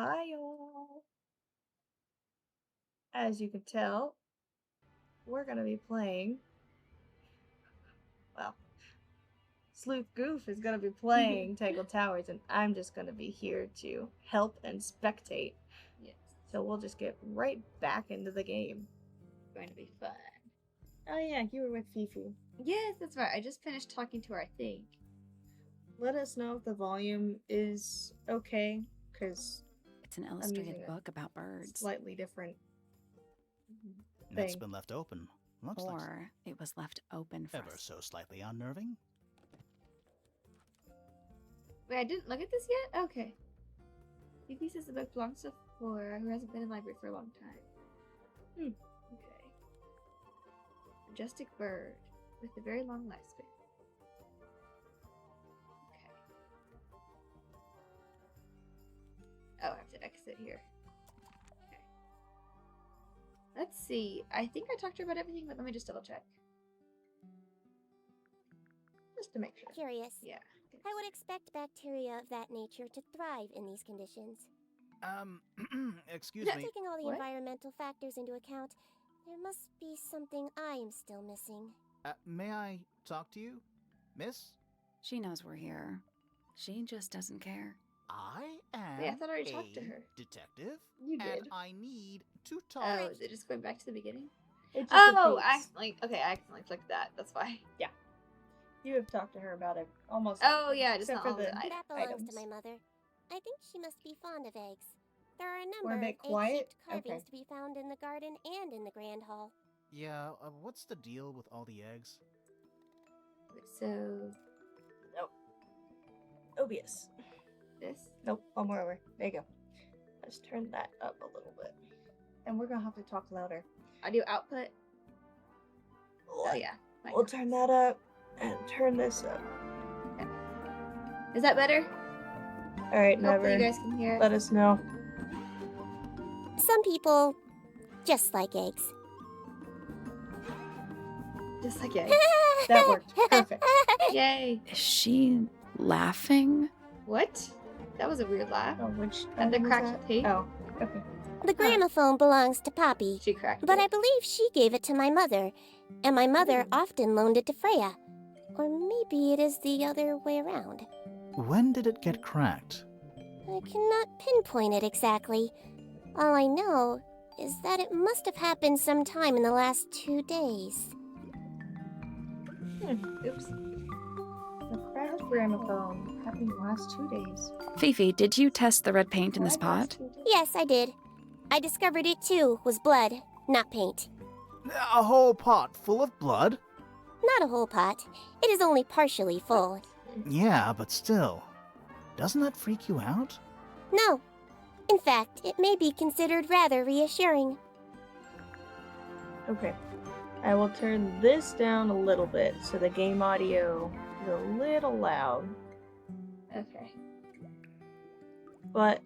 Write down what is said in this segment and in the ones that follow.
Hi, all. As you can tell, we're going to be playing. Well, Sleuth Goof is going to be playing Tangle Towers, and I'm just going to be here to help and spectate. Yes. So we'll just get right back into the game. It's going to be fun. Oh, yeah, you were with Fifi. Yes, that's right. I just finished talking to her, I think. Let us know if the volume is okay, because it's an illustrated book about birds. Slightly different. It's been left open. Looks or it was left open for ever so slightly unnerving. Wait, I didn't look at this yet? Okay. Fifi says the book belongs to Flora, who hasn't been in the library for a long time. Okay. Majestic bird with a very long lifespan. Okay. Oh, I have to exit here. Okay. Let's see. I think I talked to her about everything, but let me just double check. Just to make sure. Curious. Yeah. I would expect bacteria of that nature to thrive in these conditions. Excuse me. Taking all the What? environmental factors into account, there must be something I am still missing. May I talk to you, miss? She knows we're here. She just doesn't care. I am Yeah, I thought I already talked to her. detective. You did. And I need to talk. Oh, is it just going back to the beginning? It just Oh, repeats. I accidentally clicked that. That's why. Yeah. You have talked to her about it almost. Oh, yeah, just except not for all the the That belongs items. to my mother. I think she must be fond of eggs. There are a We're a number bit of quiet? egg-shaped carvings Okay. to be found in the garden and in the grand hall. Yeah, what's the deal with all the eggs? So, Nope. Obvious. this? Nope. One more over. There you go. Let's turn that up a little bit. And we're gonna have to talk louder. Audio output? Oh, yeah. We'll turn that up and turn this up. Is that better? Alright, Hopefully never. you guys can hear it. Let us know. Some people just like eggs. Just like eggs. That worked. Perfect. Yay. Is she laughing? What? That was a weird laugh. Oh, which And the item was cracked that? tape? Oh, okay. The gramophone belongs to Poppy, She cracked but it. I believe she gave it to my mother, and my mother often loaned it to Freya. Or maybe it is the other way around. When did it get cracked? I cannot pinpoint it exactly. All I know is that it must have happened sometime in the last 2 days. Oops. The cracked gramophone happened the last 2 days. Fifi, did you test the red paint in this pot? Yes, I did. I discovered it too was blood, not paint. A whole pot full of blood? Not a whole pot. It is only partially full. Yeah, but still. Doesn't that freak you out? No. In fact, it may be considered rather reassuring. Okay. I will turn this down a little bit so the game audio is a little loud. Okay. But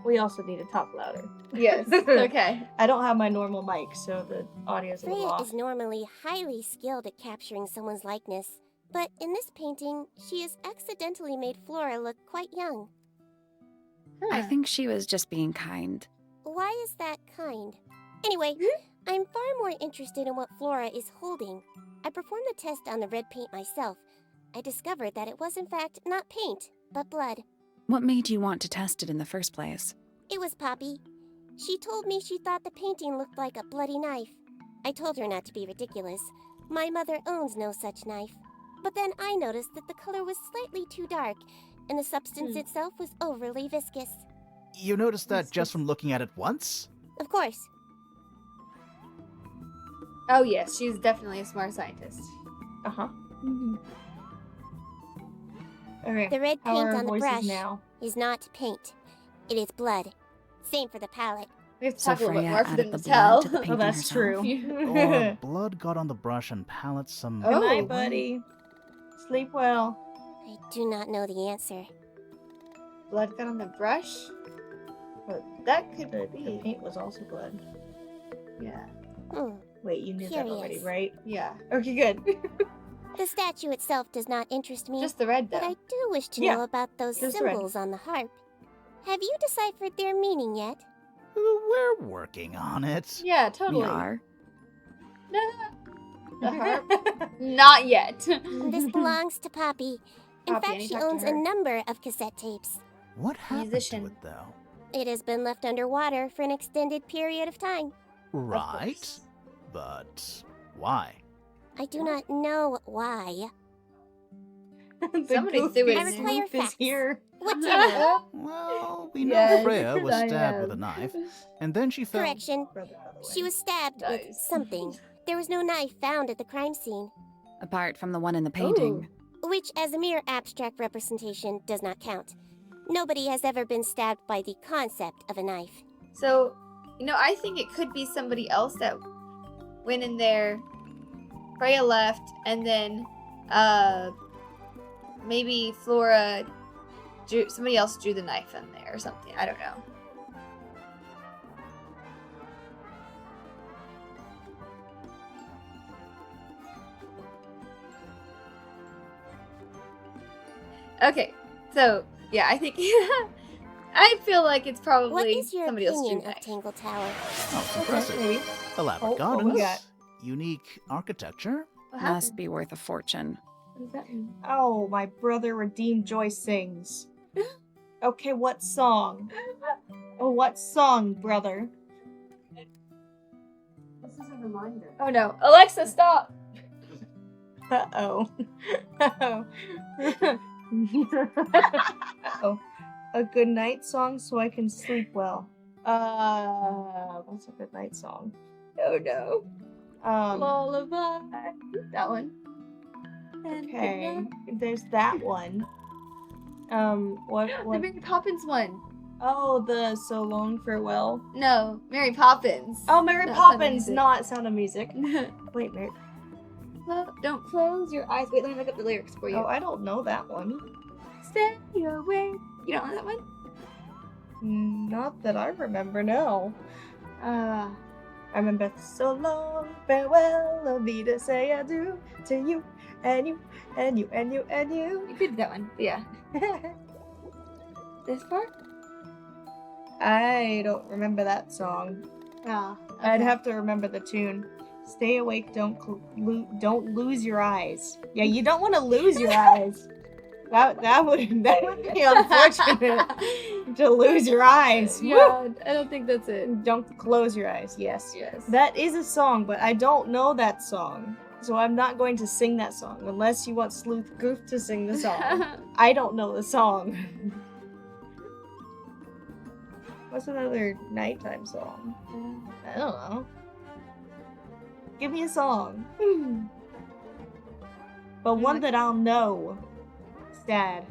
we also need to talk louder. Yes. Okay. I don't have my normal mic, so the audio's a little Freya off. is normally highly skilled at capturing someone's likeness, but in this painting, she has accidentally made Flora look quite young. I think she was just being kind. Why is that kind? Anyway, I'm far more interested in what Flora is holding. I performed the test on the red paint myself. I discovered that it was in fact not paint, but blood. What made you want to test it in the first place? It was Poppy. She told me she thought the painting looked like a bloody knife. I told her not to be ridiculous. My mother owns no such knife. But then I noticed that the color was slightly too dark, and the substance itself was overly viscous. You noticed that just from looking at it once? Of course. Oh, yes. She's definitely a smart scientist. Uh-huh. Alright. The red How paint are on the voices brush now? is not paint. It is blood. Same for the palette. We have to So talk a little bit Freya more for them added to the tell. blood to the Oh, painting that's herself. true. Or blood got on the brush and palette some... Oh. Good night, way? buddy. Sleep well. I do not know the answer. Blood got on the brush? Well, that could The be. paint was also blood. Yeah. Wait, you knew that already, Curious. right? Yeah. Okay, good. The statue itself does not interest me, Just the red, but though. I do wish to Yeah, know about those just the red. symbols on the harp. Have you deciphered their meaning yet? We're working on it. Yeah, totally. We are. The harp? Not yet. This belongs to Poppy. In Poppy, I fact, need she to talk to owns a her. number of cassette tapes. What happened Musician. to it, though? It has been left underwater for an extended period of time. Right. course. But why? I do not know why. Somebody threw it in I there. require Goof is facts. here. Whatever. Well, we know Yes, Freya was I stabbed am. with a knife, and then she fell. Correction. Brother, by the way. She was stabbed with Nice. something. There was no knife found at the crime scene, Apart from the one in the painting. which as a mere abstract representation does not count. Nobody has ever been stabbed by the concept of a knife. So, I think it could be somebody else that went in there. Freya left, and then, maybe Flora somebody else drew the knife in there or something. I don't know. Okay, so yeah, I think I feel like it's probably What is your somebody else drew opinion the of knife. Tangle Tower? Oh, it's impressive. Maybe. Elaborate Oh, what we gardens, got? unique architecture. What Must happened? be worth a fortune. What does that mean? Oh, my brother Redeemed Joy sings. Okay, what song? Oh, what song, brother? This is a reminder. Oh no, Alexa, stop! Uh-oh. Uh-oh. Uh-oh. A good night song so I can sleep well. What's a good night song? Oh no, lullaby. That one. Okay, there's that one. What? The Mary Poppins one. Oh, the So Long Farewell. No, Mary Poppins. Oh, Mary Not Sound of Poppins, Music. not Sound of Music. Wait, Mary. Don't close your eyes. Wait, let me look up the lyrics for you. Oh, I don't know that one. Stay away. You don't know that one? Not that I remember, no. I remember so long, farewell, I'll be to say adieu to you, and you, and you, and you, and you. You could do that one. But yeah. This part? I don't remember that song. Oh, I'd have to remember the tune. Stay awake, don't lose your eyes. Yeah, you don't want to lose your eyes. That would be unfortunate to lose your eyes. Woo! Yeah, I don't think that's it. Don't close your eyes. Yes. Yes. That is a song, but I don't know that song. So I'm not going to sing that song unless you want Sleuth Goof to sing the song. I don't know the song. What's another nighttime song? I don't know. Give me a song. But one that I'll know. Dad.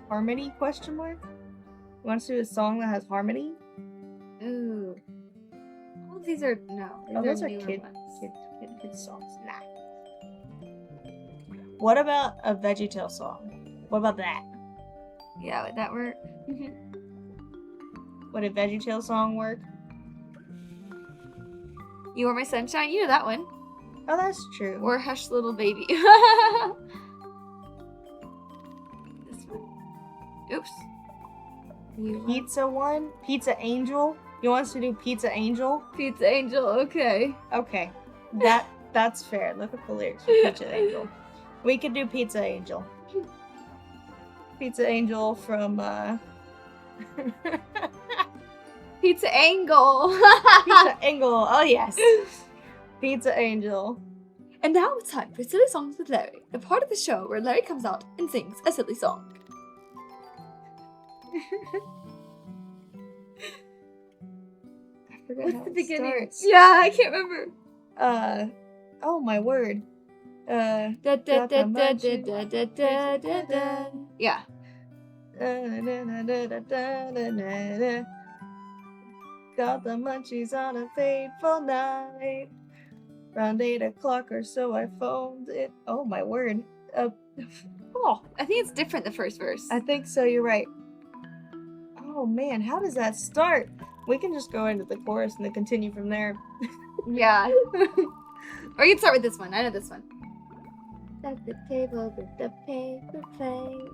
Harmony? Question mark? You want to do a song that has harmony? Ooh. All of these are no. Oh, those are newer kid ones. songs. Nah. What about a VeggieTale song? What about that? Yeah, would that work? Would a VeggieTale song work? You Are My Sunshine. You know that one. Oh, that's true. Or Hush Little Baby. This one. Oops. Pizza one? Pizza Angel? You want us to do Pizza Angel? Pizza Angel. Okay. Okay. That's fair. Look at the lyrics for Pizza Angel. We could do Pizza Angel. Pizza Angel from Pizza Angle. Pizza Angle. Oh yes. Pizza Angel. And now it's time for Silly Songs with Larry, the part of the show where Larry comes out and sings a silly song. I forgot What's how the it beginning? starts. Yeah, I can't remember. Oh my word. Da da da da da da da da da da. Yeah. Got the munchies on a fateful night. Round 8 o'clock or so I phoned it. Oh my word. Oh, I think it's different the first verse. I think so, you're right. Oh man, how does that start? We can just go into the chorus and then continue from there. Yeah. Or you can start with this one. I know this one. At the table with the paper plate.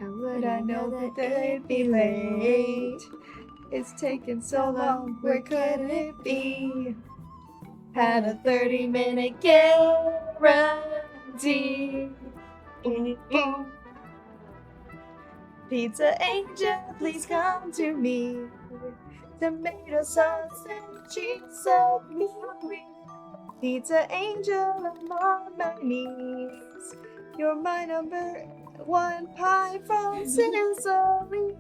How But I know that they'd be late. It's taken so long, where could it be? Had a 30-minute guarantee. Pizza angel, please come to me. Tomato sauce and cheese so gooey. Pizza angel, I'm on my knees. You're my number one pie from Sicily.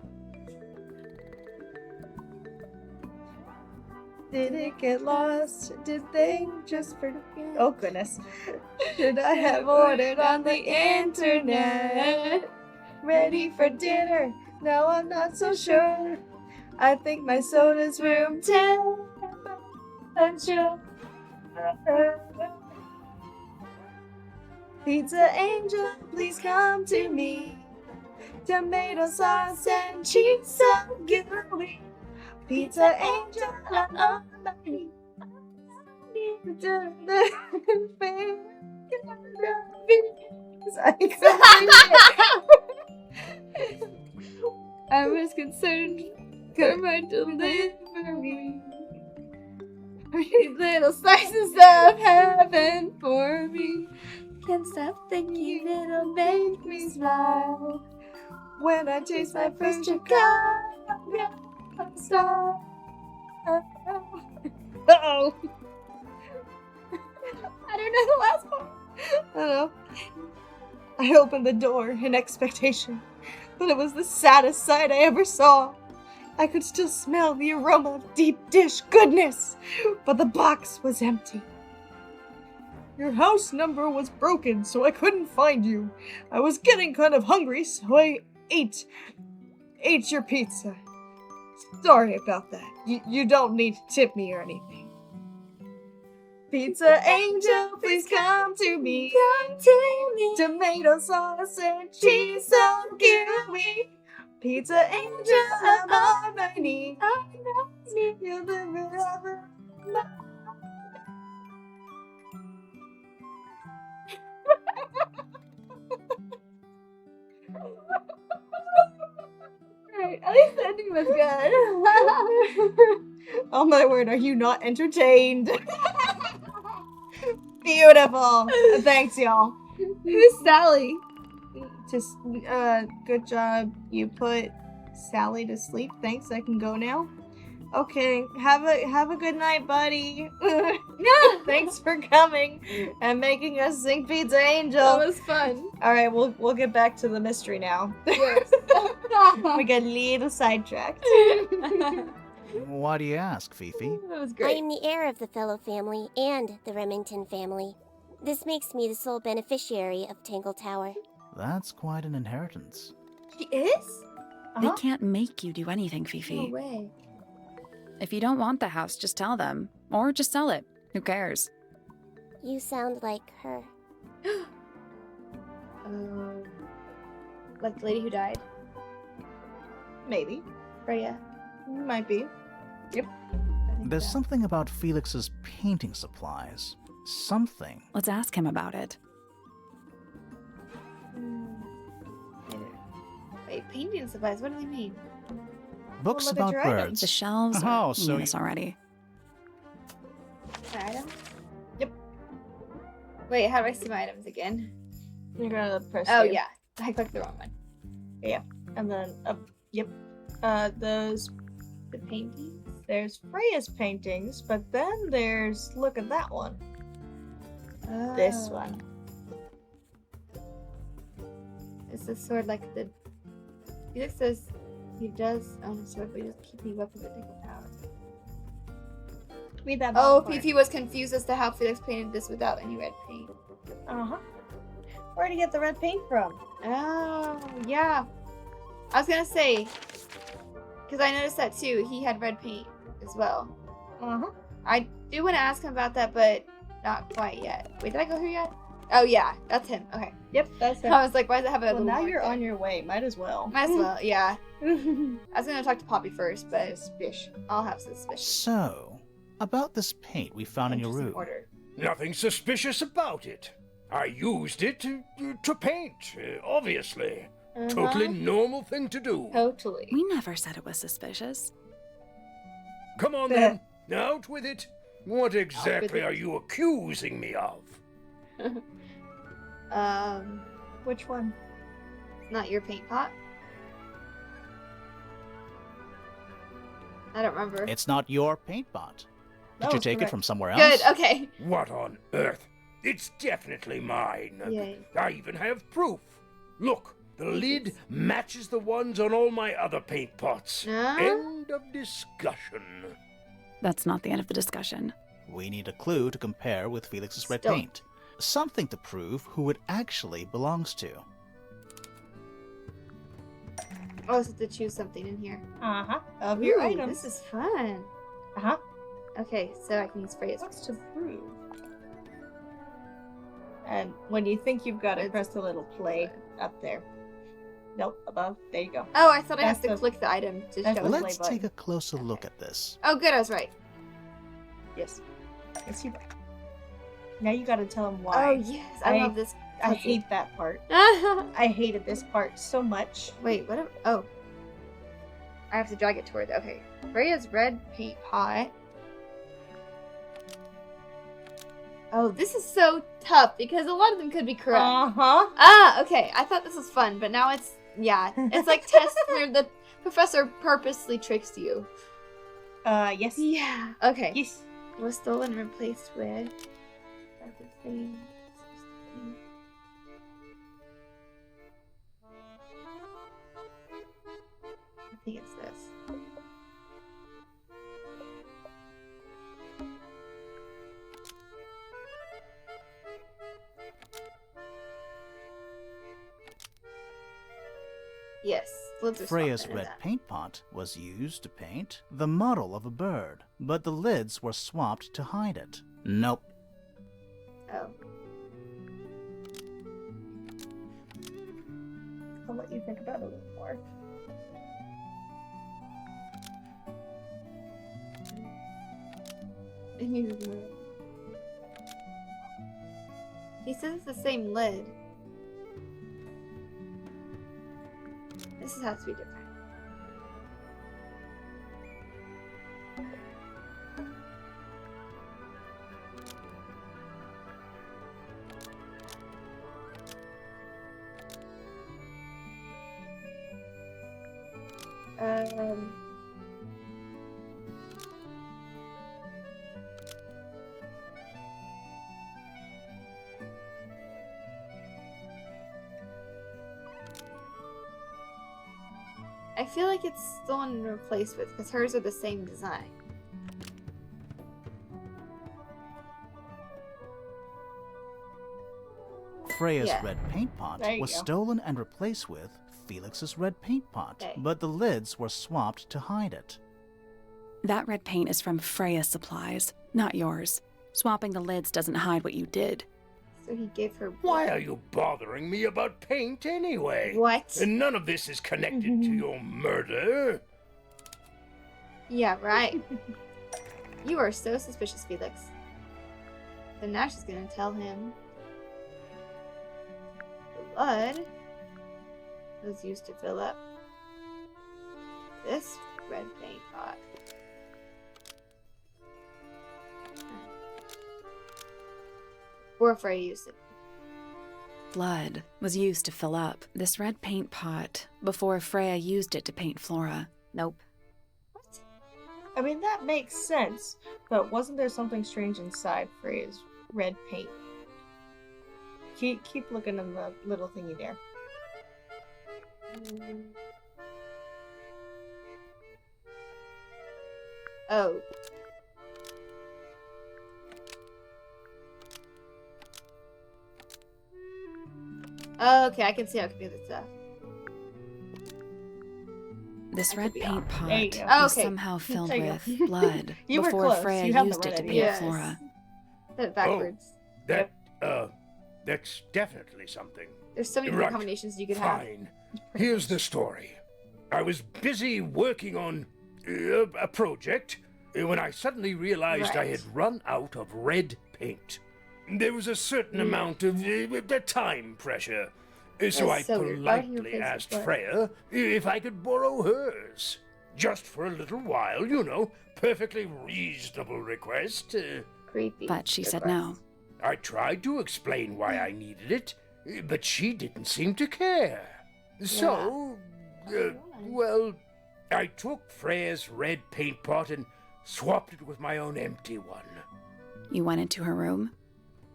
Did it get lost? Did they just forget? Oh goodness. Should I have ordered on the internet? Ready for dinner? No, I'm not so sure. I think my soda's room temperature. Pizza angel, please come to me. Tomato sauce and cheese so gooey. Pizza angel, I'm on my knees. I was concerned for my delivery. These little slices of heaven for me. Can't stop thinking it'll make me smile When I taste my first Chicago star. Uh-oh. I don't know the last part. I don't know. I opened the door in expectation, but it was the saddest sight I ever saw. I could still smell the aroma of deep dish goodness, but the box was empty. Your house number was broken, so I couldn't find you. I was getting kind of hungry, so I ate your pizza. Sorry about that. You don't need to tip me or anything. Pizza angel, please come to me. Come to me. Tomato sauce and cheese so gooey. Pizza angel, I'm on my knees. You'll never ever. Alright, at least the ending was good. Oh my word, are you not entertained? Beautiful. Thanks, y'all. Who's Sally? Just, good job. You put Sally to sleep. Thanks, I can go now. Okay, have a good night, buddy. Thanks for coming and making us sing Pizza Angel. That was fun. All right, we'll get back to the mystery now. Yes. We got a little sidetracked. Why do you ask, Fifi? That was I great. am the heir of the Fellow family and the Remington family. This makes me the sole beneficiary of Tangle Tower. That's quite an inheritance. She is? They can't make you do anything, No Fifi. way. If you don't want the house, just tell them. Or just sell it. Who cares? You sound like her. Like the lady who died? Maybe. Freya. Might be. I think There's so. something about Felix's painting supplies. Something. Let's ask him about it. Wait, painting supplies? What do they mean? Books look at about your items. birds. The shelves. Oh, so this already. My items? Yep. Wait, how do I see my items again? You're gonna press. Oh, save. yeah. I clicked the wrong one. And then yep. Those The paintings? there's Freya's paintings, but then there's look at that one. This Oh. one. Is the sword like the... Felix says he does own a sword, but he doesn't keep any weapons that take a power. Read that. Oh, bottom part. PP was confused as to how Felix painted this without any red paint. Uh-huh. Where'd he get the red paint from? Oh, yeah. I was gonna say, because I noticed that too, he had red paint as well. Uh-huh. I do want to ask him about that, but not quite yet. Wait, did I go here yet? Oh, yeah, that's him. Okay. Yep, that's it. I was like, why does it have a Well, little now mark you're there? on your way. Might as well. Might as well, yeah. I was gonna talk to Poppy first, but Suspicious. I'll have suspicion. So, about this paint we found in your Interesting room. order. Nothing suspicious about it. I used it to paint, obviously. Uh-huh. Totally normal thing to do. Totally. We never said it was suspicious. Come on then, out with it. What exactly are you accusing me of? Which one? Not your paint pot? I don't remember. It's not your paint pot. Did That you was take it correct. from somewhere else? Good, okay. What on earth? It's definitely mine. Yay. I even have proof. Look, the lid matches the ones on all my other paint pots. Huh? End of discussion. That's not the end of the discussion. We need a clue to compare with Felix's red Still. paint. Something to prove who it actually belongs to. Oh, so to choose something in here. Of your Ooh, items. This is fun. Okay, so I can use phrase. What's to prove? And when you think you've got it, press the little play up there. Nope, above. There you go. Oh, I thought I had That's to the- click the item to that's show the it. play Let's button. take a closer look at this. Oh, good, I was right. Yes. Yes, you. Now you gotta tell him Oh, why. yes, I love this. I puzzle. hate that part. I hated this part so much. Wait, what? Oh. I have to drag it toward. Okay. Freya's red paint pot. Oh, this is so tough because a lot of them could be correct. Ah, okay. I thought this was fun, but now it's it's like tests where the professor purposely tricks you. Yes. Yeah. Okay. Yes. Was stolen and replaced with. Everything. I think it's this. Yes, lids are Freya's softer than red that. paint pot was used to paint the model of a bird, but the lids were swapped to hide it. Nope. Oh. I'll let you think about it a little more. He says it's the same lid. This has to be different. I feel like it's stolen and replaced with because hers are the same design. Freya's Yeah. red paint pot There you was go. stolen and replaced with Felix's red paint pot, Okay. but the lids were swapped to hide it. That red paint is from Freya's supplies, not yours. Swapping the lids doesn't hide what you did. So he gave her. Why are you bothering me about paint anyway? What? And none of this is connected to your murder. Yeah, right. You are so suspicious, Felix. So now she's gonna tell him the blood was used to fill up this red paint pot. Or Freya used it. Blood was used to fill up this red paint pot before Freya used it to paint Flora. Nope. What? I mean, that makes sense, but wasn't there something strange inside Freya's red paint? Keep looking in the little thingy there. Oh. Okay, I can see how it could be this stuff. This I red could be paint off. pot There you go. was Okay. somehow filled There you with go. blood You were before close. Freya You had the used it right to paint idea. Yes. Flora. Said it backwards. That's definitely something. There's so many Right. different combinations you could have. Fine. Here's the story. I was busy working on a project when I suddenly realized I Right. had run out of red paint. There was a certain amount of time pressure. So I That's so weird. Why would he politely replace his asked blood? Freya if I could borrow hers. Just for a little while, you know. Perfectly reasonable request. Creepy. But she said no. I tried to explain why I needed it, but she didn't seem to care. So, well, I took Freya's red paint pot and swapped it with my own empty one. You went into her room?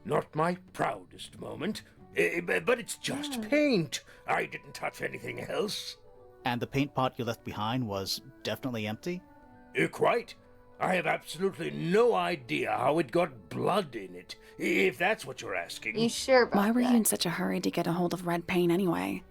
Not my proudest moment, but it's just paint. I didn't touch anything else. And the paint pot you left behind was definitely empty? Quite. I have absolutely no idea how it got blood in it, if that's what you're asking. You sure about Why were that? you in such a hurry to get a hold of red paint anyway?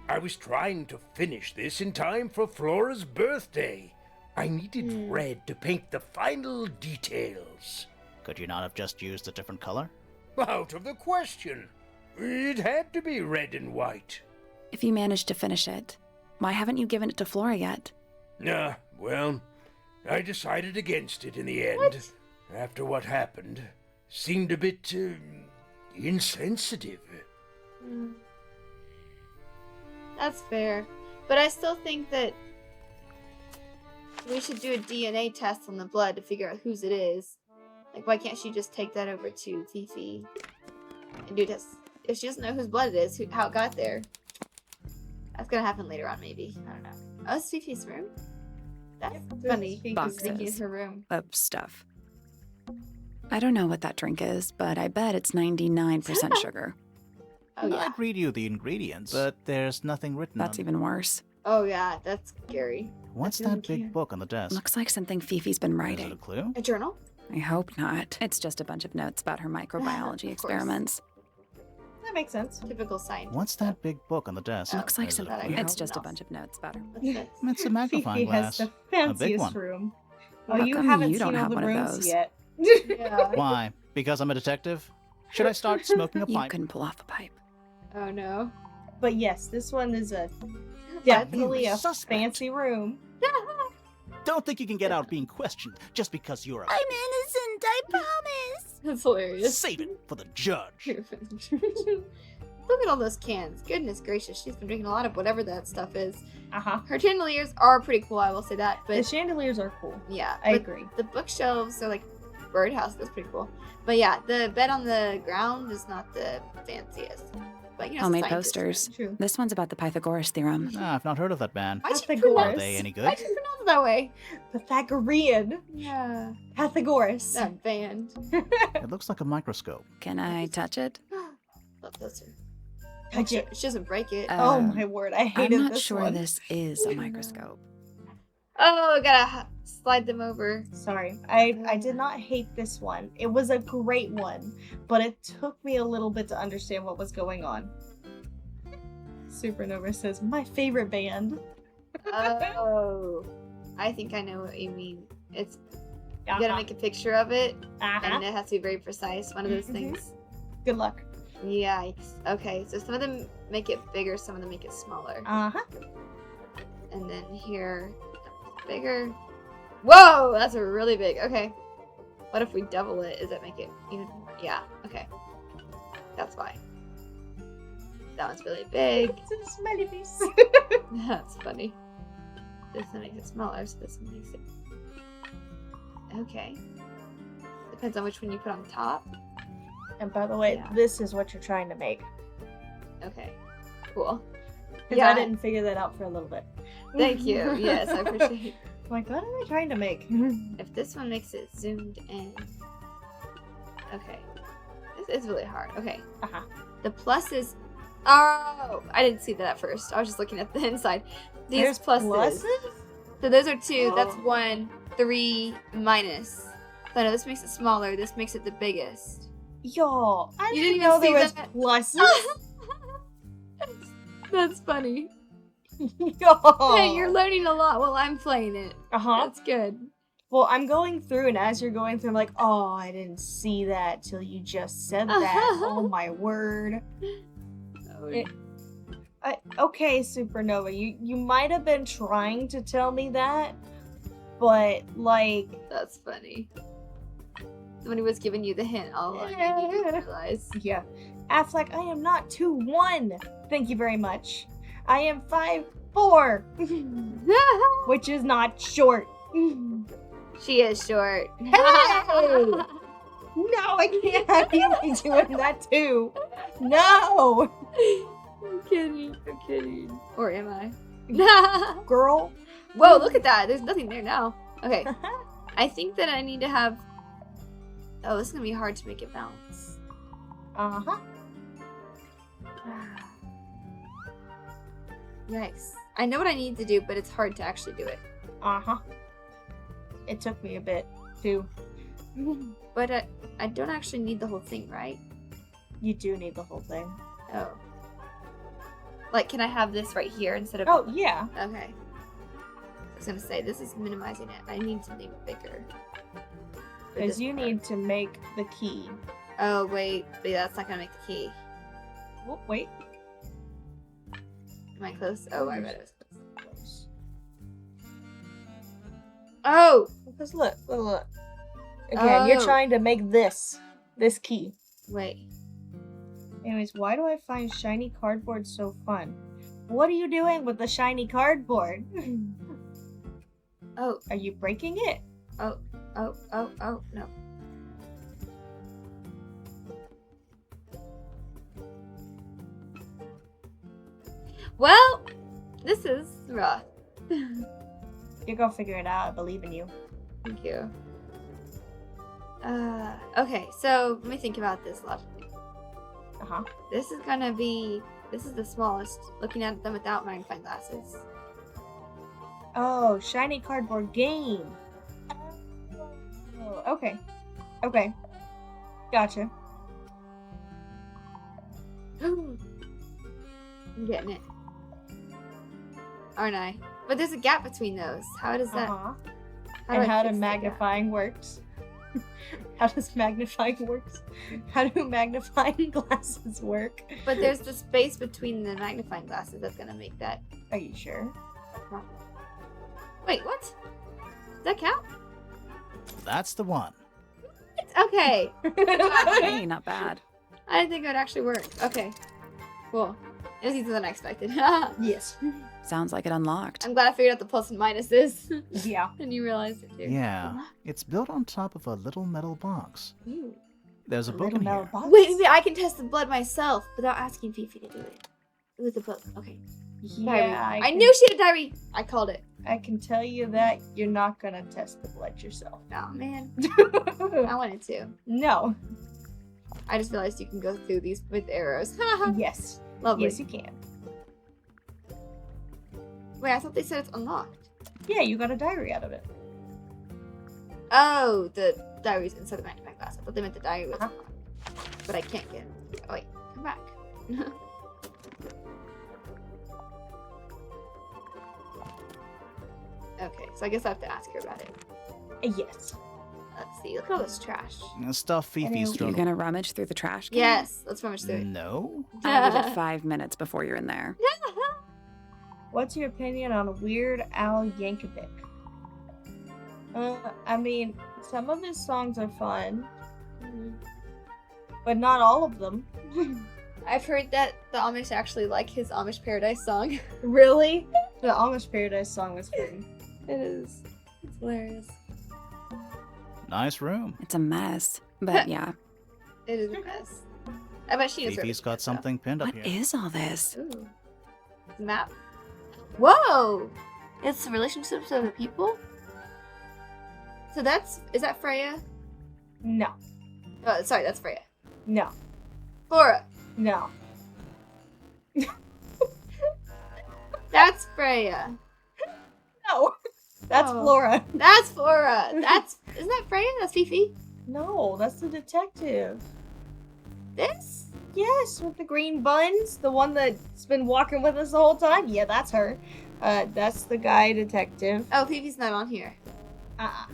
I was trying to finish this in time for Flora's birthday. I needed red to paint the final details. Could you not have just used a different color? Out of the question. It had to be red and white. If you managed to finish it, why haven't you given it to Flora yet? Well, I decided against it in the end. After what happened. Seemed a bit, insensitive. That's fair. But I still think that we should do a DNA test on the blood to figure out whose it is. Like, why can't she just take that over to Fifi and do a test? If she doesn't know whose blood it is, how it got there. That's gonna happen later on, maybe. I don't know. Oh, it's Fifi's room? That's funny. Boxes. Thinking it's her room. Of stuff. I don't know what that drink is, but I bet it's 99% sugar. Oh, yeah. I'd read you the ingredients, but there's nothing written That's on even worse. Oh, yeah. That's scary. What's I really that big can't. book on the desk? Looks like something Fifi's been Is it a writing. clue? A journal? I hope not. It's just a bunch of notes about her microbiology Of course. experiments. That makes sense. Typical science. What's that big book on the desk? Looks like Is it a something. that I It's hope just a not. bunch of notes about her. What's this? It's a magnifying Fifi glass. has the big fanciest one. room. Oh, How you come haven't you don't seen all have the one of rooms those? yet. Yeah. Why? Because I'm a detective? Should I start smoking a You pipe? couldn't pull off a pipe. Oh, no. But yes, this one is a That's definitely a suspect. fancy room. Don't think you can get out being questioned just because you're a... innocent, I promise. That's hilarious. Save it for the judge. Look at all those cans. Goodness gracious, she's been drinking a lot of whatever that stuff is. Uh-huh. Her chandeliers are pretty cool, I will say that. The But chandeliers are cool. yeah, I but agree. the bookshelves are like birdhouse. That's pretty cool. But yeah, the bed on the ground is not the fanciest. But you know, Homemade scientists' posters. True. This one's about the Pythagoras theorem. Ah, I've not heard of that band. Why'd you Pythagoras. pronounce- Are they any good? Why'd you pronounce it that way? Pythagorean. Yeah, Pythagoras. that band. It looks like a microscope. Can I touch it? Love closer. Touch it. She doesn't break it. Oh my word, I I'm hated not this sure one. this is a microscope. Oh, I gotta slide them over. Sorry, I did not hate this one. It was a great one, but it took me a little bit to understand what was going on. Supernova says, my favorite band. Oh, I think I know what you mean. It's you gotta Uh-huh. make a picture of it, Uh-huh. and it has to be very precise. One of those Mhm. things. Good luck. Yikes. Okay, so some of them make it bigger, some of them make it smaller. Uh-huh. And then here, bigger. Whoa, that's a really big. Okay. What if we double it? Does that make it even more? Yeah, okay. That's why. That one's really big. It's a smelly piece. That's funny. This one makes it smaller, so this one makes it. Okay. Depends on which one you put on top. And by the way, Yeah. this is what you're trying to make. Okay. Cool. Because Yeah. I didn't figure that out for a little bit. Thank you. Yes, I appreciate it. I'm like, what am I trying to make? If this one makes it zoomed in. Okay. This is really hard. Okay. Uh-huh. The pluses. Oh! I didn't see that at first. I was just looking at the inside. These There's pluses. So those are 2. That's 1, 3, minus. So no, this makes it smaller. This makes it the biggest. Y'all, I You didn't didn't know even there see was that? pluses. That's funny. Y'all. Hey, you're learning a lot while I'm playing it. Uh-huh. That's good. Well, I'm going through, and as you're going through, I'm like, oh, I didn't see that till you just said that. Oh, my word. It- okay, Supernova, you might have been trying to tell me that, but, like, That's funny. Somebody was giving you the hint all along. You didn't realize. Yeah. Affleck, I am not 2'1". Thank you very much. I am 5'4", which is not short. She is short. Hey! No, I can't have you be doing that too. No! I'm kidding. Or am I? Girl. Whoa, look at that. There's nothing there now. Okay. I think that I need to have... Oh, this is going to be hard to make it bounce. Uh-huh. Yikes. I know what I need to do, but it's hard to actually do it. Uh-huh. It took me a bit, too. But I don't actually need the whole thing, right? You do need the whole thing. Oh. Like, can I have this right here instead of... Oh, yeah. Okay. I was going to say, this is minimizing it. I need something bigger. For Because this you part. need to make the key. Oh, wait. But that's not going to make the key. Oh, wait. Am I close? Oh, I read it was close. Oh! Because look. Again, you're Oh. trying to make this key. Wait. Anyways, why do I find shiny cardboard so fun? What are you doing with the shiny cardboard? Oh, Are you breaking it? no. Well, this is rough. You're gonna figure it out. I believe in you. Thank you. Okay, so let me think about this logically. Uh-huh. This is the smallest, looking at them without magnifying glasses. Oh, shiny cardboard game. Oh, okay. Okay. Gotcha. I'm getting it. Aren't I? But there's a gap between those. How does that... Uh-huh. do And I how fix do the magnifying works? How does magnifying works? How do magnifying glasses work? gap? But there's the space between the magnifying glasses that's gonna make that Are you sure? problem. Wait, what? Does that count? That's the one. Okay. Hey, not bad. I didn't think it would actually work. Okay. Cool. It was easier than I expected. Yes. Sounds like it unlocked. I'm glad I figured out the plus and minuses. Yeah. And you realized it too. Yeah. It's built on top of a little metal box. Ooh. There's a Like book in metal here. box? Wait, I can test the blood myself without asking Fifi to do it. With the book. Okay. Diary. Yeah, I knew she had a diary. I called it. I can tell you that you're not gonna test the blood yourself. Oh man. I wanted to. No. I just realized you can go through these with arrows. Yes. Lovely. Yes, you can. Wait, I thought they said it's unlocked. Yeah, you got a diary out of it. Oh, the diary's inside the magnifying glass. I thought they meant the diary was Uh-huh. unlocked. But I can't get it. Oh wait, come back. Okay, so I guess I have to ask her about it. Yes. Let's see. Look at all this trash. Stuff Fifi's You're thrown. You gonna rummage through the trash can? Yes, let's rummage through it. No. I'll give it 5 minutes before you're in there. What's your opinion on Weird Al Yankovic? I mean, some of his songs are fun, but not all of them. I've heard that the Amish actually like his Amish Paradise song. Really? The Amish Paradise song was fun. It is. It's hilarious. Nice room. It's a mess. But yeah. It is a mess. I bet she is. Fifi's got something pinned up What here. is all this? Ooh. The map. Whoa! It's the relationships of the people? So is that Freya? No. Oh, sorry, that's Freya. No. Flora. No. That's Freya. No. That's Oh. Flora. That's Flora. Isn't that Freya? That's Fifi. No, that's the detective. This? Yes, with the green buns. The one that's been walking with us the whole time. Yeah, that's her. That's the guy detective. Oh, Fifi's not on here. Uh-uh.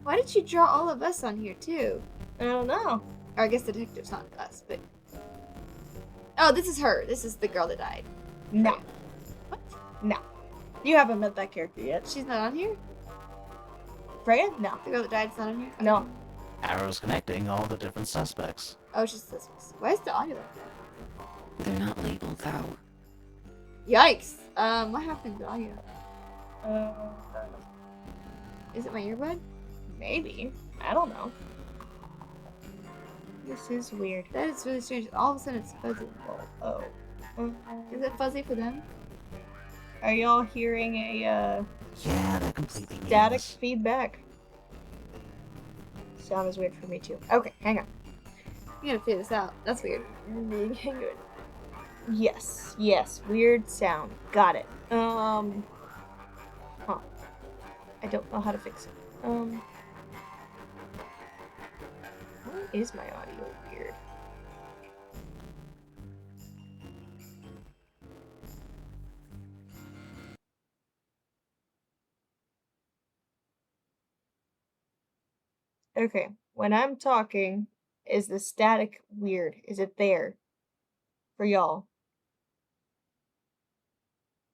Why did you draw all of us on here too? I don't know. Or I guess the detective's not us, but... Oh, this is her. This is the girl that died. No. What? No. You haven't met that character yet. She's not on here? Freya? No. The girl that died's not on here? No. Arrows connecting all the different suspects. Oh, it's just this. Why is the audio like that? They're not labeled, though. Yikes! What happened to the audio? Uh, Is it my earbud? maybe. I don't know. This is weird. That is really strange. All of a sudden it's fuzzy. Oh. Is it fuzzy for them? Are y'all hearing a Yeah, they're completely static meaningless. feedback? Sound is weird for me too. Okay, hang on. You gotta figure this out. That's weird. Yes, weird sound. Got it. Huh. I don't know how to fix it. Why is my audio weird? Okay, when I'm talking, is the static weird? Is it there for y'all?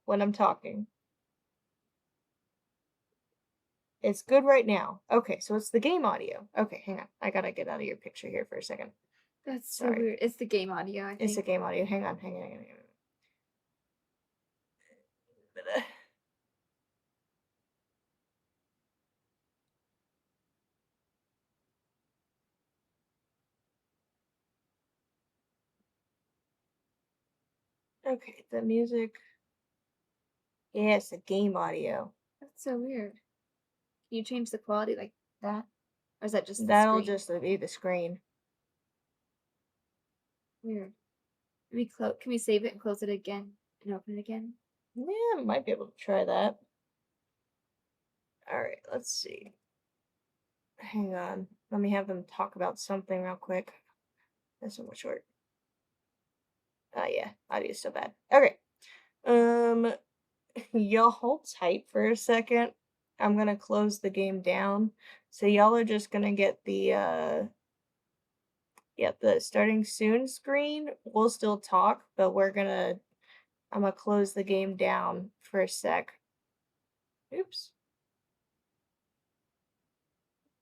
When I'm talking. It's good right now. Okay, so it's the game audio. Okay, hang on. I gotta get out of your picture here for a second. That's so Sorry. weird. It's the game audio, I think. It's the game audio. Hang on. Okay, the music. Yeah, it's the game audio. That's so weird. Can you change the quality like that? Or is that just the That'll screen? just be the screen. Weird. Can we save it and close it again and open it again? Yeah, might be able to try that. Alright, let's see. Hang on. Let me have them talk about something real quick. This one was short. Yeah, audio's still bad. Okay. Y'all hold tight for a second. I'm gonna close the game down. So y'all are just gonna get the starting soon screen. We'll still talk, but I'm gonna close the game down for a sec. Oops.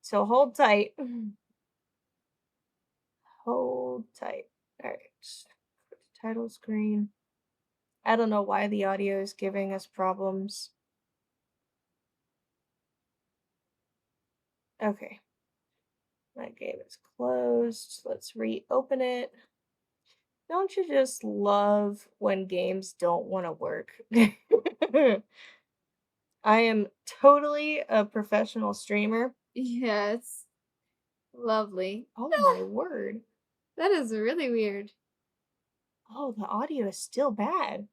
So hold tight. Hold tight. Alright. Title screen. I don't know why the audio is giving us problems. Okay. That game is closed. Let's reopen it. Don't you just love when games don't want to work? I am totally a professional streamer. Yeah, it's lovely. Oh my word. That is really weird. Oh, the audio is still bad.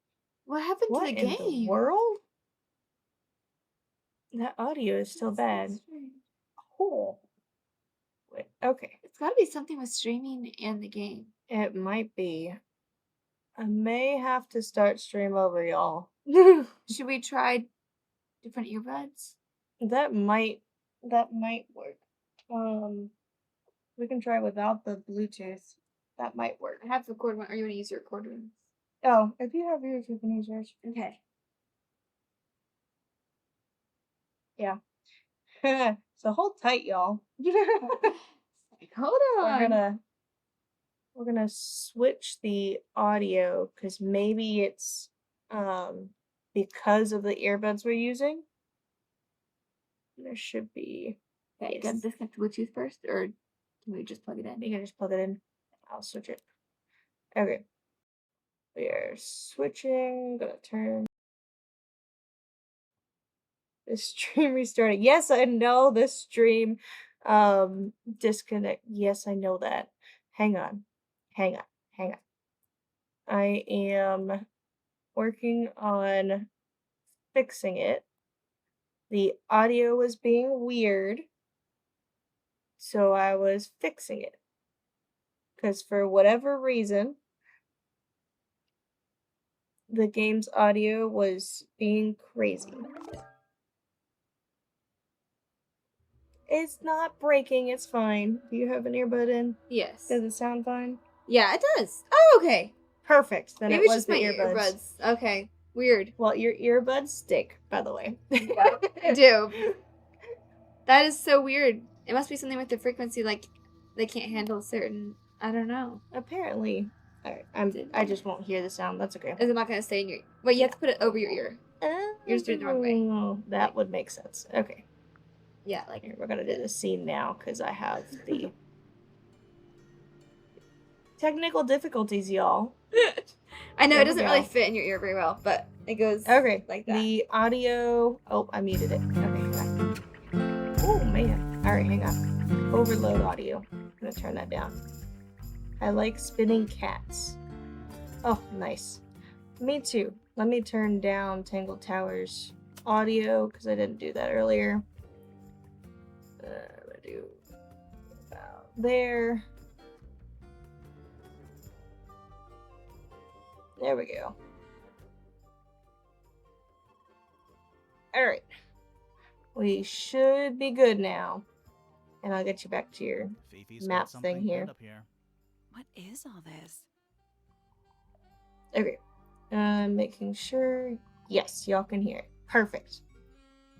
What happened What to the in game? the world? That audio is still That's so bad. strange. Cool. Wait, okay. It's gotta be something with streaming and the game. It might be. I may have to start stream over, y'all. Should we try different earbuds? That might work. We can try without the Bluetooth. That might work. I have the cord one. Or you want to use your cord one? Oh, if you have yours, you can use yours. Okay. Yeah. So hold tight, y'all. Hold on. We're gonna switch the audio because maybe it's because of the earbuds we're using. There should be. Okay, Yes. gotta disconnect the Bluetooth first, or can we just plug it in? You can just plug it in. I'll switch it. Okay. We are switching. Gonna turn. The stream restarted. Yes, I know the stream disconnect. Yes, I know that. Hang on. I am working on fixing it. The audio was being weird, so I was fixing it. Because for whatever reason, the game's audio was being crazy. It's not breaking, it's fine. Do you have an earbud in? Yes. Does it sound fine? Yeah, it does. Oh, okay. Perfect. Then Maybe it it's was just the my earbuds. Okay. Weird. Well, your earbuds stink, by the way. Do. That is so weird. It must be something with the frequency, like they can't handle certain. I don't know. Apparently. Alright, I just won't hear the sound. That's okay. Is it not gonna stay in your? Wait, you have to put it over your ear. You're just doing it the wrong way. Oh, that would make sense. Okay. Yeah, like Here, we're gonna do the scene now because I have the technical difficulties, y'all. I know There it we doesn't really go. fit in your ear very well, but it goes Okay, like that. the audio. Oh, I muted it. Okay, hang on. Oh man. All right, hang on. Overload audio. I'm gonna turn that down. I like spinning cats. Oh, nice. Me too. Let me turn down Tangle Tower's audio because I didn't do that earlier. I'm gonna do about there. There we go. All right. We should be good now. And I'll get you back to your Fifi's map got something thing here. pinned up here. What is all this? Okay. Making sure. Yes, y'all can hear it. Perfect.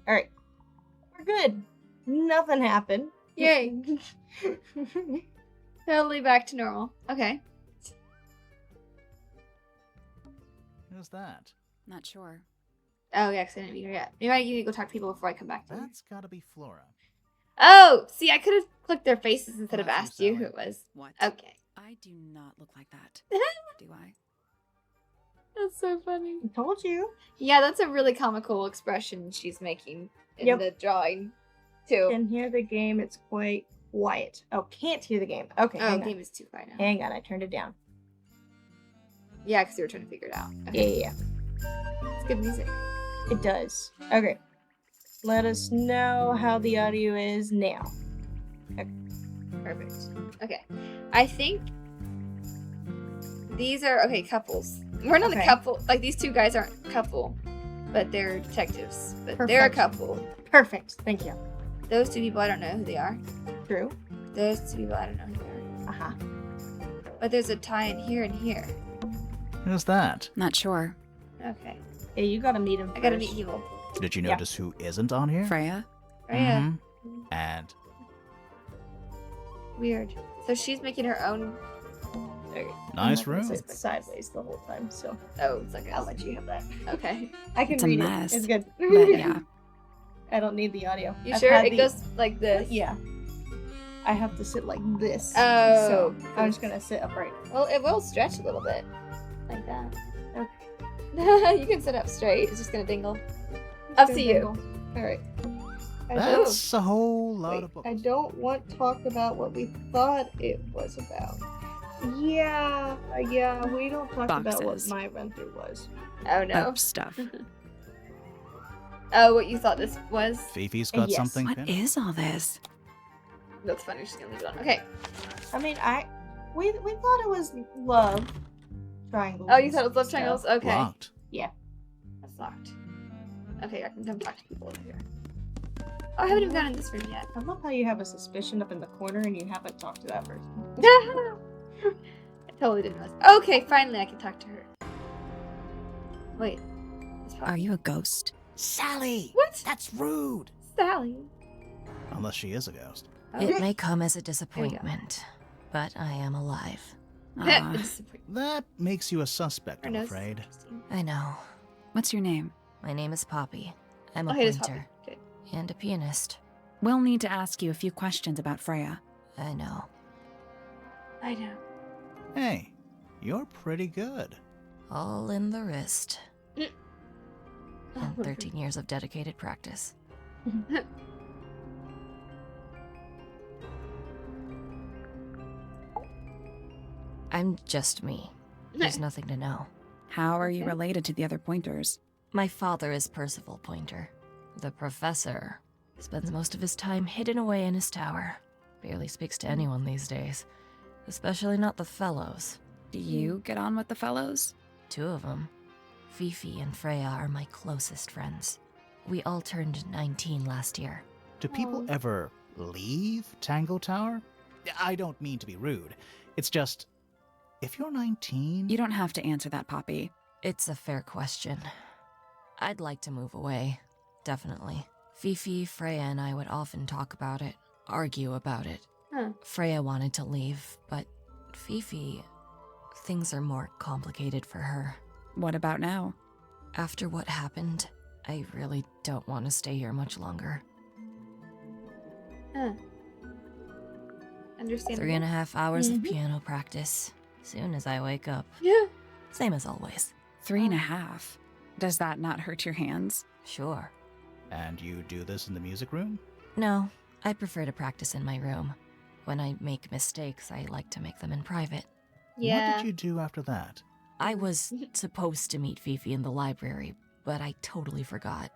All right. We're good. Nothing happened. Yay! Totally back to normal. Okay. Who's that? Not sure. Oh yeah, 'cause I didn't meet her yet. Maybe I need to go talk to people before I come back to her. That's gotta be Flora. Oh, see, I could have clicked their faces instead of That's you, asked you who Sally. it was. What? Okay. I do not look like that. Do I? That's so funny. I told you. Yeah, that's a really comical expression she's making in Yep. the drawing, too. Can hear the game. It's quite quiet. Oh, can't hear the game. Okay, Oh, hang game on. is too quiet now. Hang on, I turned it down. Yeah, because you were trying to figure it out. Yeah, Okay. yeah, yeah. It's good music. It does. Okay. Let us know how the audio is now. Perfect. Okay. I think these are, okay, couples. We're not a Okay. couple. Like, these two guys aren't a couple, but they're detectives. But they're a Perfection. couple. Perfect. Thank you. Those two people, I don't know who they are. True. Those two people, I don't know who they are. Uh-huh. But there's a tie in here and here. Who's that? Not sure. Okay. Yeah, you gotta meet him I gotta first. meet people. Did you Yeah. notice who isn't on here? Freya? Oh, yeah. Mhm. And Weird. So she's making her own. Okay. nice I'm not gonna room. sit sideways the whole time, so Oh, it's like I'll let you have that. Okay. I can It's a read mess, it. It's good. But yeah. I don't need the audio. You I've sure? had It the- goes like this? Yeah. I have to sit like this. Oh. So I'm just gonna sit upright. Well, it will stretch a little bit. Like that. Okay. You can sit up straight. It's just gonna dingle. Up to you. Alright. That's a whole lot Wait, of books. I don't want to talk about what we thought it was about. Yeah, we don't talk about what Boxes. my run-through was. Oh no. Oh, stuff. Oh, what you thought this was? Fifi's got Yes. something What pinned. is all this? That's funny. She's gonna leave it on. Okay. I mean, we thought it was love triangles. Oh, you and thought it was love stuff. triangles? Okay. Locked. That's locked. Okay, I can come talk to people over here. Oh, I haven't even gone in this room yet. I love how you have a suspicion up in the corner and you haven't talked to that person. I totally didn't know. Okay, finally I can talk to her. Wait. It's probably- Are you a ghost? Sally! What? That's rude! Sally. Unless she is a ghost. It may come as a disappointment, but I am alive. Aw. That makes you a suspect, Her I'm nose is afraid. interesting. I know. What's your name? My name is Poppy. I'm a Okay, it is Poppy. painter Good. and a pianist. We'll need to ask you a few questions about Freya. I know. I know. Hey, you're pretty good. All in the wrist. Mm. And 13 years of dedicated practice. I'm just me. There's nothing to know. How are you Okay. related to the other pointers? My father is Percival Pointer. The professor spends most of his time hidden away in his tower. Barely speaks to anyone these days, especially not the fellows. Do you get on with the fellows? 2 of them. Fifi and Freya are my closest friends. We all turned 19 last year. Do people Aw. ever leave Tangle Tower? I don't mean to be rude. It's just, if you're 19... You don't have to answer that, Poppy. It's a fair question. I'd like to move away. Definitely. Fifi, Freya, and I would often talk about it. argue about it. Huh. Freya wanted to leave, but Fifi, things are more complicated for her. What about now? After what happened, I really don't want to stay here much longer. Huh. Understandable. 3.5 hours of piano practice. Soon as I wake up. Yeah. Same as always. 3.5. Does that not hurt your hands? Sure. And you do this in the music room? No, I prefer to practice in my room. When I make mistakes, I like to make them in private. Yeah. What did you do after that? I was supposed to meet Fifi in the library, but I totally forgot.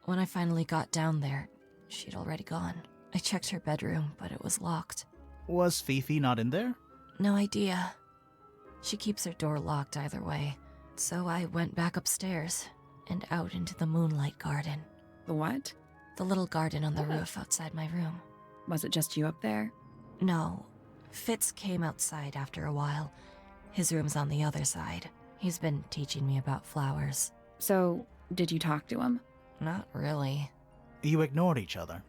When I finally got down there, she'd already gone. I checked her bedroom, but it was locked. Was Fifi not in there? No idea. She keeps her door locked either way. So I went back upstairs and out into the moonlight garden. The what? The little garden on the roof outside my room. Was it just you up there? No. Fitz came outside after a while. His room's on the other side. He's been teaching me about flowers. So, did you talk to him? Not really. You ignored each other.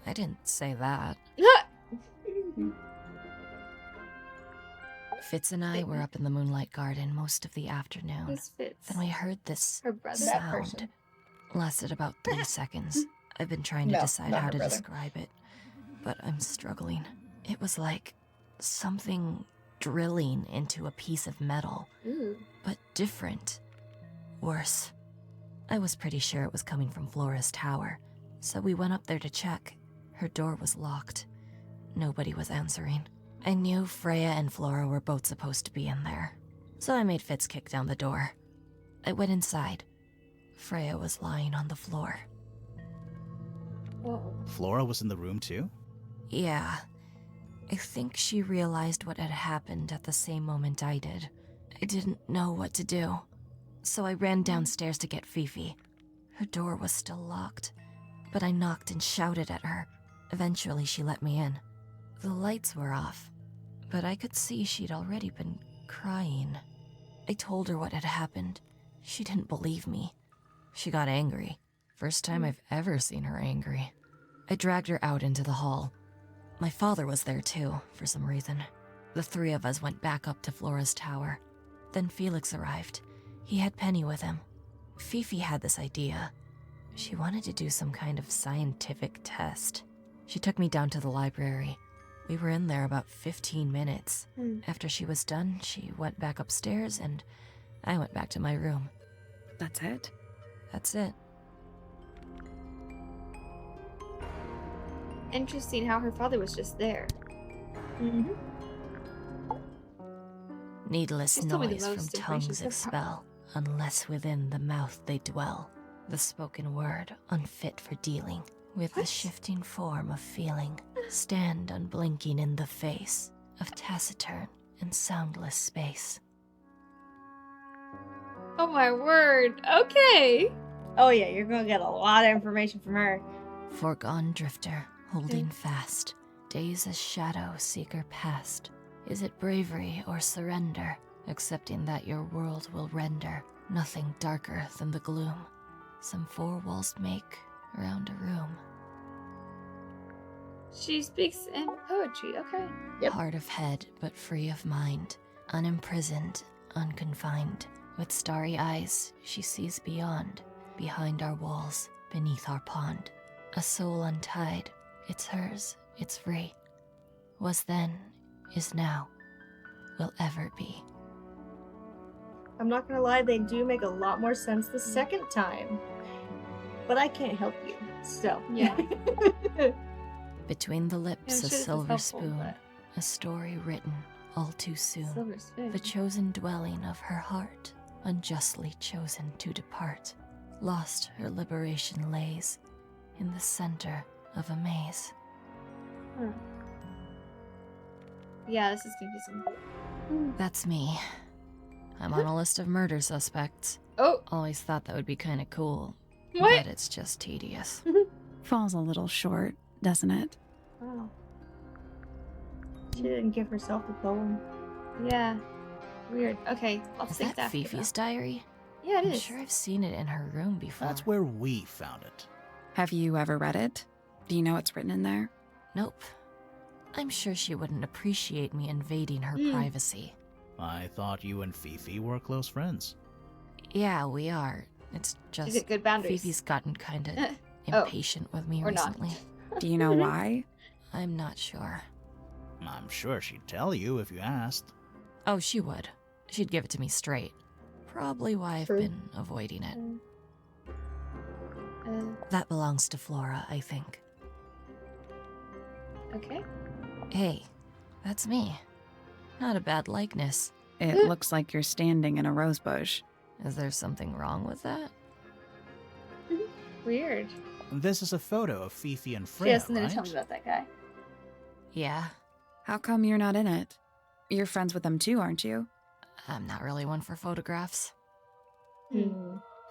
I didn't say that. Fitz and I were up in the moonlight garden most of the afternoon. Who's Fitz? Then we heard this Her brother? That sound. person. Lasted about 3 seconds. I've been trying to No, decide not how her to brother. describe it, but I'm struggling. It was like something drilling into a piece of metal, Ooh. but different. Worse. I was pretty sure it was coming from Flora's tower, so we went up there to check. Her door was locked. Nobody was answering. I knew Freya and Flora were both supposed to be in there, so I made Fitz kick down the door. I went inside. Freya was lying on the floor. Oh. Flora was in the room too? Yeah. I think she realized what had happened at the same moment I did. I didn't know what to do, so I ran downstairs to get Fifi. Her door was still locked, but I knocked and shouted at her. Eventually, she let me in. The lights were off, but I could see she'd already been crying. I told her what had happened. She didn't believe me. She got angry. First time I've ever seen her angry. I dragged her out into the hall. My father was there too, for some reason. The three of us went back up to Flora's tower. Then Felix arrived. He had Penny with him. Fifi had this idea. She wanted to do some kind of scientific test. She took me down to the library. We were in there about 15 minutes. After she was done, she went back upstairs and I went back to my room. That's it? That's it. Interesting how her father was just there. Mm-hmm. Needless She's told me the noise from most information tongues so far. expel, unless within the mouth they dwell. The spoken word unfit for dealing with the What? shifting form of feeling. Stand unblinking in the face of taciturn and soundless space. Oh my word. Okay. Oh yeah, you're gonna get a lot of information from her. Foregone drifter, holding fast, days as shadow seeker past. Is it bravery or surrender, accepting that your world will render nothing darker than the gloom some four walls make around a room? She speaks in poetry. Okay. Yep. Hard of head, but free of mind, unimprisoned, unconfined. With starry eyes, she sees beyond, behind our walls, beneath our pond. A soul untied, it's hers, it's free. Was then, is now, will ever be. I'm not gonna lie, they do make a lot more sense the second time. But I can't help you, so. Yeah. Between the Yeah, lips, I'm a sure this is silver helpful, spoon, but- a story written all too soon. Silver spoon. The chosen dwelling of her heart, unjustly chosen to depart. Lost her liberation lays in the center of a maze. Huh. Yeah, this is confusing. That's me. I'm on a list of murder suspects. Oh, Always thought that would be kind of cool, what? but it's just tedious. Falls a little short, doesn't it? Wow. She didn't give herself a poem. Yeah. Weird. Okay, I'll Is think that Fifi's diary? Yeah, it I'm is. sure I've seen it in her room before. That's where we found it. Have you ever read it? Do you know what's written in there? Nope, I'm sure she wouldn't appreciate me invading her privacy. I thought you and Fifi were close friends. Yeah, we are. It's She's just got good boundaries. Fifi's gotten kind of Oh. impatient with me Or not. recently. Do you know why? I'm not sure. I'm sure she'd tell you if you asked. Oh, she would. She'd give it to me straight. Probably why I've True. been avoiding it. Uh, That belongs to Flora, I think. okay. Hey, that's me. Not a bad likeness. It looks like you're standing in a rose bush. Is there something wrong with that? Weird. This is a photo of Fifi and She Freya, has something right? to tell me about that guy. Yeah, How come you're not in it? You're friends with them too, aren't you? I'm not really one for photographs.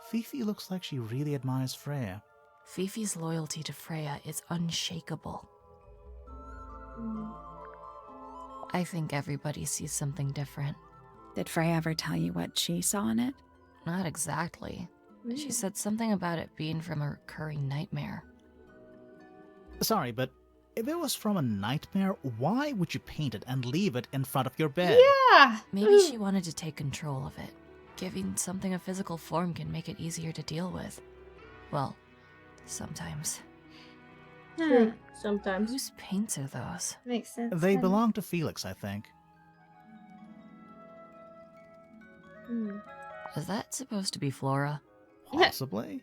Fifi looks like she really admires Freya. Fifi's loyalty to Freya is unshakable. I think everybody sees something different. Did Freya ever tell you what she saw in it? Not exactly. She said something about it being from a recurring nightmare. Sorry, but if it was from a nightmare, why would you paint it and leave it in front of your bed? Yeah. Maybe she wanted to take control of it. Giving something a physical form can make it easier to deal with. Well, sometimes. True. Sometimes. Whose paints are those? Makes sense. They then. belong to Felix, I think. Is that supposed to be Flora? Possibly.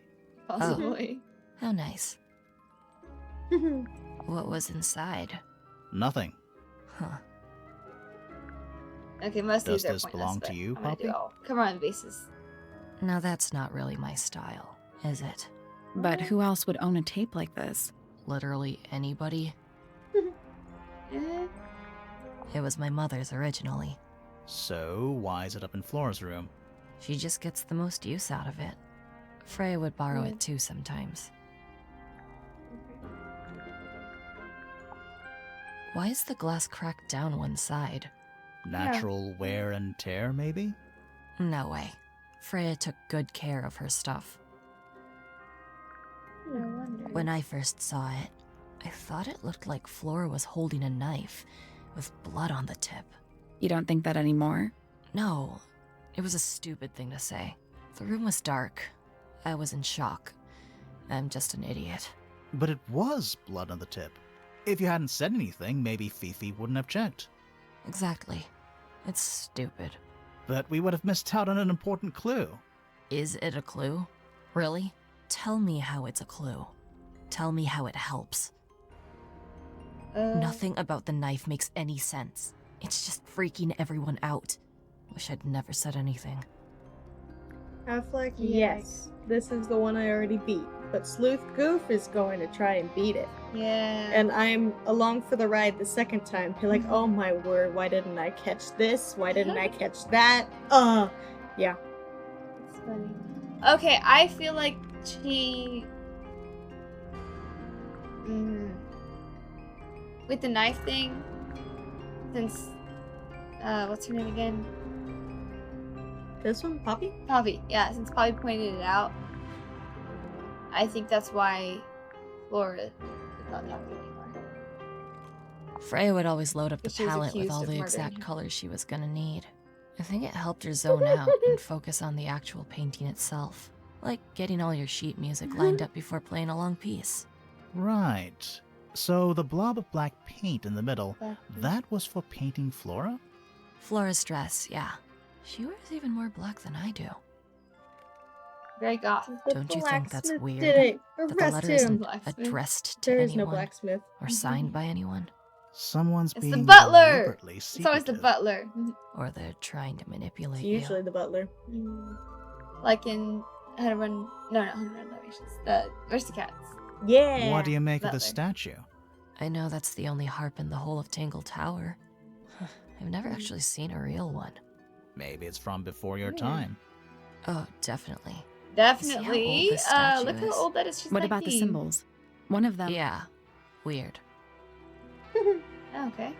Possibly. How nice. What was inside? Nothing. Huh. Okay, most of Does these are this pointless, belong to but you, I'm gonna do Poppy? all cover on bases. Now that's not really my style, is it? But who else would own a tape like this? Literally anybody? Eh, It was my mother's originally. So, why is it up in Flora's room? She just gets the most use out of it. Freya would borrow it too sometimes. Why is the glass cracked down one side? Natural wear and tear, maybe? No way. Freya took good care of her stuff. no wonder. When I first saw it, I thought it looked like Flora was holding a knife with blood on the tip. You don't think that anymore? No, it was a stupid thing to say. The room was dark. I was in shock. I'm just an idiot. But it was blood on the tip. If you hadn't said anything, maybe Fifi wouldn't have checked. Exactly. It's stupid. But we would have missed out on an important clue. Is it a clue? Really? Tell me how it's a clue. Tell me how it helps. Nothing about the knife makes any sense. It's just freaking everyone out. Wish I'd never said anything. Affleck, yes. This is the one I already beat. But Sleuth Goof is going to try and beat it. Yeah. And I'm along for the ride the second time. You're like, oh my word, why didn't I catch this? Why didn't I catch that? Yeah. It's funny. Okay, I feel like she. With the knife thing, since what's her name again? This one, Poppy? Poppy. Yeah, since Poppy pointed it out, I think that's why Flora did not talk to me anymore. Freya would always load up the She was palette with accused all of the murdering exact him. colors she was gonna need. I think it helped her zone out and focus on the actual painting itself. Like getting all your sheet music lined up before playing a long piece. Right. So the blob of black paint in the middle, that was for painting Flora? Flora's dress, yeah. She wears even more black than I do. Very goth. Don't you think that's blacksmith weird? did it. That the Arrest letter him. isn't Blacksmith. addressed to There is no anyone blacksmith. or signed by anyone, Someone's It's the being butler! deliberately It's always the secretive. butler. or they're trying to manipulate It's you. usually the butler. Like in How to Run. No, How to Run Dalmatians. The Aristocats. Yeah. What do you make of the Butler. statue? I know that's the only harp in the whole of Tangle Tower. I've never actually seen a real one. Maybe it's from before your time. Oh, definitely. Definitely. this statue Look how is? old that is. She's What about the 19. symbols? One of them. Yeah, weird. Oh, okay.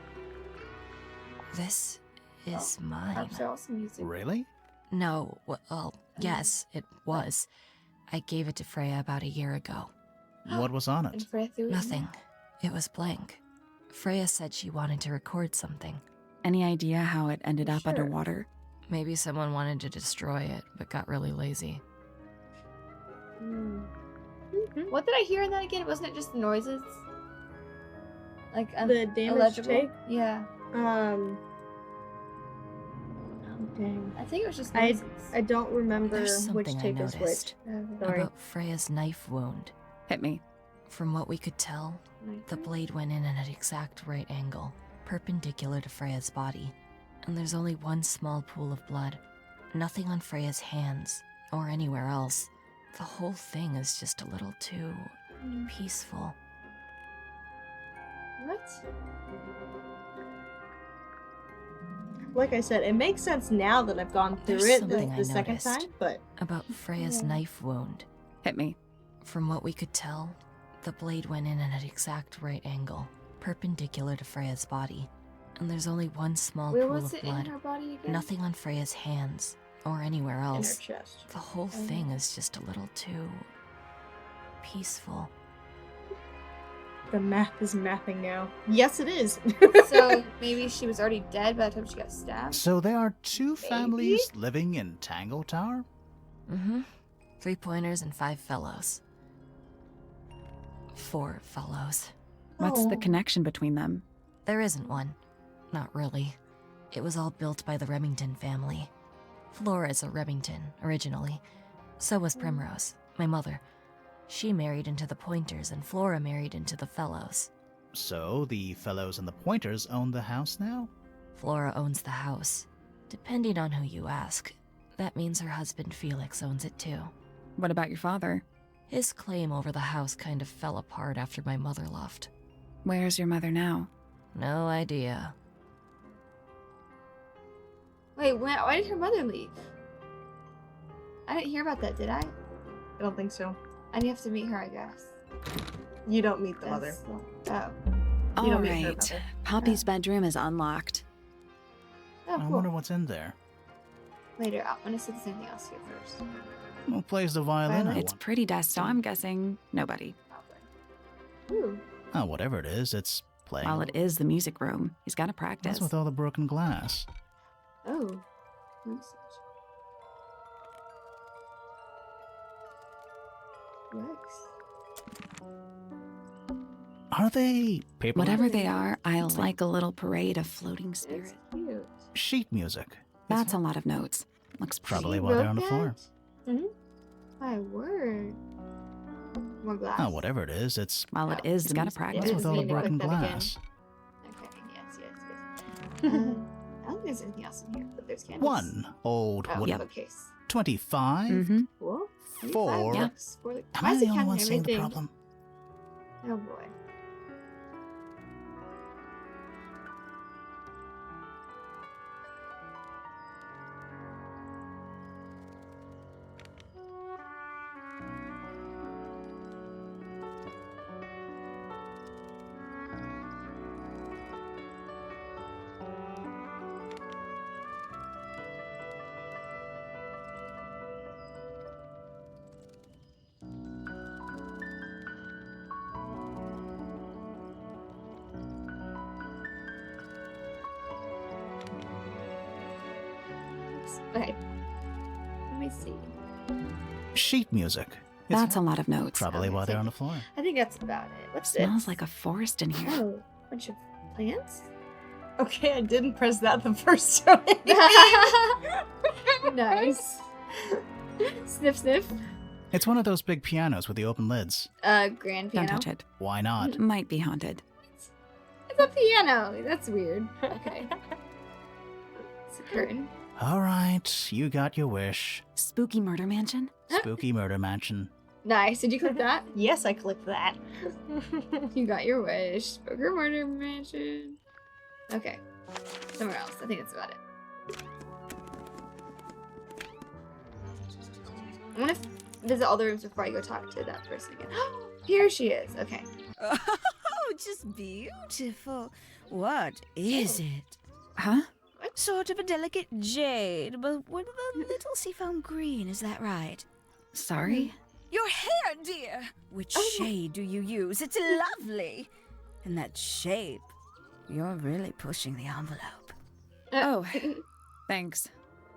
This is mine. Harps are also music. Really? No, well, yes, it was. I gave it to Freya about a year ago. What was on And it? Freya threw it in Nothing. It was blank. Freya said she wanted to record something. Any idea how it ended up Sure. underwater? Maybe someone wanted to destroy it, but got really lazy. What did I hear in that again? Wasn't it just noises? Like The damage illegible? take? Yeah. Oh, dang. I think it was just I noises. don't remember There's which something I take is which. noticed. Sorry. About Freya's knife wound. Hit me. From what we could tell, the blade went in at an exact right angle, perpendicular to Freya's body. And there's only one small pool of blood. Nothing on Freya's hands, or anywhere else. The whole thing is just a little too peaceful. What? Like I said, it makes sense now that I've gone through There's it something I the second noticed. time, but About Freya's Yeah. knife wound. Hit me. From what we could tell, the blade went in at an exact right angle, perpendicular to Freya's body. And there's only one small Where pool was of it in blood. her body again? Nothing on Freya's hands, or anywhere in her else. chest. The whole thing is just a little too peaceful. The math is mathing now. Yes, it is. So maybe she was already dead by the time she got stabbed? So there are two families living in Tangle Tower? Mm-hmm. 3 pointers and 5 fellows. 4 fellows. What's the Oh. connection between them? There isn't one. Not really. It was all built by the Remington family. Flora is a Remington, originally. So was Primrose, my mother. She married into the Pointers, and Flora married into the Fellows. So the fellows and the pointers own the house now? Flora owns the house. Depending on who you ask, that means her husband Felix owns it too. What about your father? His claim over the house kind of fell apart after my mother left. Where's your mother now? No idea. Wait, why did her mother leave? I didn't hear about that, did I? I don't think so. I'd have to meet her, I guess. You don't meet the mother. Oh. You All don't meet her right. mother. Poppy's bedroom is unlocked. Oh, I cool. wonder what's in there. Later, I want to see if there's anything else here first. Who plays the violin? I Violin? It's want- pretty dust, so I'm guessing nobody. Probably. Ooh. Oh, whatever it is, it's playing. While it is the music room, he's got to practice. What's with all the broken glass? Oh. Message. Yikes. Are they paper? Whatever they are, I like a little parade of floating That's spirits. cute. Sheet music. That's a lot of notes. Looks pretty. Probably She while they're wrote on the floor. that? Mhm. My word. More glass. Oh, whatever it is, it's While it Oh, is he's the gotta music practice. what's room. with all the meaning to broken click that again. glass? Okay, yes. I don't think there's anything else in here, but there's candles. One old Oh, wooden. Yep. bookcase. 25. Mm-hmm. Cool. 25 Four. bucks for the- Am Why I is the it only counting one seeing the everything? problem? Oh boy. Oops. Okay. Let me see. Sheet music. That's a lot of notes. Probably Okay, while they're so- on the floor. I think that's about it. What's this? Smells like a forest in here. Oh, bunch of plants? Okay, I didn't press that the first time. Nice. Sniff, sniff. It's one of those big pianos with the open lids. Grand Don't piano. touch it. Why not? Might be haunted. It's a piano. That's weird. Okay. It's a curtain. All right, you got your wish. Spooky murder mansion? Spooky murder mansion. Nice. Did you click that? Yes, I clicked that. You got your wish. Booger Murder Mansion. Okay. Somewhere else. I think that's about it. I want to visit all the rooms before I go talk to that person again. Here she is. Okay. Oh, just beautiful. What is it? Huh? Sort of a delicate jade, but with a little seafoam green, is that right? Sorry? Your hair, dear! Which shade do you use? It's lovely. And that shape. You're really pushing the envelope. Oh, thanks.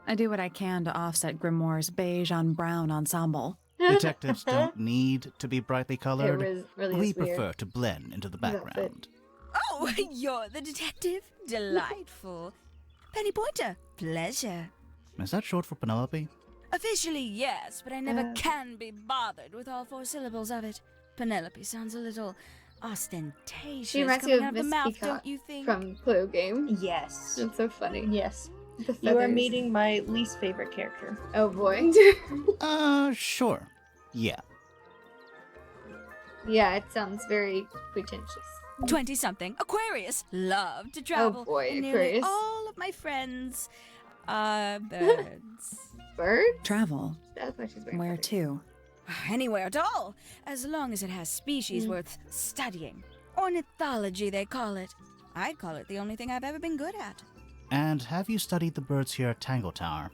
I do what I can to offset Grimoire's beige on brown ensemble. Detectives don't need to be brightly colored. really We is weird. prefer to blend into the His outfit. background. Oh, you're the detective? Delightful. Penny Pointer, pleasure. Is that short for Penelope? Officially, yes, but I never can be bothered with all 4 syllables of it. Penelope sounds a little ostentatious She reminds me coming of out of the Miss mouth, Peacock don't you think? from Clue Game. Yes. That's so funny. Yes. The You are feathers. meeting my least favorite character. Oh boy. Sure. Yeah. Yeah, it sounds very pretentious. 20-something, Aquarius, love to travel. Oh boy, and nearly Aquarius. all of my friends are birds. Bird? Travel? That's why she's wearing Where feathers. to? Anywhere at all, as long as it has species worth studying. Ornithology, they call it. I call it the only thing I've ever been good at. And have you studied the birds here at Tangle Tower?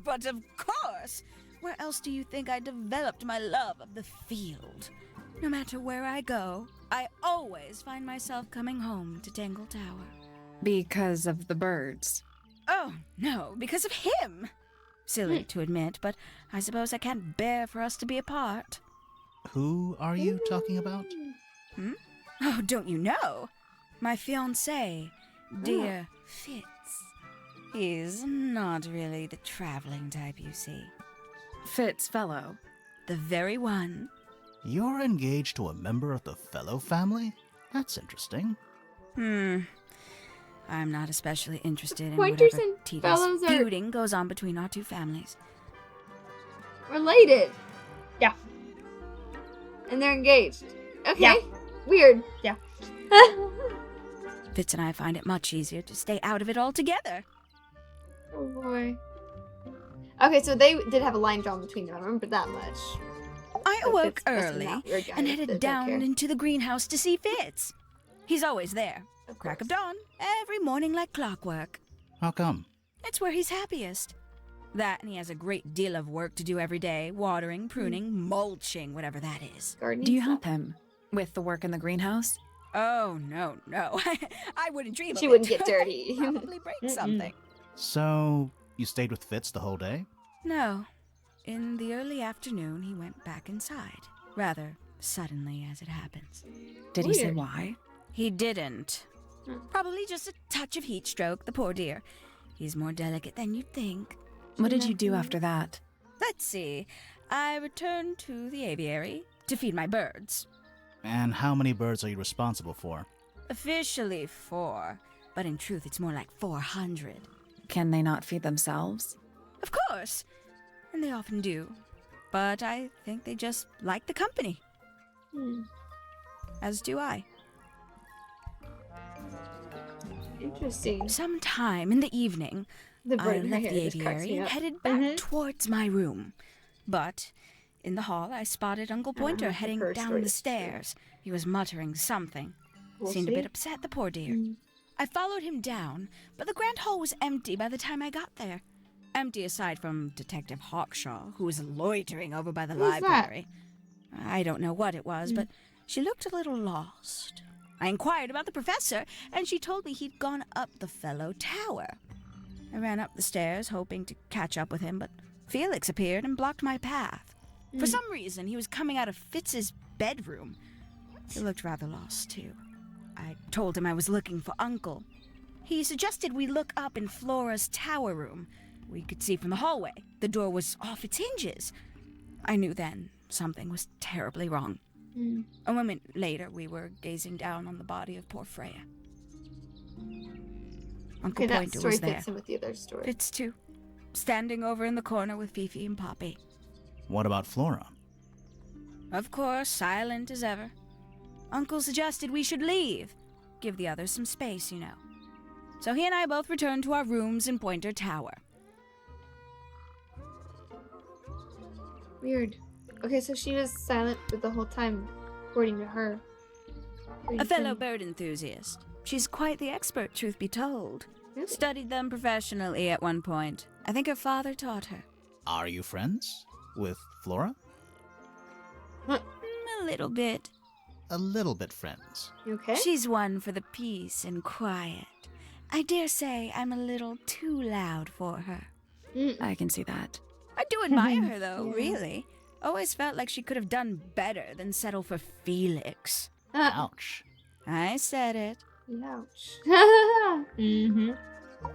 But of course! Where else do you think I developed my love of the field? No matter where I go, I always find myself coming home to Tangle Tower. Because of the birds. Oh, no, because of him! Silly to admit, but I suppose I can't bear for us to be apart. Who are you talking about? Oh, don't you know? My fiancé, dear Fitz. He's not really the traveling type, you see. Fitz Fellow. The very one. You're engaged to a member of the Fellow family? That's interesting. I'm not especially interested in Pointers whatever and tedious fellows are- feuding goes on between our 2 families. Related. Yeah. And they're engaged. Okay. Yeah. Weird. Yeah. Fitz and I find it much easier to stay out of it altogether. Oh boy. Okay, so they did have a line drawn between them. I remember that much. I But awoke Fitz must have early not weird guy and that headed don't down care. into the greenhouse to see Fitz. He's always there. Of Crack of course. dawn, every morning like clockwork. How come? It's where he's happiest. That and he has a great deal of work to do every day, watering, pruning, mulching, whatever that is. Gardening Do you stuff. help him with the work in the greenhouse? Oh, no. I wouldn't dream of She it. wouldn't get dirty. Probably break something. So, you stayed with Fitz the whole day? No. In the early afternoon, he went back inside. Rather suddenly, as it happens. Did he say Weird. why? He didn't. Probably just a touch of heat stroke, the poor dear. He's more delicate than you'd think. What did you do after that? Let's see. I returned to the aviary to feed my birds. And how many birds are you responsible for? Officially 4, but in truth it's more like 400. Can they not feed themselves? Of course, and they often do. But I think they just like the company. As do I. Interesting. Sometime in the evening, The I bird in her left hair the just cracks aviary me and up. headed back towards my room. But in the hall, I spotted Uncle Pointer the heading first down story the is true. stairs. He was muttering something. We'll Seemed a see. bit upset, the poor dear. I followed him down, but the grand hall was empty by the time I got there. Empty aside from Detective Hawkshaw, who was loitering over by the Who's that? library. I don't know what it was, but she looked a little lost. I inquired about the professor, and she told me he'd gone up the Fellow Tower. I ran up the stairs, hoping to catch up with him, but Felix appeared and blocked my path. For some reason, he was coming out of Fitz's bedroom. He looked rather lost, too. I told him I was looking for Uncle. He suggested we look up in Flora's tower room. We could see from the hallway. The door was off its hinges. I knew then something was terribly wrong. A moment later, we were gazing down on the body of poor Freya. Uncle Okay, that Pointer story was there. fits in with the other story. Fitz, too. Standing over in the corner with Fifi and Poppy. What about Flora? Of course, silent as ever. Uncle suggested we should leave. Give the others some space, you know. So he and I both returned to our rooms in Pointer Tower. Weird. Okay, so she was silent for the whole time, according to her. A fellow bird enthusiast. She's quite the expert, truth be told. Really? Studied them professionally at one point. I think her father taught her. Are you friends with Flora? A little bit. a little bit friends. You okay? She's one for the peace and quiet. I dare say I'm a little too loud for her. I can see that. I do admire her, though, Yeah. really. Always felt like she could have done better than settle for Felix. Ouch. I said it. Ouch. Mm-hmm.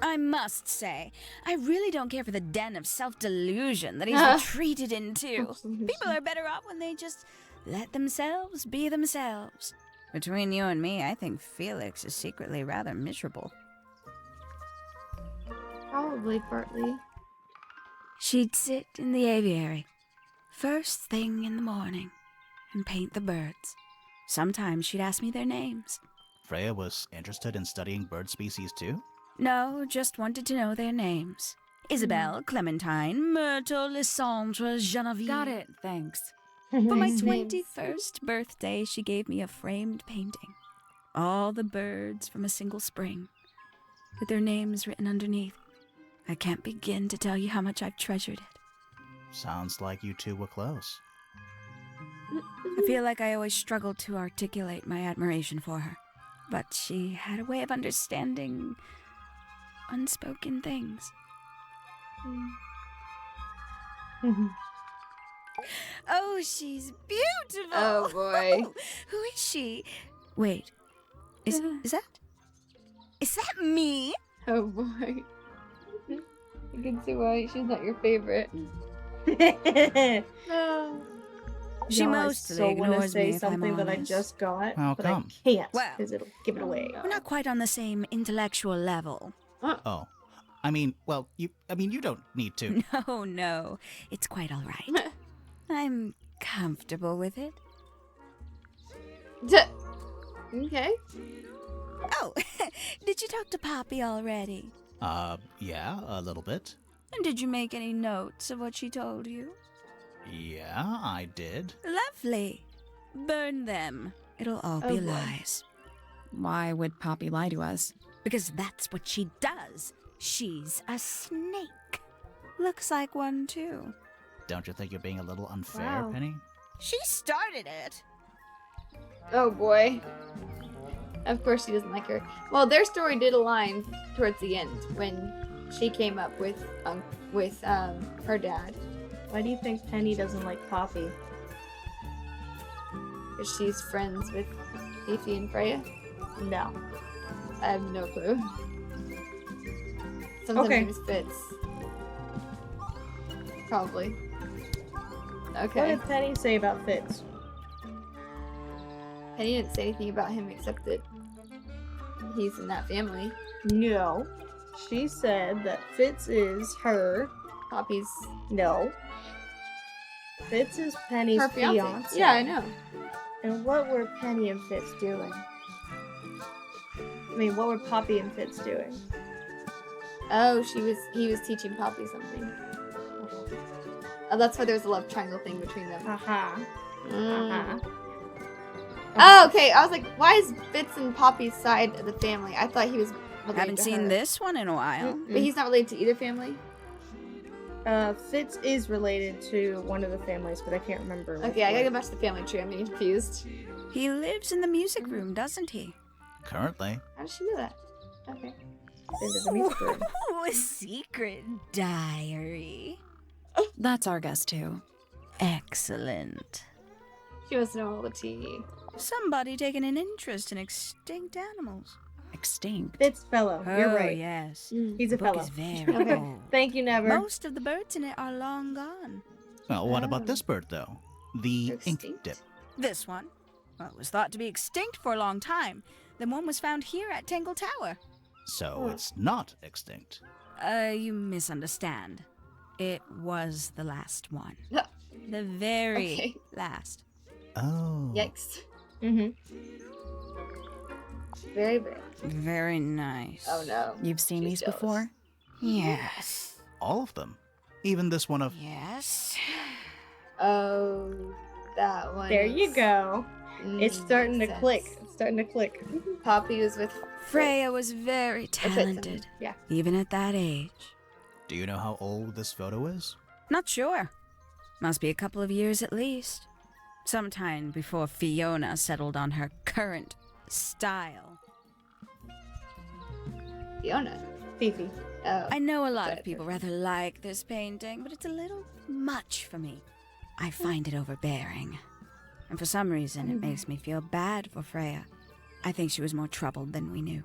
I must say, I really don't care for the den of self-delusion that he's retreated into. People are better off when they just let themselves be themselves. Between you and me, I think Felix is secretly rather miserable. Probably partly. She'd sit in the aviary, first thing in the morning, and paint the birds. Sometimes she'd ask me their names. Freya was interested in studying bird species too? No, just wanted to know their names. Isabelle, Clementine, Myrtle, Lysandre, Genevieve. Got it, thanks. For my Nice names. 21st birthday, she gave me a framed painting. All the birds from a single spring, with their names written underneath. I can't begin to tell you how much I've treasured it. Sounds like you two were close. I feel like I always struggled to articulate my admiration for her, but she had a way of understanding unspoken things. Oh, she's beautiful! Oh, boy. Who is she? Wait, is that me? Oh boy. You can see why she's not your favorite. She No, mostly I so want to ignores say me if I'm something that I honest. just got, How but come? I can't Well- because it'll give it away. We're not quite on the same intellectual level. Oh. I mean, well, you don't need to. No, it's quite all right. I'm comfortable with it. Okay. Oh, did you talk to Poppy already? Yeah, a little bit. And did you make any notes of what she told you? Yeah, I did. Lovely. Burn them. It'll all be Oh, boy. lies. Why would Poppy lie to us? Because that's what she does. She's a snake. Looks like one, too. Don't you think you're being a little unfair, Wow. Penny? She started it. Oh boy. Of course she doesn't like her. Well, their story did align towards the end when she came up with her dad. Why do you think Penny doesn't like Poppy? Because she's friends with Fifi and Freya. No. I have no clue. Sometimes Okay. name is Fitz. Probably. What Okay. did Penny say about Fitz? Penny didn't say anything about him except that he's in that family. No. She said that Fitz is her. Poppy's No. Fitz is Penny's her fiance. fiance. Yeah, I know. And what were Penny and Fitz doing? I mean, what were Poppy and Fitz doing? Oh, he was teaching Poppy something. Oh, that's why there's a love triangle thing between them. Haha. Mm. Uh-huh. Oh, okay. I was like, why is Fitz and Poppy's side of the family? I thought he was related Haven't to seen her. this one in a while. But he's not related to either family? Fitz is related to one of the families, but I can't remember. which Okay, I gotta one. go back to the family tree. I'm getting confused. He lives in the music room, doesn't he? Currently. How does she know that? Okay. Into the music room. Oh, a secret diary. That's our guess, too. Excellent. She must know all the tea. Somebody taking an interest in extinct animals. Extinct. Fitz fellow. You're Oh, right. yes. He's a The book fellow. is very Okay. old. Thank you, Never. Most of the birds in it are long gone. Well, what Oh. about this bird, though? The ink Extinct? dip. This one, well, it was thought to be extinct for a long time. Then one was found here at Tangle Tower. So it's not extinct. You misunderstand. It was the last one. No. The very Okay. last. Oh. Yikes. Mm-hmm. Very big. Very nice. Oh no. You've seen She's these jealous. before? Yes. All of them. Even this one of... Yes. Oh, that one. There you is- go. It's starting to makes click. sense. It's starting to click. Poppy was with Freya was very talented, Yeah. even at that age. Do you know how old this photo is? Not sure. Must be a couple of years at least. sometime before Fiona settled on her current style. Fiona. Fifi. Oh. I know a lot Got of it. people rather like this painting, but it's a little much for me. I find it overbearing. And for some reason, it makes me feel bad for Freya. I think she was more troubled than we knew.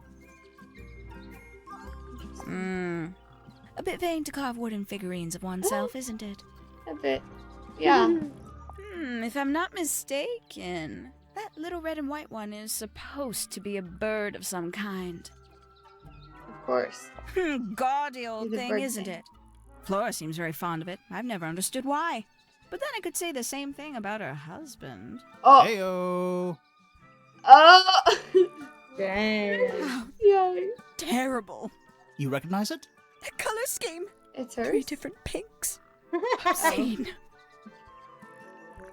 A bit vain to carve wooden figurines of oneself, isn't it? A bit. Yeah. If I'm not mistaken, that little red and white one is supposed to be a bird of some kind. Of course. Gaudy old He's a thing, bird isn't thing. it? Flora seems very fond of it. I've never understood why. But then I could say the same thing about her husband. Oh. Heyo. Oh. Dang. How Yeah. terrible. You recognize it? The color scheme. It's 3 hers. different pinks. Obscene.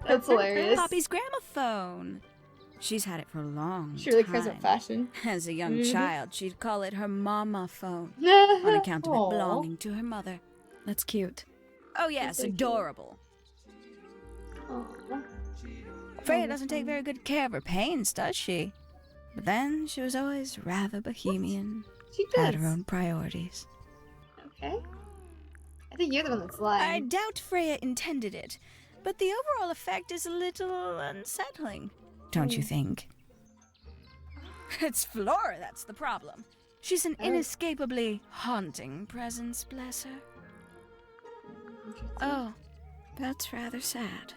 That's hilarious. Poppy's gramophone. She's had it for a long She really time. cares about fashion. As a young Mhm. child, she'd call it her mama phone on account of it Aw. belonging to her mother. That's cute. Oh yes, so cute. adorable. Aw. Freya doesn't take very good care of her paints, does she? But then she was always rather bohemian, She does. had her own priorities. Okay. I think you're the one that's I lying. doubt Freya intended it, but the overall effect is a little unsettling, don't you think? It's Flora that's the problem. She's an Oh. inescapably haunting presence, bless her. Interesting. Oh, that's rather sad.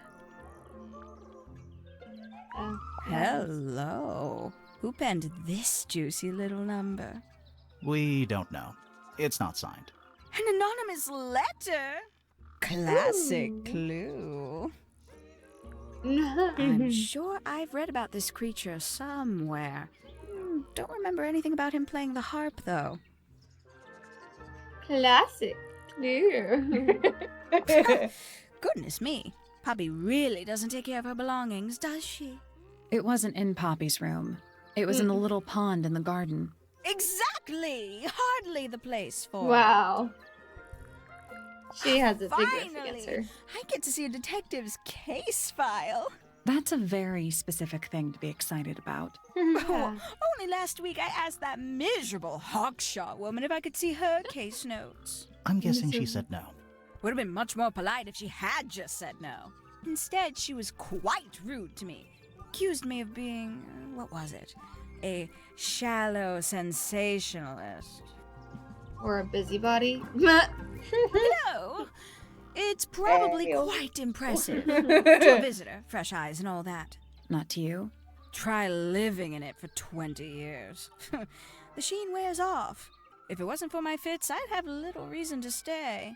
Oh. Hello. Who penned this juicy little number? We don't know. It's not signed. An anonymous letter? Classic Ooh. clue. I'm sure I've read about this creature somewhere. Don't remember anything about him playing the harp, though. Classic. Clear. Goodness me. Poppy really doesn't take care of her belongings, does she? It wasn't in Poppy's room. It was in the little pond in the garden. Exactly! Hardly the place for it. Wow. She has a big riff Finally, against her. I get to see a detective's case file. That's a very specific thing to be excited about. Oh, only last week I asked that miserable Hawkshaw woman if I could see her case notes. I'm guessing she said no. Would have been much more polite if she had just said no. Instead, she was quite rude to me. Accused me of being, what was it? A shallow sensationalist. Or a busybody. No, it's probably Fail. quite impressive. To a visitor, fresh eyes and all that. Not to you? Try living in it for 20 years. The sheen wears off. If it wasn't for my fits, I'd have little reason to stay.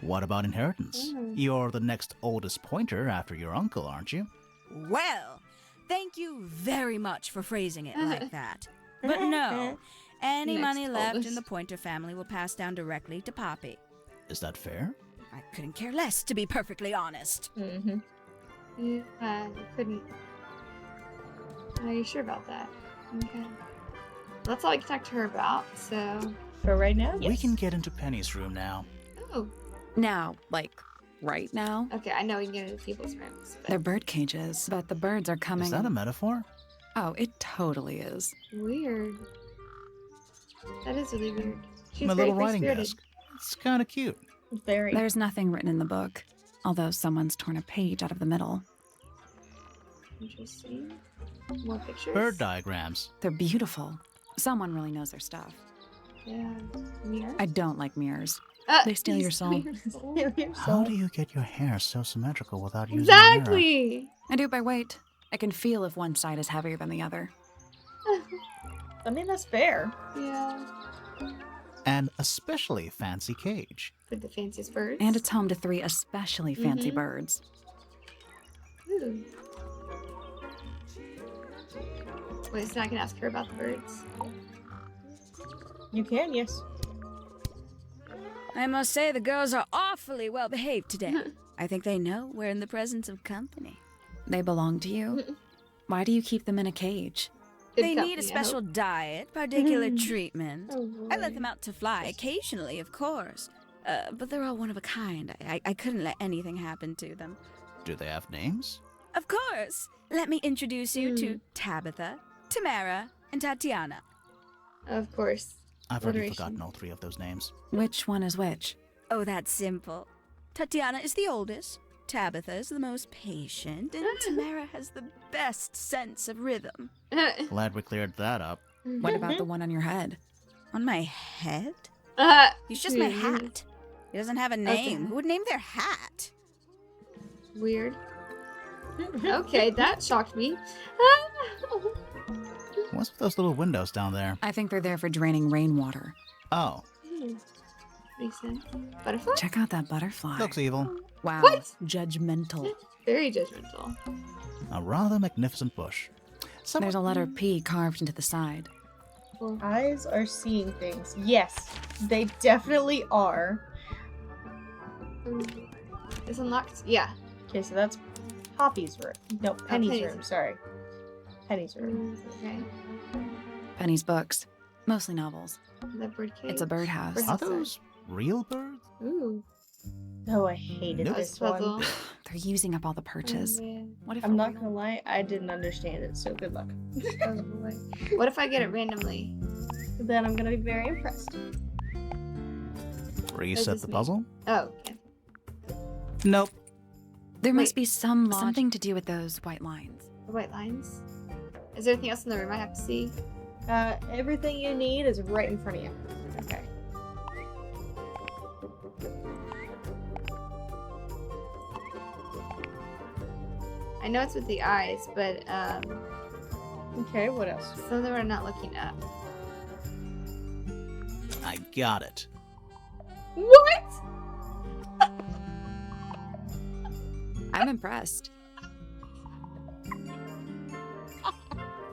What about inheritance? You're the next oldest pointer after your uncle, aren't you? Well, thank you very much for phrasing it like that. But no, any Next money left in oldest. the Pointer family will pass down directly to Poppy. Is that fair? I couldn't care less, to be perfectly honest. Mm-hmm. Yeah, you couldn't. Are you sure about that? Okay. That's all we can talk to her about, so. For right now, yes. We can get into Penny's room now. Oh, Now, like, right now? okay, I know we can get into people's rooms. They're But bird cages, but the birds are coming. Is that a metaphor? Oh, it totally is. weird. That is really weird. She's My very little writing free-spirited. desk. It's kind of cute. Very. There's nothing written in the book, although someone's torn a page out of the middle. Interesting. More pictures. Bird diagrams. They're beautiful. Someone really knows their stuff. Yeah. Mirror. I don't like mirrors. They steal your soul. How do you get your hair so symmetrical without using a mirror? Exactly. I do by weight. I can feel if one side is heavier than the other. I mean, that's fair. Yeah. An especially fancy cage. For the fanciest birds. And it's home to 3 especially fancy Mhm. birds. Ooh. Wait, so I can ask her about the birds. You can, yes. I must say the girls are awfully well behaved today. I think they know we're in the presence of company. They belong to you. Why do you keep them in a cage? Good They company, need a I special hope. diet, particular treatment. Oh, I let boy. them out to fly occasionally, of course. But they're all one of a kind. I couldn't let anything happen to them. Do they have names? Of course. Let me introduce you to Tabitha, Tamara, and Tatiana. Of course. I've already Alliteration. forgotten all 3 of those names. Which one is which? Oh, that's simple. Tatiana is the oldest, Tabitha is the most patient, and Tamara has the best sense of rhythm. Glad we cleared that up. What about the one on your head? On my head? He's just my hat. He doesn't have a name. Okay. Who would name their hat? Weird. Okay, that shocked me. What's with those little windows down there? I think they're there for draining rainwater. Oh, Makes sense. Butterfly? Check out that butterfly. looks evil. Wow. What? Judgmental. Very judgmental. A rather magnificent bush. There's a letter P carved into the side. Eyes are seeing things. Yes, they definitely are. It's unlocked? Yeah. Okay, so that's Poppy's room. No, Penny's Penny's room. room. Sorry. Penny's room. Okay. Penny's books. Mostly novels. The bird cage. It's a birdhouse. Birdhouse. Are those real birds? Ooh. Oh, I hated Nope. this Puzzle. one. They're using up all the perches. Oh, man. What if I'm a not real- gonna lie, I didn't understand it, so good luck. Oh, boy. What if I get it randomly? Then I'm gonna be very impressed. Reset this the me? puzzle? Oh, okay. Nope. There must Wait. be something to do with those white lines. The white lines. Is there anything else in the room I have to see? Everything you need is right in front of you. Okay. I know it's with the eyes, but Okay, what else? some of them are not looking up. I got it. What? I'm impressed.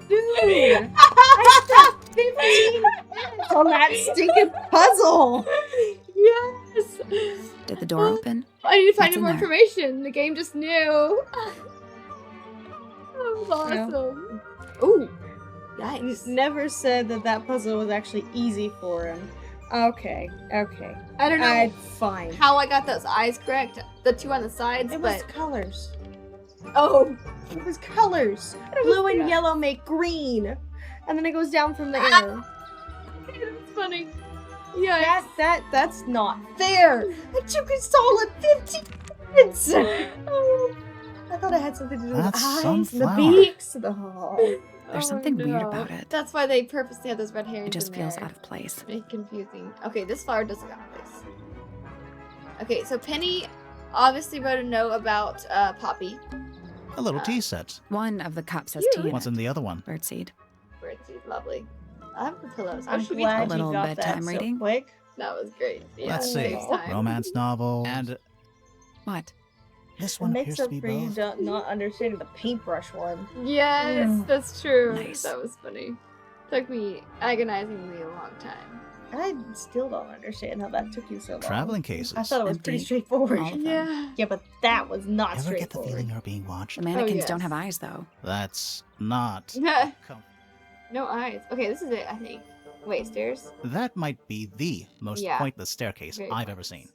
Dude! I spent 15 minutes on that stinking puzzle! Yes! Did the door open? I need to find What's in more there? information. The game just knew. That was awesome. Ooh. Yikes. Never said that that puzzle was actually easy for him. Okay. I don't know Fine. how I got those eyes correct. The two on the sides, It was but colors. oh, It was colors. Blue and yellow make green. And then it goes down from the air. that's funny. Yeah. That's not fair. That you could solve in 15 minutes. I thought it had something to do with the That's eyes and the sunflower. beaks. Oh. There's something weird about it. That's why they purposely have those red herrings. It just in feels there. out of place. Make it confusing. Okay, this flower does look out of place. Okay, so Penny obviously wrote a note about Poppy. A little tea set. One of the cups has Cute. tea in What's it. in the other one? Birdseed. Birdseed, lovely. I have the pillows. I'm should we glad A you little got that bedtime so reading? quick. That was great. Yeah, Let's it see. saves time. Romance novel. And What? this It one makes appears to up be for you both. not understanding the paintbrush one. Yes, Mm. that's true. Nice. That was funny. Took me agonizingly a long time. I still don't understand how that took you so long. Traveling cases. I thought it was pretty Empty. straightforward. All of them. Yeah. Yeah, but that was not Ever get the straightforward. feeling you're being watched? The mannequins don't yes. have eyes, though. That's not. com- No eyes. Okay, this is it, I think. Wait, stairs? That might be the most Yeah. pointless staircase Very I've pointless. ever seen.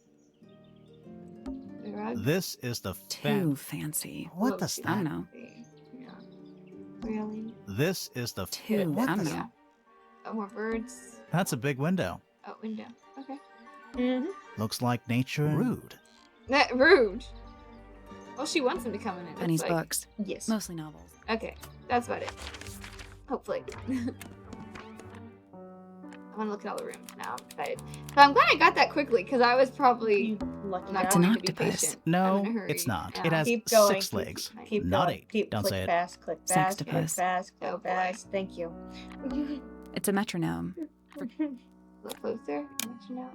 The rug? This is the Too fancy. What does I don't that? know. Yeah. Really? This is the Too. What I don't the- know. Oh, more birds. That's a big window. Oh, window. Okay. Mm-hmm. Looks like nature and rude. Rude. Well, she wants him to come in. It Penny's looks like. books. Yes. Mostly novels. Okay, that's about it. Hopefully. I want to look at all the rooms now. I'm excited. So I'm glad I got that quickly because I was probably You lucky not It's an going to be octopus. patient. No, I'm in a hurry. it's not. Yeah. It has Keep going. 6 legs. Keep Not going. 8. Keep Don't click say it. fast, click fast, click Sextopus. fast, Oh, click boy. fast. Thank you. It's a metronome. Look closer. Let you know.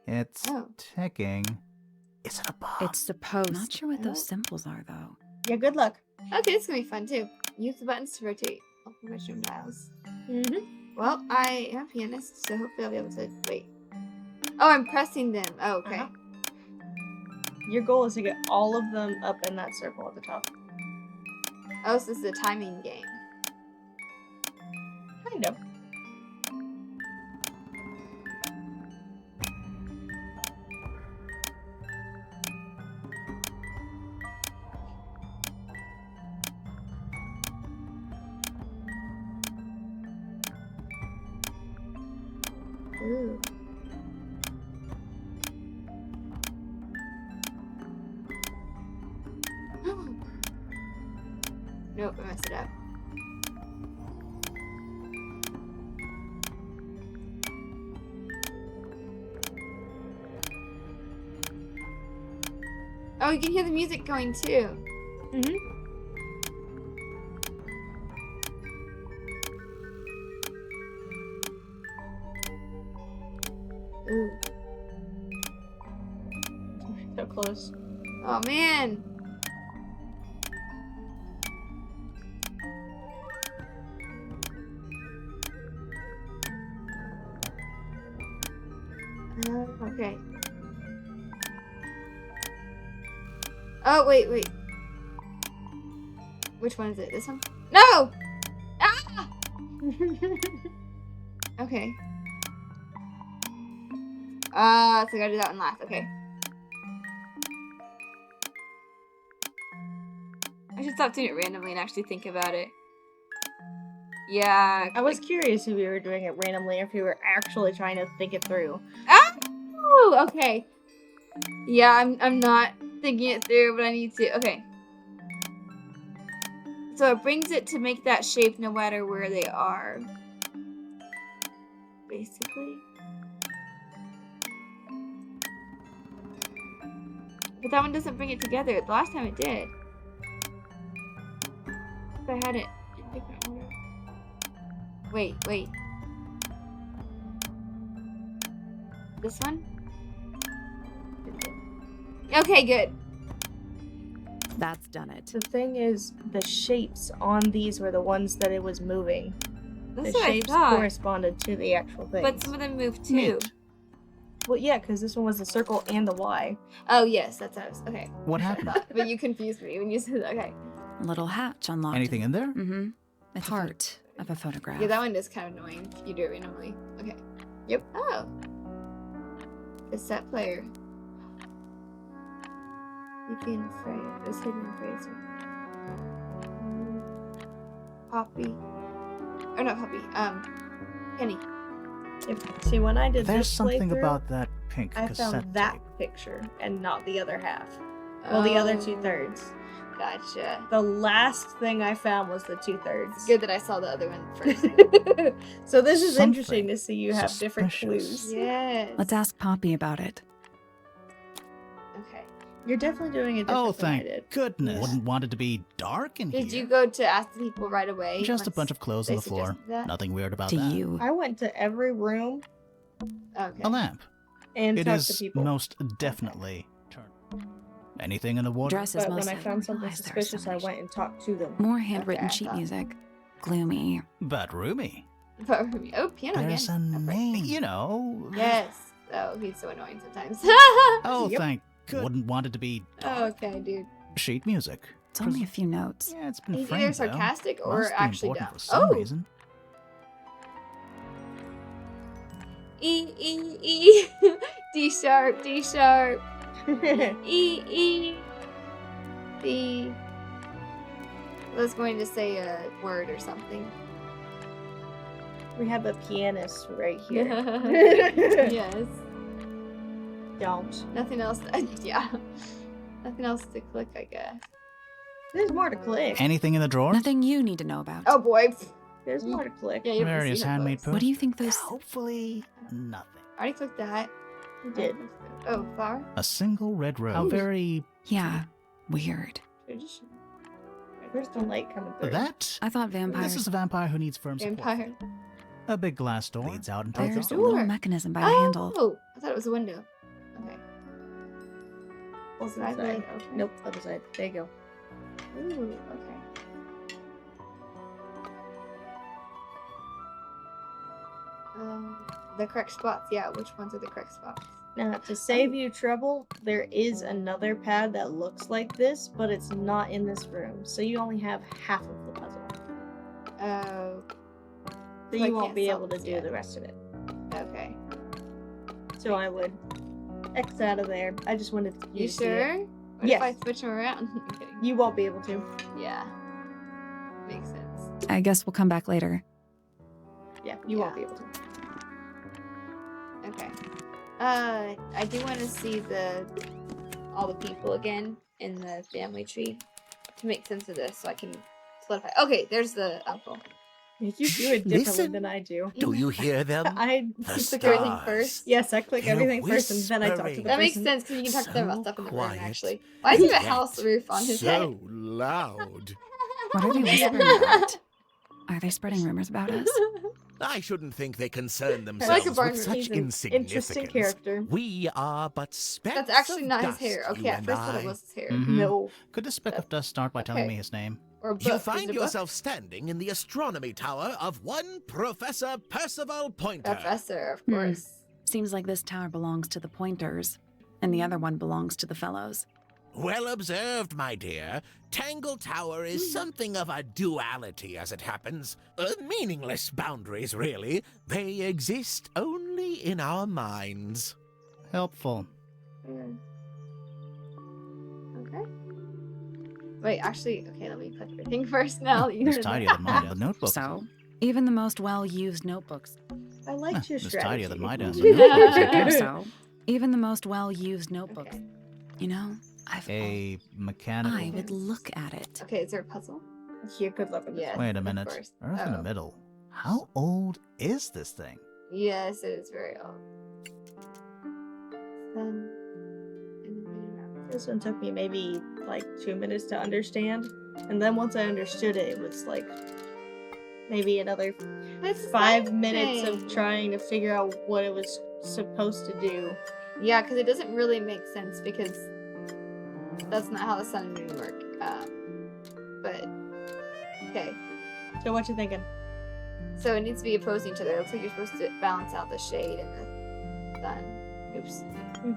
It's Oh. ticking. Is it a bomb? It's supposed. Not sure what Oh. those symbols are, though. Yeah, good luck. Okay, this is going to be fun too. Use the buttons to rotate all the measuring dials. Mm-hmm. Well, I am a pianist, so hopefully I'll be able to wait. Oh, I'm pressing them. Oh, okay. Uh-huh. Your goal is to get all of them up in that circle at the top. Oh, so this is a timing game. Kind of. Ooh. Nope, I messed it up. Oh, you can hear the music going too. Mm-hmm. Ooh. So close. Oh man. Okay. Oh, wait. Which one is it? This one? No! Ah! Okay. So I gotta do that one last. Okay. I should stop doing it randomly and actually think about it. Yeah. I was curious if you were doing it randomly or if you were actually trying to think it through. Oh, okay. Yeah, I'm not thinking it through, but I need to. Okay. So it brings it to make that shape no matter where they are. Basically. But that one doesn't bring it together. The last time it did. But I had it in different order. Wait. This one? Okay, good. That's done it. The thing is, the shapes on these were the ones that it was moving. That's The what I shapes thought. corresponded to the actual thing. But some of them moved too. Neat. Well, yeah, because this one was the circle and the Y. Oh, yes, that's what I was. Okay. What happened? But you confused me when you said that. Okay. Little hatch unlocked. Anything in there? Mm-hmm. It's part of a photograph. Yeah, that one is kind of annoying if you do it randomly. Okay. Yep. Oh. Cassette player. Yuki and Freya. It was hidden in Fraser. Poppy. Or not Poppy. Penny. See, when I did There's this something playthrough, about that pink I cassette found that tape. picture and not the other half. Well, the other Oh, 2/3. Gotcha. The last thing I found was the 2/3. It's good that I saw the other one first. So this is Something interesting to see you have different suspicious. clues. Yes. Let's ask Poppy about it. Okay. You're definitely doing it different Oh, than I thank did. goodness. Wouldn't want it to be dark in Did here. you go to ask the people right away? Just a once bunch of clothes they on the floor. suggested that? Nothing weird about To that. you. I went to every room Okay. A lamp. and It talked to is people. most definitely turned. Anything in the wardrobe? Dresses But when mostly. I found something Realize there are so suspicious, I many went and talked to them. More handwritten Okay, I sheet thought- music. Gloomy. But roomy. Oh, piano There's a again. name. You know. Yes. Oh, he's so annoying sometimes. Oh, Yep. thank good. Wouldn't want it to be Oh, okay, dude. sheet music. It's only a few notes. Yeah, it's been He's framed, either though. sarcastic or Must be actually important dumb. for some Oh, reason. E. D sharp, D sharp. E. B. I was going to say a word or something. We have a pianist right here. Yes. Don't. Nothing else. Yeah. Nothing else to click, I guess. There's more to click. Anything in the drawer? Nothing you need to know about. Oh boy. There's more to click. Yeah, you haven't Various seen it, handmade folks. What do you think those... Hopefully, nothing. I already clicked that. You did. Oh, flower? A single red rose. How very. Yeah, weird. Tradition. Where's the light coming through? That? I thought vampires... This is a vampire who needs firm support. Vampire. A big glass door leads out into There's the a door. little mechanism by the handle. Oh, I thought it was a window. Okay. Both Side side. lid, okay. Nope, other side. There you go. Ooh, okay. The correct spots. Yeah, which ones are the correct spots? Now, to save you trouble, there is another pad that looks like this, but it's not in this room. So you only have half of the puzzle. Oh, So So I you won't can't be solve able to this do yet. the rest of it. okay. So I would X out of there. I just wanted you You to see it. sure? What Yes. if I switch them around? I'm kidding. You won't be able to. Yeah. Makes sense. I guess we'll come back later. Yeah, you won't be able to. Okay. I do want to see all the people again in the family tree to make sense of this, so I can solidify. Okay, there's the uncle. You do it differently Listen. than I do. Do you hear them? I The click everything stars. first? yes, I click They're everything first and then I talk to the whispering. That makes person. sense because you can talk to them about So stuff in the room. quiet. Actually, why is he have a Yet house roof on his head? so loud. What are they whispering about? Are they spreading rumors about us? I shouldn't think they concern like a themselves barn with roof. such He's an insignificance. interesting character. We are but specks That's actually of not his dust, hair. you Okay, at and first I thought I. it was his hair. Mhm. No. Could the speck of dust start by telling Okay. me his name? Or a book. You Is find it a book? yourself standing in the astronomy tower of one Professor Percival Pointer. Professor, of course. Seems like this tower belongs to the Pointers, and the other one belongs to the Fellows. Well observed, my dear. Tangle Tower is something of a duality, as it happens. Meaningless boundaries, really. They exist only in our minds. Helpful. Okay. Wait, actually, okay, let me put everything first now. It's tidier than my desk. Notebooks. So, even the most well-used notebooks. I liked your It's strategy. tidier than my desk. So, even the most well-used notebooks. Okay. You know, A mechanical. I would look at it. Okay, is there a puzzle? Yeah, good luck with this. Yes. Wait a of minute. course. Earth in the Oh. middle. How old is this thing? Yes, it is very old. Sun in the middle. This one took me maybe like 2 minutes to understand. And then once I understood it, it was like maybe another That's 5 minutes of something. trying to figure out what it was supposed to do. Yeah, because it doesn't really make sense because that's not how the sun and moon work. But okay, So what you thinking? so it needs to be opposing each other. It looks like you're supposed to balance out the shade and the sun. Oops.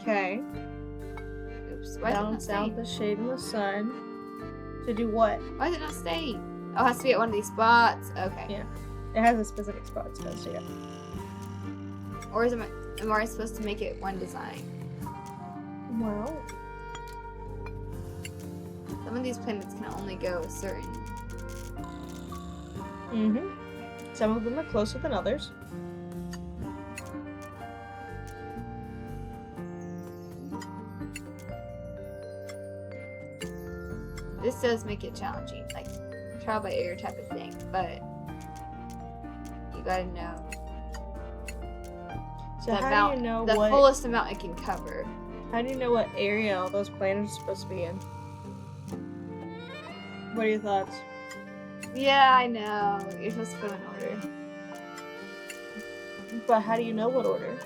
Okay. Oops. Why is it not Balance out staying? the shade in the sun. To do what? Why is it not staying? Oh, it has to be at one of these spots. Okay. Yeah. It has a specific spot it's supposed to go. Or am I supposed to make it one design? Well, Some of these planets can only go a certain. some of them are closer than others. This does make it challenging, like trial by error type of thing, but you gotta know So the how do you know the what? fullest amount it can cover. How do you know what area all those planets are supposed to be in? What are your thoughts? Yeah, I know. You're supposed to put them in order. But how do you know what order?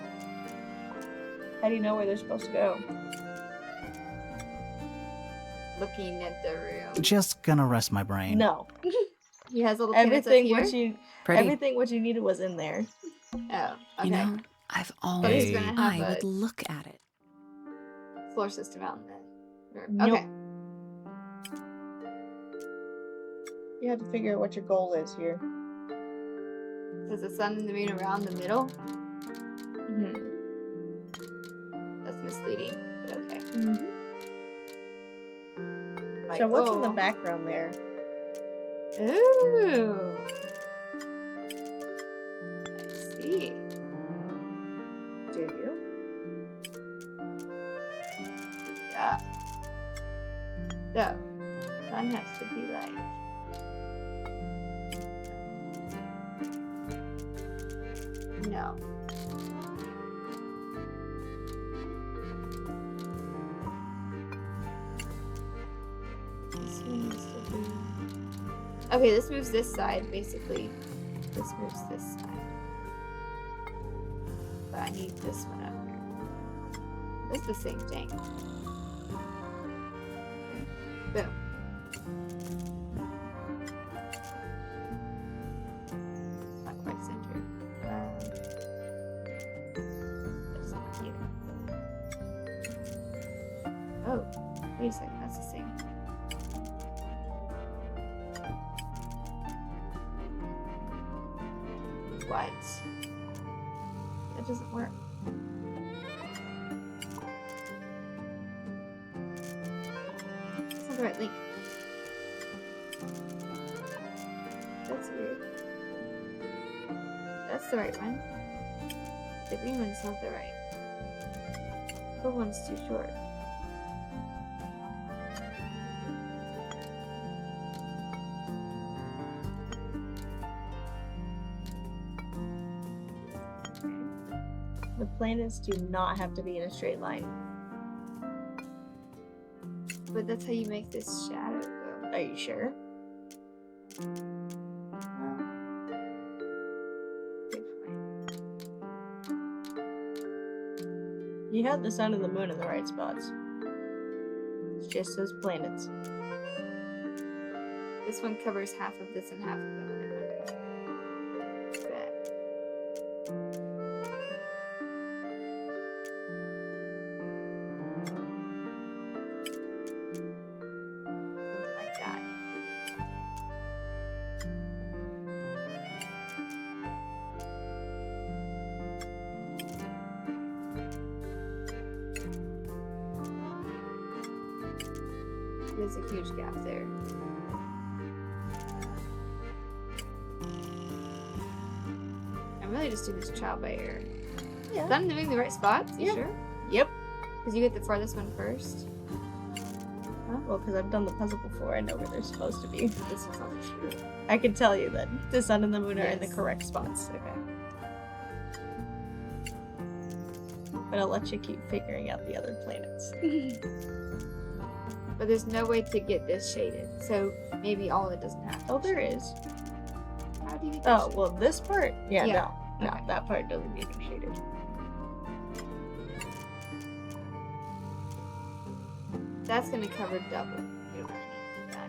How do you know where they're supposed to go? Looking at the room. Just gonna rest my brain. No. He has all the planets up Everything here. what you Pretty. everything what you needed was in there. Oh, okay. You know, I've But always. he's gonna have I a would look at it. floor system out in the room. Nope. Okay. You have to figure out what your goal is here. Does the sun and the moon around the middle? Mm-hmm. That's misleading, but okay. Like, So what's in the oh. background there? Ooh. I see. Do you? Yeah. So, sun has to be like. No. This one has to be. Okay, this moves this side, basically. This moves this side. But I need this one up here. It's the same thing. Okay. Boom. Not quite centered. That's not here. Oh, wait a second, that's the same. What? That doesn't work. That's not the right link. That's weird. That's the right one. the green one's not the right. The one's too short. The planets do not have to be in a straight line. But that's how you make this shadow go. Are you sure? Okay, fine. You have the sun and the moon in the right spots. It's just those planets. This one covers half of this and half of the other one. Back. Something like that. There's a huge gap there. I'm really just doing this trial by error. Yeah. Is that doing the right spots? You Yeah. sure? Yep. Because you get the farthest one first. Well, because I've done the puzzle before, I know where they're supposed to be. This is not true. I can tell you that the sun and the moon are in the Yes. correct spots. Okay. But I'll let you keep figuring out the other planets. But there's no way to get this shaded. So maybe all of it doesn't have to. Oh, there is. How do you get that Oh, shaded? well, this part? Yeah, Yeah. no. Okay. That part doesn't need to be shaded. That's gonna cover double. You don't really need that.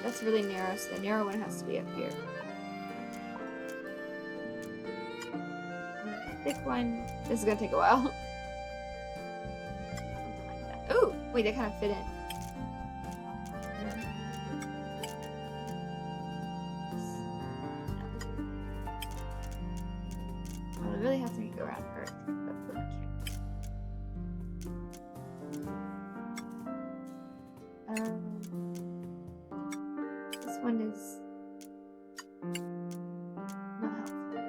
That's really narrow, so the narrow one has to be up here. Thick one. This is gonna take a while. Something like that. Ooh, wait, that kind of fit in. I really have to go around Earth, but I can't. This one is not helpful.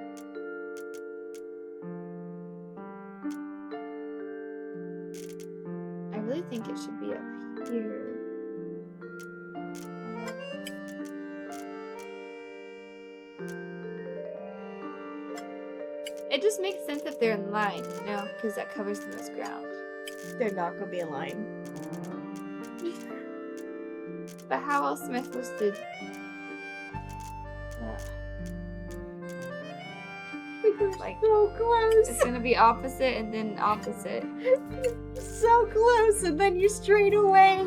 I really think it should be up here. It just makes sense if they're in line, you know, because that covers the most ground. They're not gonna be in line. But how else am I supposed to? Like, So close! it's gonna be opposite and then opposite. So close, and then you strayed away!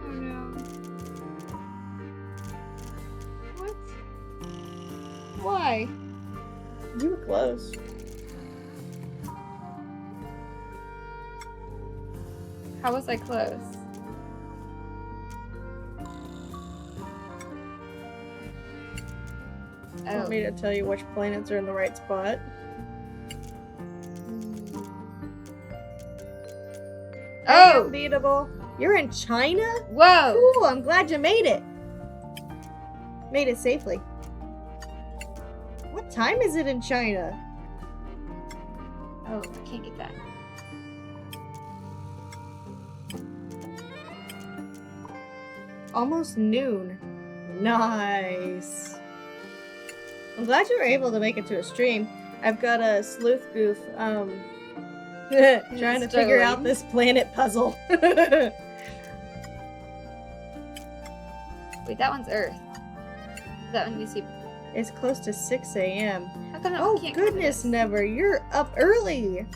Oh no. What? Why? You were close. How was I close? Want me to tell you which planets are in the right spot? Oh! Unbeatable. You're in China? Whoa! Cool, I'm glad you made it. Made it safely. What time is it in China? Oh, I can't get that. Almost noon. Nice. I'm glad you were able to make it to a stream. I've got a Sleuth Goof, trying to figure out Struggling. this planet puzzle. Wait, that one's Earth. That one you see. It's close to 6 a.m. How come that Oh, one can't cover goodness, this? never. You're up early.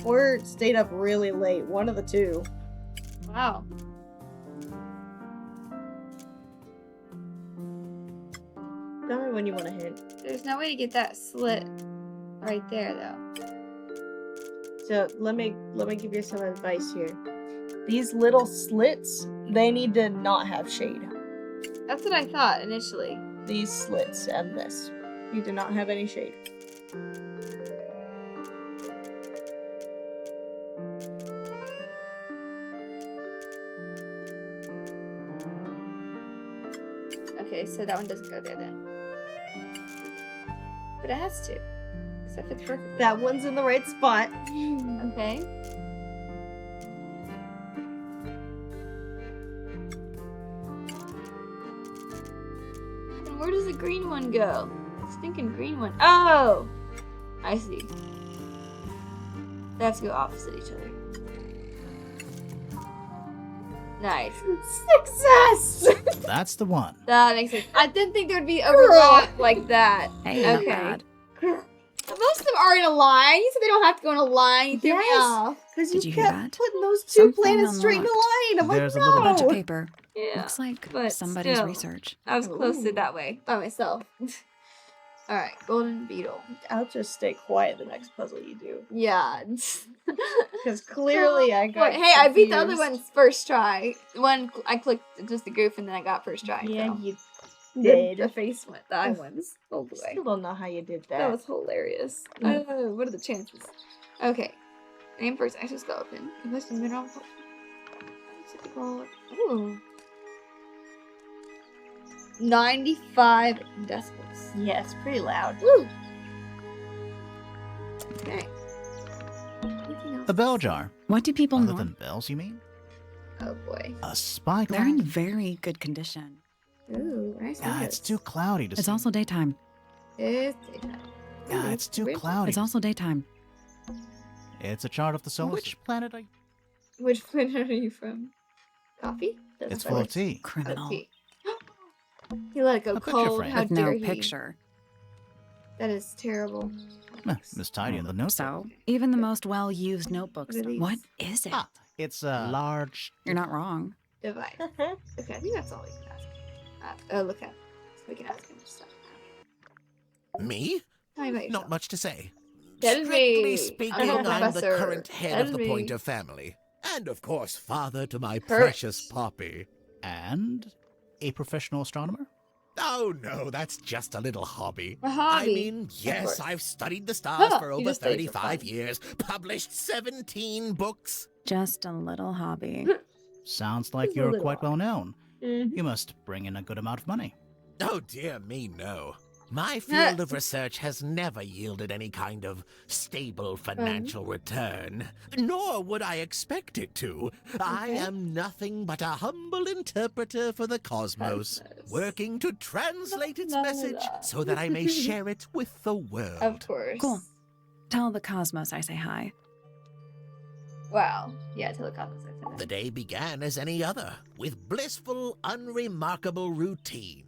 Or stayed up really late. One of the two. Wow. Tell me when you want to hint. There's no way to get that slit right there, though. So let me give you some advice here. These little slits, they need to not have shade. That's what I thought initially. These slits and this need to not have any shade. Okay, so that one doesn't go there then. But it has to. Because that fits perfectly. That one's in the right spot. Okay. And where does the green one go? The stinking green one. Oh! I see. They have to go opposite each other. Nice. Success! That's the one. That makes sense. I didn't think there would be overlap like that. Hey, not Okay. bad. Most of them are in a line. You said they don't have to go in a line. You threw me Yes. off. Because Did you you hear kept that? putting those two Something planets straight in a unlocked. line. I'm like, There's a no. little Bunch of paper. Yeah. Looks like but somebody's still. research. I was close to Ooh. it that way by myself. Alright, golden beetle. I'll just stay quiet the next puzzle you do. Yeah. Because clearly I got Hey, I beat the other confused. one's first try. One I clicked just the goof and then I got first try. Yeah, so. you The did. face went. The eye ones. Oh boy. Still don't know how you did that. That was hilarious. What are the chances? Okay. Name first exoskeleton. Invest in mineral. What's it called? Ooh. 95 decibels. Yeah, it's pretty loud. Woo! Okay. Anything else? A bell jar. What do people Other know? than bells, you mean? Oh boy. A spyglass? They're in very good condition. Ooh, nice Yeah, windows. it's too cloudy to see. It's also daytime. It's daytime. Yeah, Ooh, it's too weird. cloudy. It's also daytime. It's a chart of the solar Which planet are you? Which planet are you from? Coffee? It's full of tea. Criminal. Tea. He let it go A picture cold. frame. How With dare no he? picture. That is terrible. Miss Tidy in the notebook. So, even the most well-used notebooks. What are these? What is it? Ah, it's a large. You're not wrong. Device. Okay, I think that's all we can ask. Look at. So we can ask him stuff. Me? Tell me about yourself. Not much to say. That is Strictly me. speaking, I'm a I'm the professor. current head That of is the me. Pointer family. And of course, father to my Correct. precious Poppy. And a professional astronomer? Oh no, that's just a little hobby. A hobby. I mean, Of yes, course. I've studied the stars Huh, for you over just studied for 35 fun. years, published 17 books. Just a little hobby. Sounds like Just a you're little quite well known. Mhm. You must bring in a good amount of money. Oh dear me, no. My field of research has never yielded any kind of stable financial return, nor would I expect it to. I Okay. am nothing but a humble interpreter for the cosmos, Cosmos. working to translate its La, la, message la. so that I may share it with the world. Of course. Cool. Tell the cosmos I say hi. Wow. Yeah, telecosmos. I said The that. day began as any other, with blissful, unremarkable routine.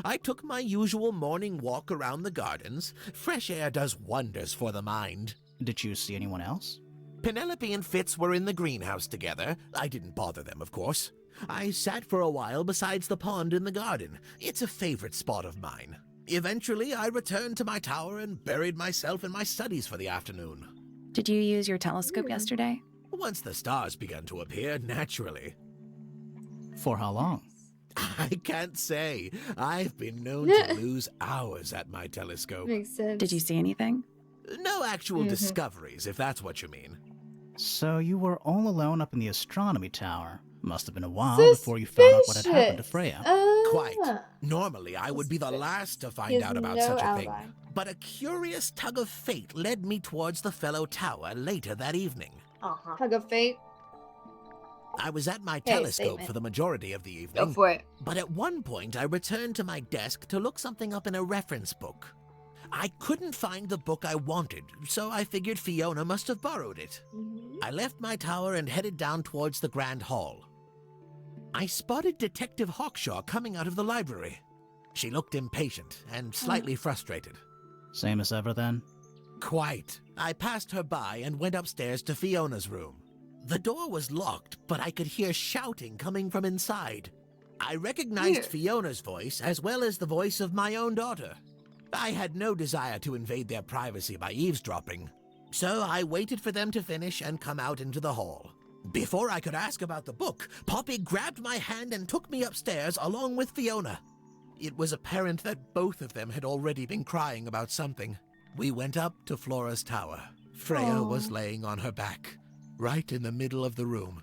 I took my usual morning walk around the gardens. Fresh air does wonders for the mind. Did you see anyone else? Penelope and Fitz were in the greenhouse together. I didn't bother them, of course. I sat for a while besides the pond in the garden. It's a favorite spot of mine. Eventually, I returned to my tower and buried myself in my studies for the afternoon. Did you use your telescope yesterday? Once the stars began to appear, naturally. For how long? I can't say. I've been known to lose hours at my telescope. Makes sense. Did you see anything? No actual discoveries, if that's what you mean. So you were all alone up in the astronomy tower. Must have been a while before you found out what had happened to Freya. Quite. Normally, I would be the last to He find has out about no such a alibi. thing. But a curious tug of fate led me towards the fellow tower later that evening. Uh-huh. Tug of fate. I was at my Hey, telescope statement. for the majority of the Go evening, for it. but at one point I returned to my desk to look something up in a reference book. I couldn't find the book I wanted, so I figured Fiona must have borrowed it. I left my tower and headed down towards the Grand Hall. I spotted Detective Hawkshaw coming out of the library. She looked impatient and slightly frustrated. Same as ever then? Quite. I passed her by and went upstairs to Fiona's room. The door was locked, but I could hear shouting coming from inside. I recognized Weird. Fiona's voice as well as the voice of my own daughter. I had no desire to invade their privacy by eavesdropping, so I waited for them to finish and come out into the hall. Before I could ask about the book, Poppy grabbed my hand and took me upstairs along with Fiona. It was apparent that both of them had already been crying about something. We went up to Flora's tower. Freya was laying on her back, right in the middle of the room.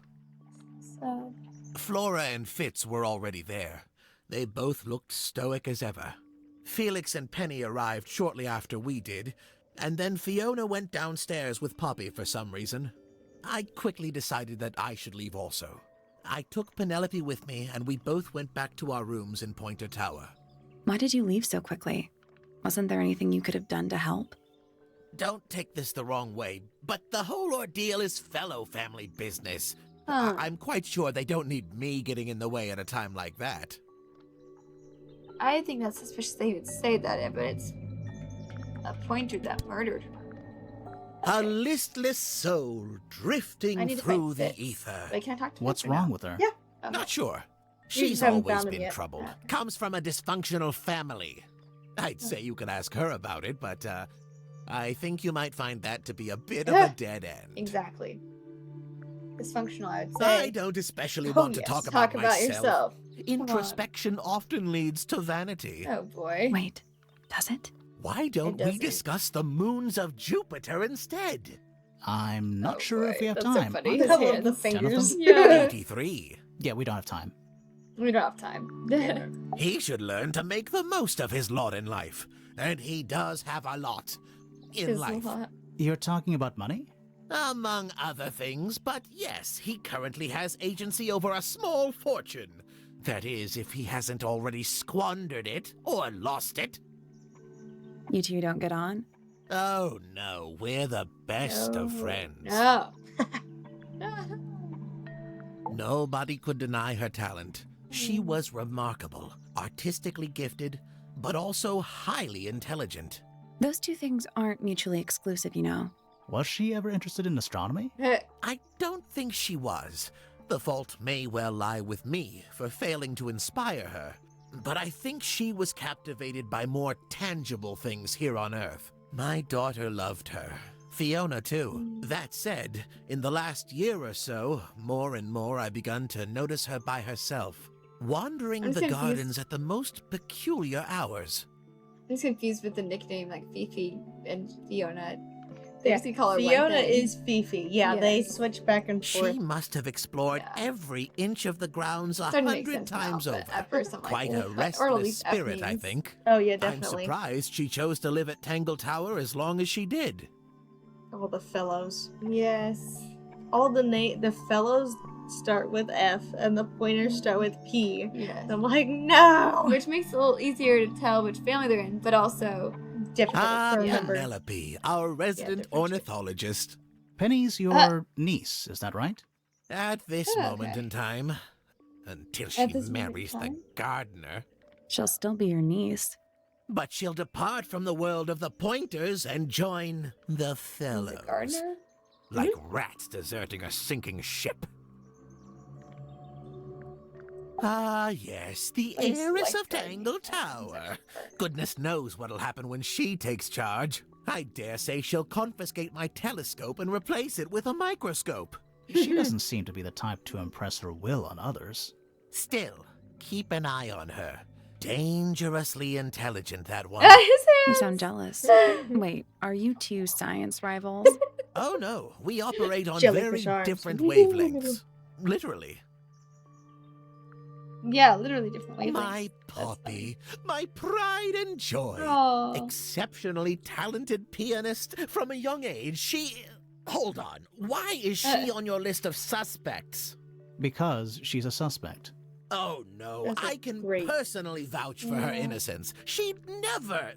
So, Flora and Fitz were already there. They both looked stoic as ever. Felix and Penny arrived shortly after we did, and then Fiona went downstairs with Poppy for some reason. I quickly decided that I should leave also. I took Penelope with me, and we both went back to our rooms in Pointer Tower. Why did you leave so quickly? Wasn't there anything you could have done to help? Don't take this the wrong way, but the whole ordeal is fellow family business. Huh. I'm quite sure they don't need me getting in the way at a time like that. I think that's suspicious they would say that, but it's a Pointer that murdered her. A listless soul I drifting need to through find the Fitz. ether. Wait, can I talk to What's Fitz or wrong no? with her? Yeah. Okay. Not sure. You She's just haven't always found him been yet. troubled. Ah. Comes from a dysfunctional family. I'd say you could ask her about it, but I think you might find that to be a bit of a dead end. Exactly. Dysfunctional, I would I say. don't especially Oh, want to yes. talk about myself. yourself. Introspection often leads to vanity. Oh boy. Wait, does it? Why don't we doesn't. discuss the moons of Jupiter instead? I'm not Oh, sure if boy. we have That's so time. funny. I His love the hands. fingers. Yeah. 83. Yeah, we don't have time. We don't have time. He should learn to make the most of his lot in life. And he does have a lot in His life. lot. You're talking about money? Among other things, but yes, he currently has agency over a small fortune. That is, if he hasn't already squandered it or lost it. You two don't get on? Oh no, we're the best of friends. No. Nobody could deny her talent. She was remarkable, artistically gifted, but also highly intelligent. Those two things aren't mutually exclusive, you know. Was she ever interested in astronomy? I don't think she was. The fault may well lie with me for failing to inspire her. But I think she was captivated by more tangible things here on Earth. My daughter loved her. Fiona, too. That said, in the last year or so, more and more I've begun to notice her by herself, wandering I'm the confused. gardens at the most peculiar hours. I'm just confused with the nickname, like Fifi and Fiona. They usually call her Fiona one thing. is Fifi. Yeah, they Yes. switch back and forth. She must have explored Yeah. every inch of the grounds Starting to make 100 sense now, times but over. at first I'm like, Quite "Well, a what?" restless Or at least F spirit, I means. think. Oh yeah, I'm definitely. surprised she chose to live at Tangle Tower as long as she did. All the fellows. Yes. All the fellows start with F and the pointers start with P. Yes. I'm like, no. Which makes it a little easier to tell which family they're in, but also Difficult Ah, to remember. Penelope, our resident different ornithologist. Penny's your niece, is that right? At this Oh, moment okay. in time. Until she At this moment in marries the time? gardener. She'll still be your niece. But she'll depart from the world of the pointers and join the he's fellows. a gardener. Like rats deserting a sinking ship. Ah, yes, the Place heiress like of gardening. Tangle Tower. Goodness knows what'll happen when she takes charge. I dare say she'll confiscate my telescope and replace it with a microscope. She doesn't seem to be the type to impress her will on others. Still, keep an eye on her. Dangerously intelligent, that one. His You hands! sound jealous. Wait, are you two science rivals? Oh no, we operate on Jellyfish very arms. different wavelengths. Literally. Yeah, literally different wavelengths. My Poppy, my pride and joy. Oh. Exceptionally talented pianist from a young age. She... Hold on. Why is she on your list of suspects? Because she's a suspect. Oh no, That's I can great. personally vouch for her Yeah. innocence. She'd never...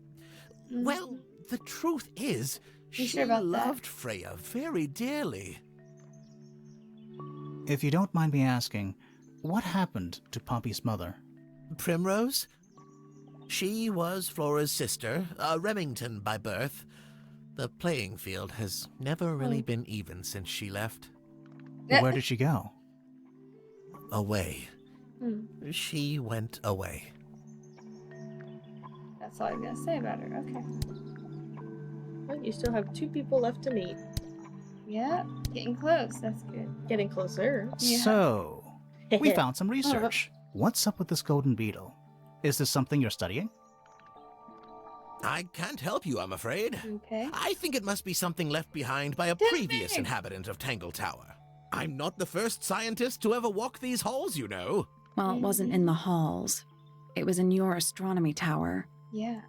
Mm. Well, the truth is, You she sure about that? loved Freya very dearly. If you don't mind me asking, what happened to Poppy's mother? Primrose? She was Flora's sister, a Remington by birth. The playing field has never really been even since she left. Where did she go? Away. Hmm. She went away. That's all I'm gonna say about her. Okay. Well, you still have 2 people left to meet. Yeah, getting close. That's good. Getting closer. Yeah. So, we found some research. What's up with this golden beetle? Is this something you're studying? I can't help you, I'm afraid. Okay. I think it must be something left behind by a Damn previous it. inhabitant of Tangle Tower. I'm not the first scientist to ever walk these halls, you know. Well, it wasn't in the halls. It was in your astronomy tower. Yeah.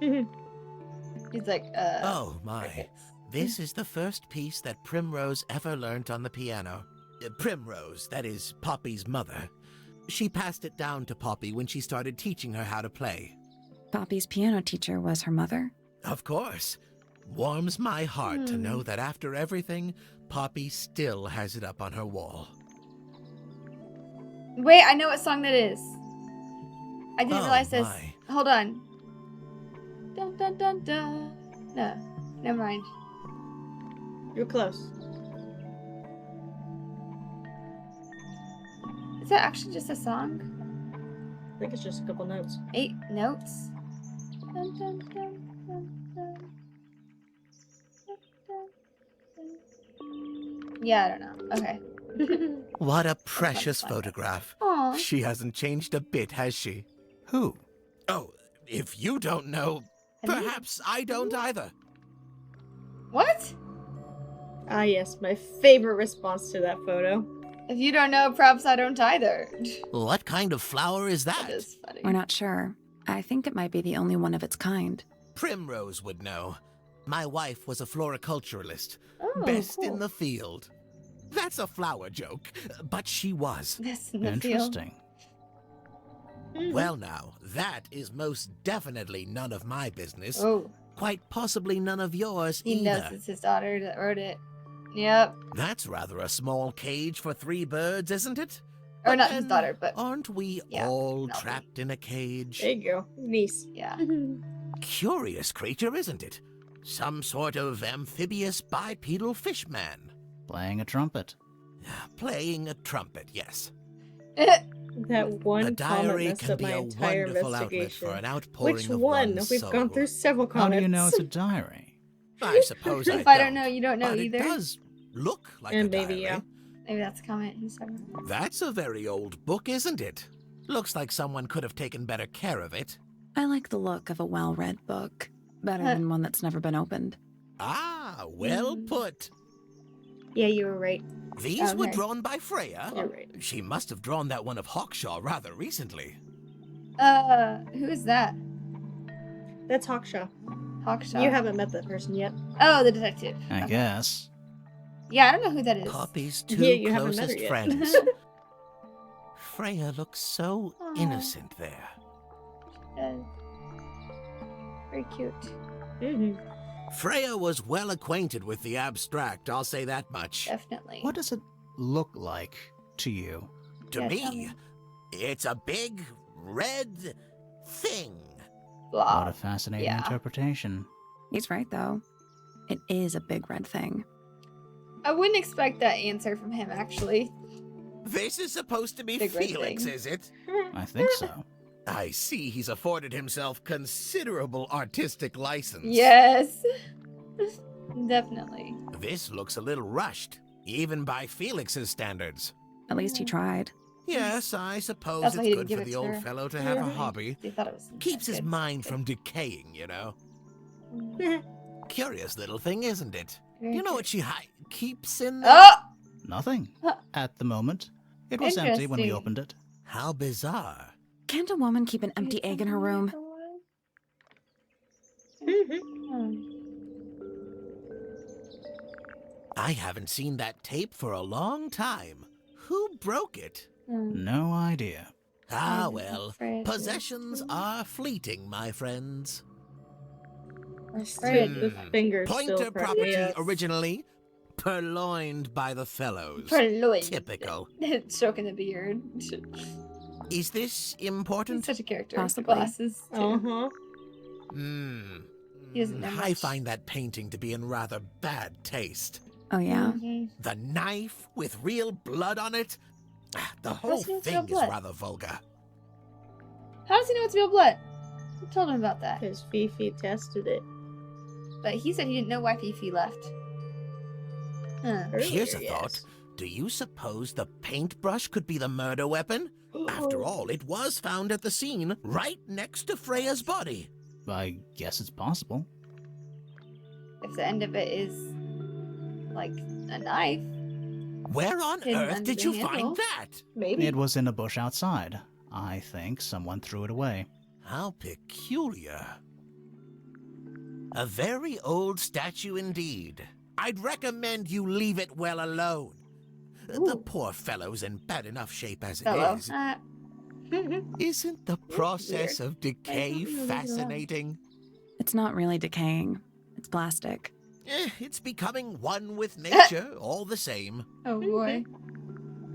He's like, Oh my. This is the first piece that Primrose ever learnt on the piano. Primrose, that is Poppy's mother. She passed it down to Poppy when she started teaching her how to play. Poppy's piano teacher was her mother? Of course. Warms my heart to know that after everything, Poppy still has it up on her wall. Wait, I know what song that is. I didn't Oh, realize this. my. Hold on. Dun dun dun dun. No, never mind. You're close. Is that actually just a song? I think it's just a couple notes. 8 notes? Dun, dun, dun, dun, dun. Dun, dun, dun. Yeah, I don't know. Okay. What a precious fun. photograph. Aw. She hasn't changed a bit, has she? Who? Oh, if you don't know, perhaps I don't either. What? Ah, yes, my favorite response to that photo. If you don't know, perhaps I don't either. What kind of flower is that? That is funny. We're not sure. I think it might be the only one of its kind. Primrose would know. My wife was a floriculturalist. Oh, Best cool. in the field. That's a flower joke, but she was. That's in the field. Interesting. Well now, that is most definitely none of my business. Oh, Quite possibly none of yours he either. knows it's his daughter that wrote it. Yep. That's rather a small cage for 3 birds, isn't it? Or But not his then, daughter, but aren't we yeah, all Melody. trapped in a cage? There you go. Niece. yeah. Curious creature, isn't it? Some sort of amphibious bipedal fishman. Playing a trumpet. Playing a trumpet, yes. That one A diary comment messed can up be my a entire wonderful outlet investigation. for an outpouring Which of one? one's We've soul. gone through several How comments. do you know it's a diary? I suppose If I don't know, you don't know but either. It does look like And a maybe, diary. yeah. Maybe that's a comment he's talking about. That's a very old book, isn't it? Looks like someone could have taken better care of it. I like the look of a well-read book. Better Huh. than one that's never been opened. Ah, well put. Yeah, you were right. These were Okay. drawn by Freya. You're right. She must have drawn that one of Hawkshaw rather recently. Who is that? That's Hawkshaw. Hawkshaw. You haven't met that person yet. Oh, the detective. I Okay. guess. Yeah, I don't know who that is. Poppy's 2 Yeah, you haven't met her closest yet. friends. Freya looks so Aw. innocent there. Very cute. Mm-hmm. Freya was well acquainted with the abstract, I'll say that much. Definitely. What does it look like to you? To Yeah, tell me, me. it's a big, red thing. Blah. What a fascinating yeah. interpretation. He's right, though. It is a big red thing. I wouldn't expect that answer from him, actually. This is supposed to be Big red Felix, thing. is it? I think so. I see he's afforded himself considerable artistic license. Yes. Definitely. This looks a little rushed, even by Felix's standards. At least he tried. Yes, I suppose That's why he it's didn't good give for it the to old her. fellow to have a hobby. They thought it was Keeps his good. mind from decaying, you know. Curious little thing, isn't it? Very You know cute. what she keeps in there? Oh! Nothing. Huh. At the moment. It was empty when we Interesting. opened it. How bizarre. Can't a woman keep an empty egg in her room? Hmm. I haven't seen that tape for a long time. Who broke it? No idea. Ah, I'm well, afraid possessions to- are fleeting, my friends. Still, the Hmm. fingers Pointer still crack me property up. originally, purloined by the fellows. Purloined. Typical. Stroking the beard. Is this He's important? such a character. Possibly. The glasses, too. Uh-huh. He doesn't know I much. find that painting to be in rather bad taste. Oh, yeah? Mhm. The knife with real blood on it? The whole does he know it's thing real is blood? rather vulgar. How does he know it's real blood? Who told him about that? Because Fifi tested it. But he said he didn't know why Fifi left. Huh. Here's a Earlier, thought. Do you suppose the paintbrush could be the murder weapon? After all, it was found at the scene, right next to Freya's body. I guess it's possible. If the end of it is like a knife, Where on Hidden earth under did the you handle. find that? Maybe. It was in a bush outside. I think someone threw it away. How peculiar. A very old statue indeed. I'd recommend you leave it well alone. The poor fellow's in bad enough shape as it Fellow. is. Isn't the process of decay fascinating? It's not really decaying. It's plastic. It's becoming one with nature, all the same. Oh boy.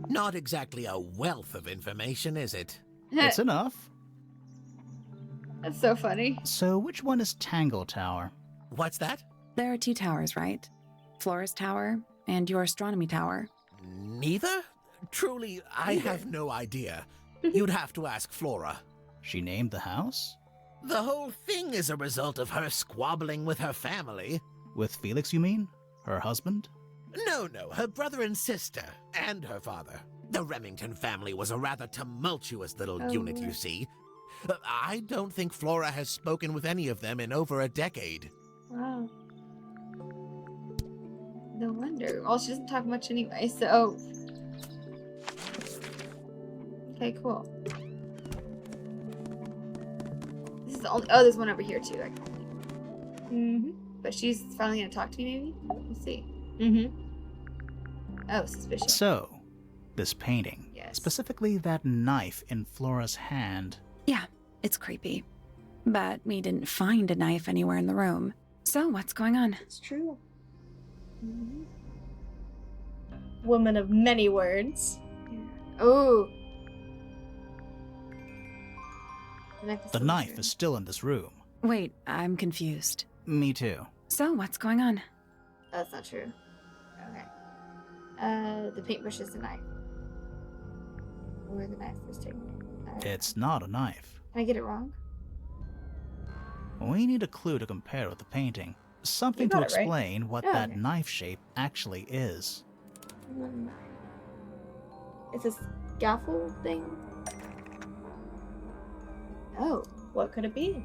Not exactly a wealth of information, is it? It's enough. That's so funny. So which one is Tangle Tower? What's that? There are 2 towers, right? Flora's tower and your astronomy tower. Neither? Truly, I have no idea. You'd have to ask Flora. She named the house? The whole thing is a result of her squabbling with her family. With Felix, you mean? Her husband? No, her brother and sister, and her father. The Remington family was a rather tumultuous little unit, you see. I don't think Flora has spoken with any of them in over a decade. Wow. No wonder. Well, she doesn't talk much anyway, so... Okay, cool. This is the only... Oh, there's one over here, too. But she's finally gonna talk to me, maybe? We'll see. Oh, suspicious. So, this painting. Yes. Specifically that knife in Flora's hand. Yeah, it's creepy. But we didn't find a knife anywhere in the room. So what's going on? It's true. Woman of many words. Oh. The knife is still in this room. Wait, I'm confused. Me too. So what's going on? That's not true. Okay. The paintbrush is the knife. Or the knife was taken. It's not a knife. Can I get it wrong? We need a clue to compare with the painting. Something You to got it right. explain what Oh, that okay. knife shape actually is. It's a scaffold thing? Oh. What could it be?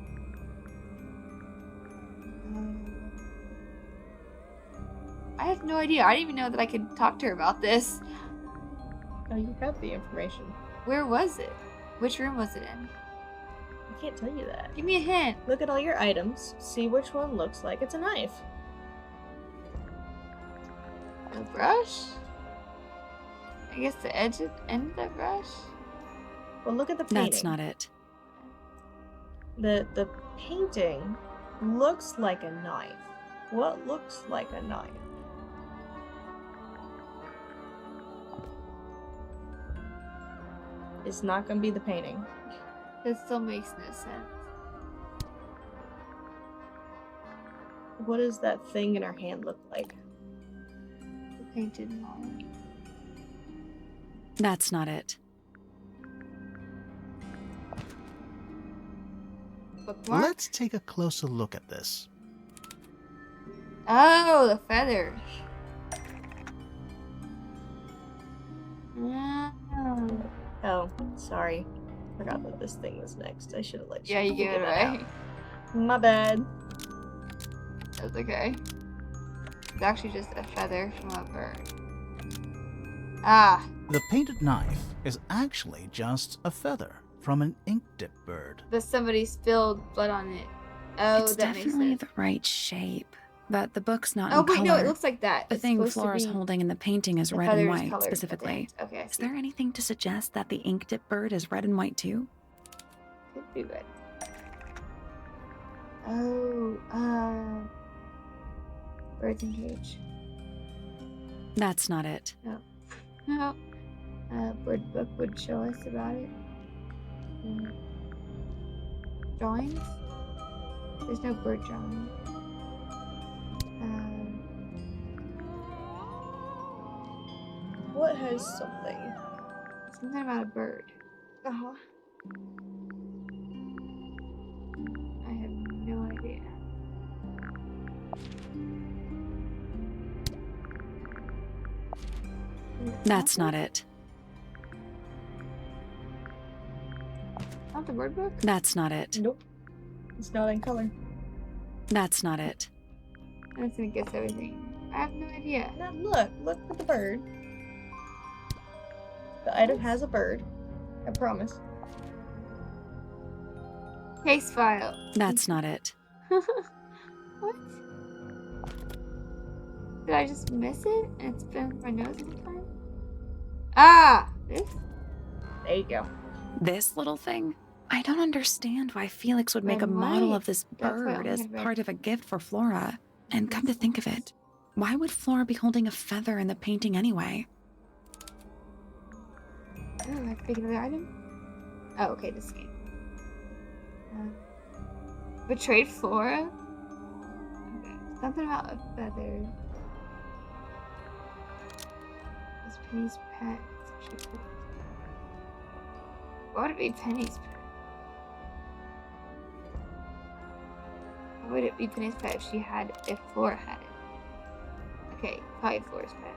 I have no idea. I didn't even know that I could talk to her about this. Oh, you have the information. Where was it? Which room was it in? I can't tell you that. Give me a hint. Look at all your items. See which one looks like it's a knife. A brush? I guess the end of that brush? Well, look at the painting. That's not it. The painting looks like a knife. What looks like a knife? It's not gonna be the painting. That still makes no sense. What does that thing in her hand look like? The painted model. That's not it. Bookmark? Let's take a closer look at this. Oh, the feathers. Oh, sorry. Forgot that this thing was next. I should have let you. Yeah, you gave it figure that away. out. My bad. That's okay. It's actually just a feather from a bird. Ah, The painted knife is actually just a feather from an ink dip bird. but somebody spilled blood on it. Oh, It's that makes definitely sense. the right shape. But the book's not Oh, in wait, color. no, it looks like that. The It's thing supposed to Flora's be holding in the painting is the red and feathers white, colored at the specifically. end. Okay, I Is see. there anything to suggest that the ink dip bird is red and white too? Could be red. Oh, birds in cage. That's not it. No. Bird book would show us about it. Drawings? There's no bird drawing. What has something? Something about a bird. Uh-huh. I have no idea. That's not it. Not the bird book? That's not it. Nope. It's not in color. That's not it. That's gonna guess everything. I have no idea. Now look at the bird. The item has a bird. I promise. Case file. That's not it. What? Did I just miss it? And it's been my nose the whole time? Ah! This? There you go. This little thing? I don't understand why Felix would make a Red and model white. of this That's why I bird only as had red. part of a gift for Flora. And come to think of it, why would Flora be holding a feather in the painting anyway? Oh, I have to pick another item? Oh, okay, this game. Betrayed Flora? Okay, something about a feather. It's Penny's pet. It's actually pretty. Why would it be Penny's pet? Why would it be Penny's pet if Flora had it? Okay, probably Flora's pet.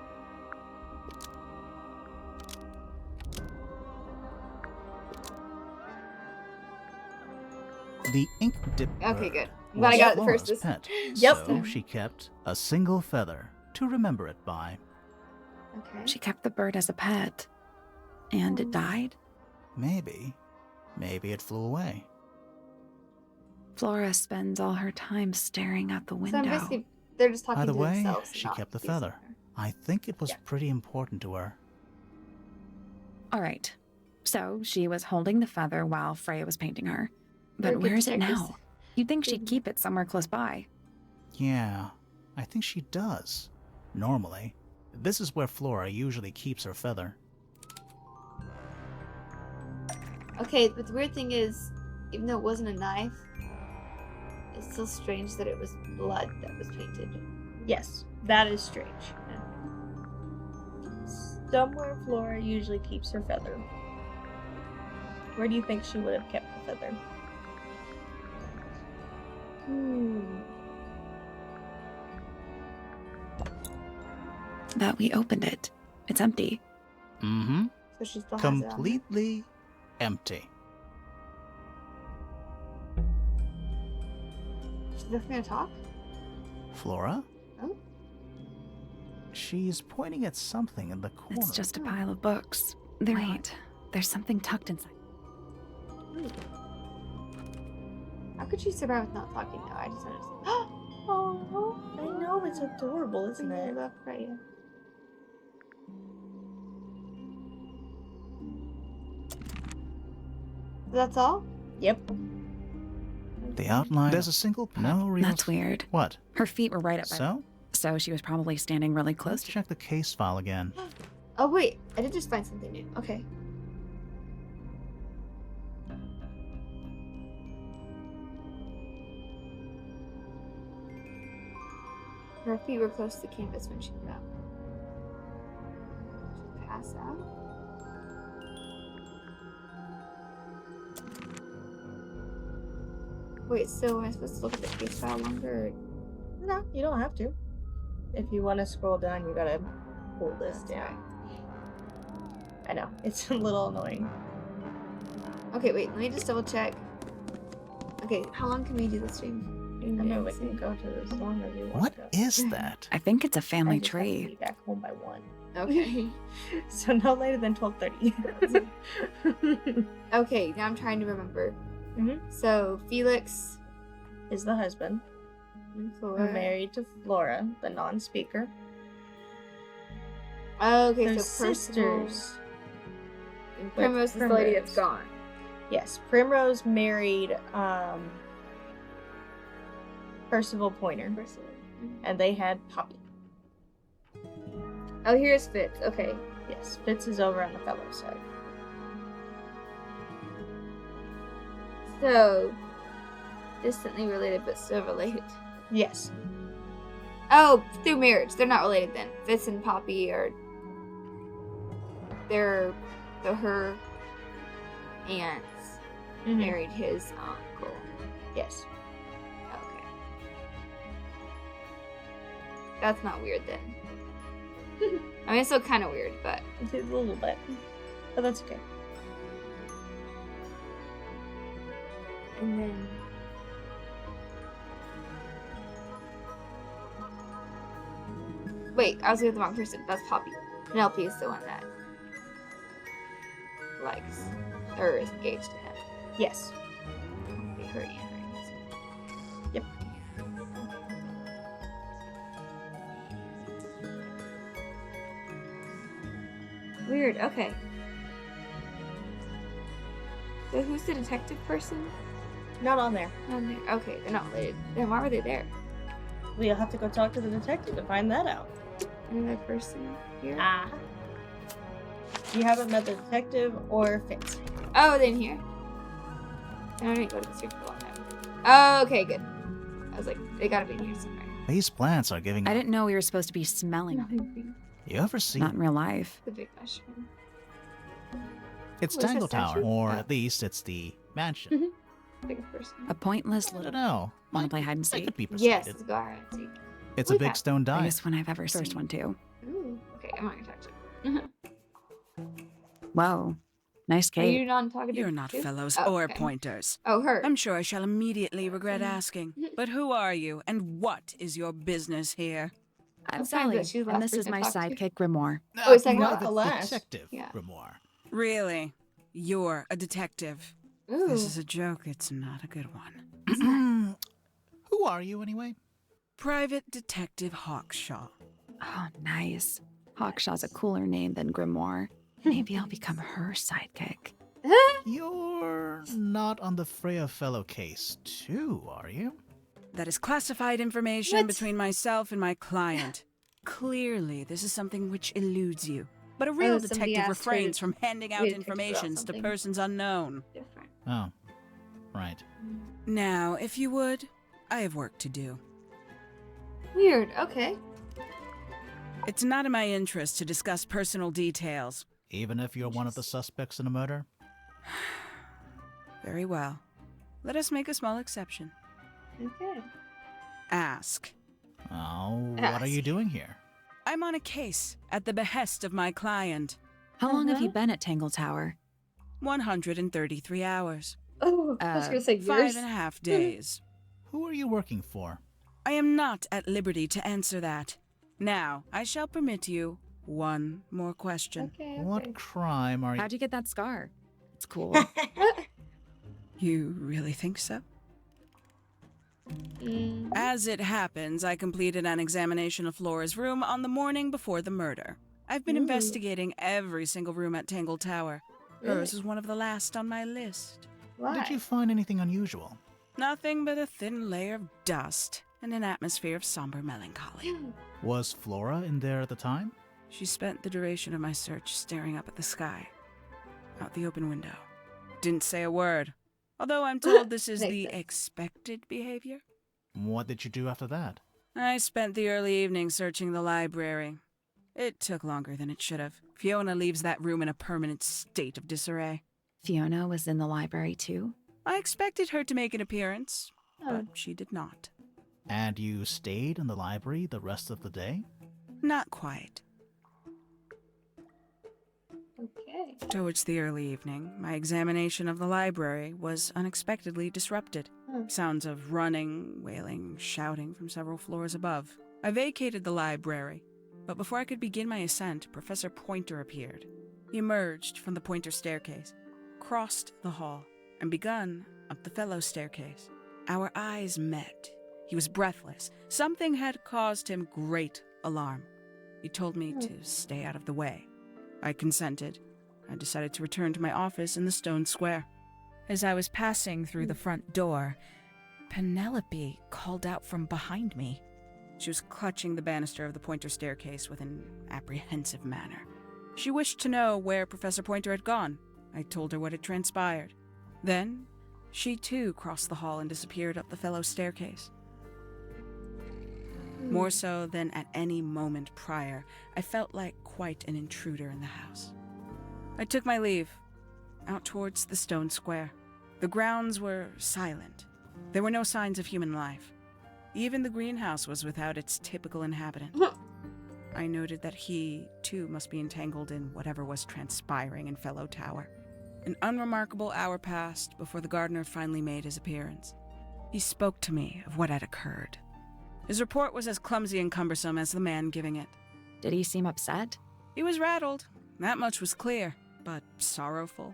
The ink dip Okay, bird good. I'm glad I got it the was first. Flora's pet, Yep. So she kept a single feather to remember it by. Okay. She kept the bird as a pet. And it died? Maybe it flew away. Flora spends all her time staring out the So window. I'm basically, they're just talking By the to way, themselves. she not kept the using feather. her. I think it was Yeah. pretty important to her. All right. So she was holding the feather while Freya was painting her. But Very where good is it detectives. now? You'd think she'd keep it somewhere close by. Yeah, I think she does. Normally. This is where Flora usually keeps her feather. Okay, but the weird thing is, even though it wasn't a knife, it's still strange that it was blood that was painted. Yes, that is strange. Somewhere Flora usually keeps her feather. Where do you think she would have kept the feather? But we opened it. It's empty. Mm-hmm. So she still has it on her. Completely empty. She's definitely gonna talk? Flora? Oh. She's pointing at something in the corner. It's just a pile of books. Wait, there's something tucked inside. How could she survive with not talking though? I just understand. Oh, I know, it's adorable, isn't I it? love Freya. That's all? Yep. The outline. There's a single no real. That's weird. What? Her feet were right up by So? So she was probably standing really close Let's to check the case file again. Oh wait, I did just find something new. Okay. Her feet were close to the canvas when she fell. Did she pass out? Wait, so am I supposed to look at the case file longer? No, you don't have to. If you want to scroll down, you gotta pull this down. I know, it's a little annoying. Okay, wait, let me just double check. Okay, how long can we do this stream? I mean, we can go to as long as you want What to. is that? I think it's a family I just have to tree. be back home by 1. Okay. So no later than 12:30. Okay, now I'm trying to remember. Mhm. So, Felix Is the husband. and We're Flora. married to Flora, the non-speaker. Oh, okay, They're so Percival sisters. and Primrose is the lady that's Primrose. gone. Yes, Primrose married Percival Pointer, and they had Poppy. Oh, here's Fitz. Okay. Yes, Fitz is over on the fellow side. So, distantly related but still related. Yes. Oh, through marriage. They're not related then. Fitz and Poppy are. They're her aunts married his uncle. Yes. Okay. That's not weird then. I mean, it's still kind of weird, but. It's a little bit. But that's okay. And then. Wait, I was with the wrong person. That's Poppy. Penelope is the one that likes or is engaged to him. Yes. Okay, her earrings. Yep. Weird, okay. So who's the detective person? Not on there. On there. Okay, they're not related. Then why were they there? We'll have to go talk to the detective to find that out. Another person here? Ah. You haven't met the detective or Fitz. Oh, they in here. I didn't go to the street for a long time. Oh, okay, good. I was like, they gotta be in here somewhere. These plants are giving. I didn't know we were supposed to be smelling them. You ever see? Not in real life. The big mushroom. It's What is Tangle this statue? Tower, or Oh. at least it's the mansion. Big person. A pointless I don't little. know. Want to play hide and I seek? could be Yes, persuaded. let's go hide and seek. It's a Look big at- stone diamond. Biggest one I've ever seen. First one too. Ooh, okay, I'm not gonna touch it. Whoa, nice Are you cake. non-talkative? You're not too? fellows Oh, or okay. pointers. Oh, her. I'm sure I shall immediately regret asking. But who are you, and what is your business here? I'm That's fine, Sally, but she's the and last this is person I my talked to. sidekick Grimoire. Oh, it's like no, not the last. detective Yeah. Grimoire. Really? You're a detective. Ooh. This is a joke, it's not a good one. Who are you anyway? Private Detective Hawkshaw. Oh, nice. Hawkshaw's a cooler name than Grimoire. Maybe I'll become her sidekick. You're not on the Freya Fellow case, too, are you? That is classified information What? between myself and my client. Clearly, this is something which eludes you. But a real somebody detective asked her refrains to from handing out read a text about information to something. persons unknown. Different. Oh, right. Now, if you would, I have work to do. Weird, okay. It's not in my interest to discuss personal details. Even if you're one of the suspects in a murder? Very well. Let us make a small exception. Okay. Ask. Oh, what are you Ask. doing here? I'm on a case at the behest of my client. How long have you been at Tangle Tower? 133 hours. Oh, I was gonna say years. 5.5 days. Who are you working for? I am not at liberty to answer that. Now, I shall permit you one more question. Okay. What crime are you? How'd you get that scar? It's cool. You really think so? Mm. As it happens, I completed an examination of Flora's room on the morning before the murder. I've been Ooh. investigating every single room at Tangle Tower. Hers is one of the last on my list. Why? Did you find anything unusual? Nothing but a thin layer of dust and an atmosphere of somber melancholy. Was Flora in there at the time? She spent the duration of my search staring up at the sky, out the open window. Didn't say a word, although I'm told this is Makes the sense. expected behavior. What did you do after that? I spent the early evening searching the library. It took longer than it should have. Fiona leaves that room in a permanent state of disarray. Fiona was in the library too? I expected her to make an appearance, but she did not. And you stayed in the library the rest of the day? Not quite. Okay. Towards the early evening, my examination of the library was unexpectedly disrupted. Sounds of running, wailing, shouting from several floors above. I vacated the library, but before I could begin my ascent, Professor Pointer appeared. He emerged from the Pointer staircase, crossed the hall, and begun up the fellow staircase. Our eyes met. He was breathless. Something had caused him great alarm. He told me to stay out of the way. I consented. I decided to return to my office in the stone square. As I was passing through the front door, Penelope called out from behind me. She was clutching the banister of the Pointer staircase with an apprehensive manner. She wished to know where Professor Pointer had gone. I told her what had transpired. Then, she too crossed the hall and disappeared up the fellow staircase. More so than at any moment prior, I felt like quite an intruder in the house. I took my leave, out towards the stone square. The grounds were silent. There were no signs of human life. Even the greenhouse was without its typical inhabitant. I noted that he, too, must be entangled in whatever was transpiring in Fellow Tower. An unremarkable hour passed before the gardener finally made his appearance. He spoke to me of what had occurred. His report was as clumsy and cumbersome as the man giving it. Did he seem upset? He was rattled, that much was clear, but sorrowful,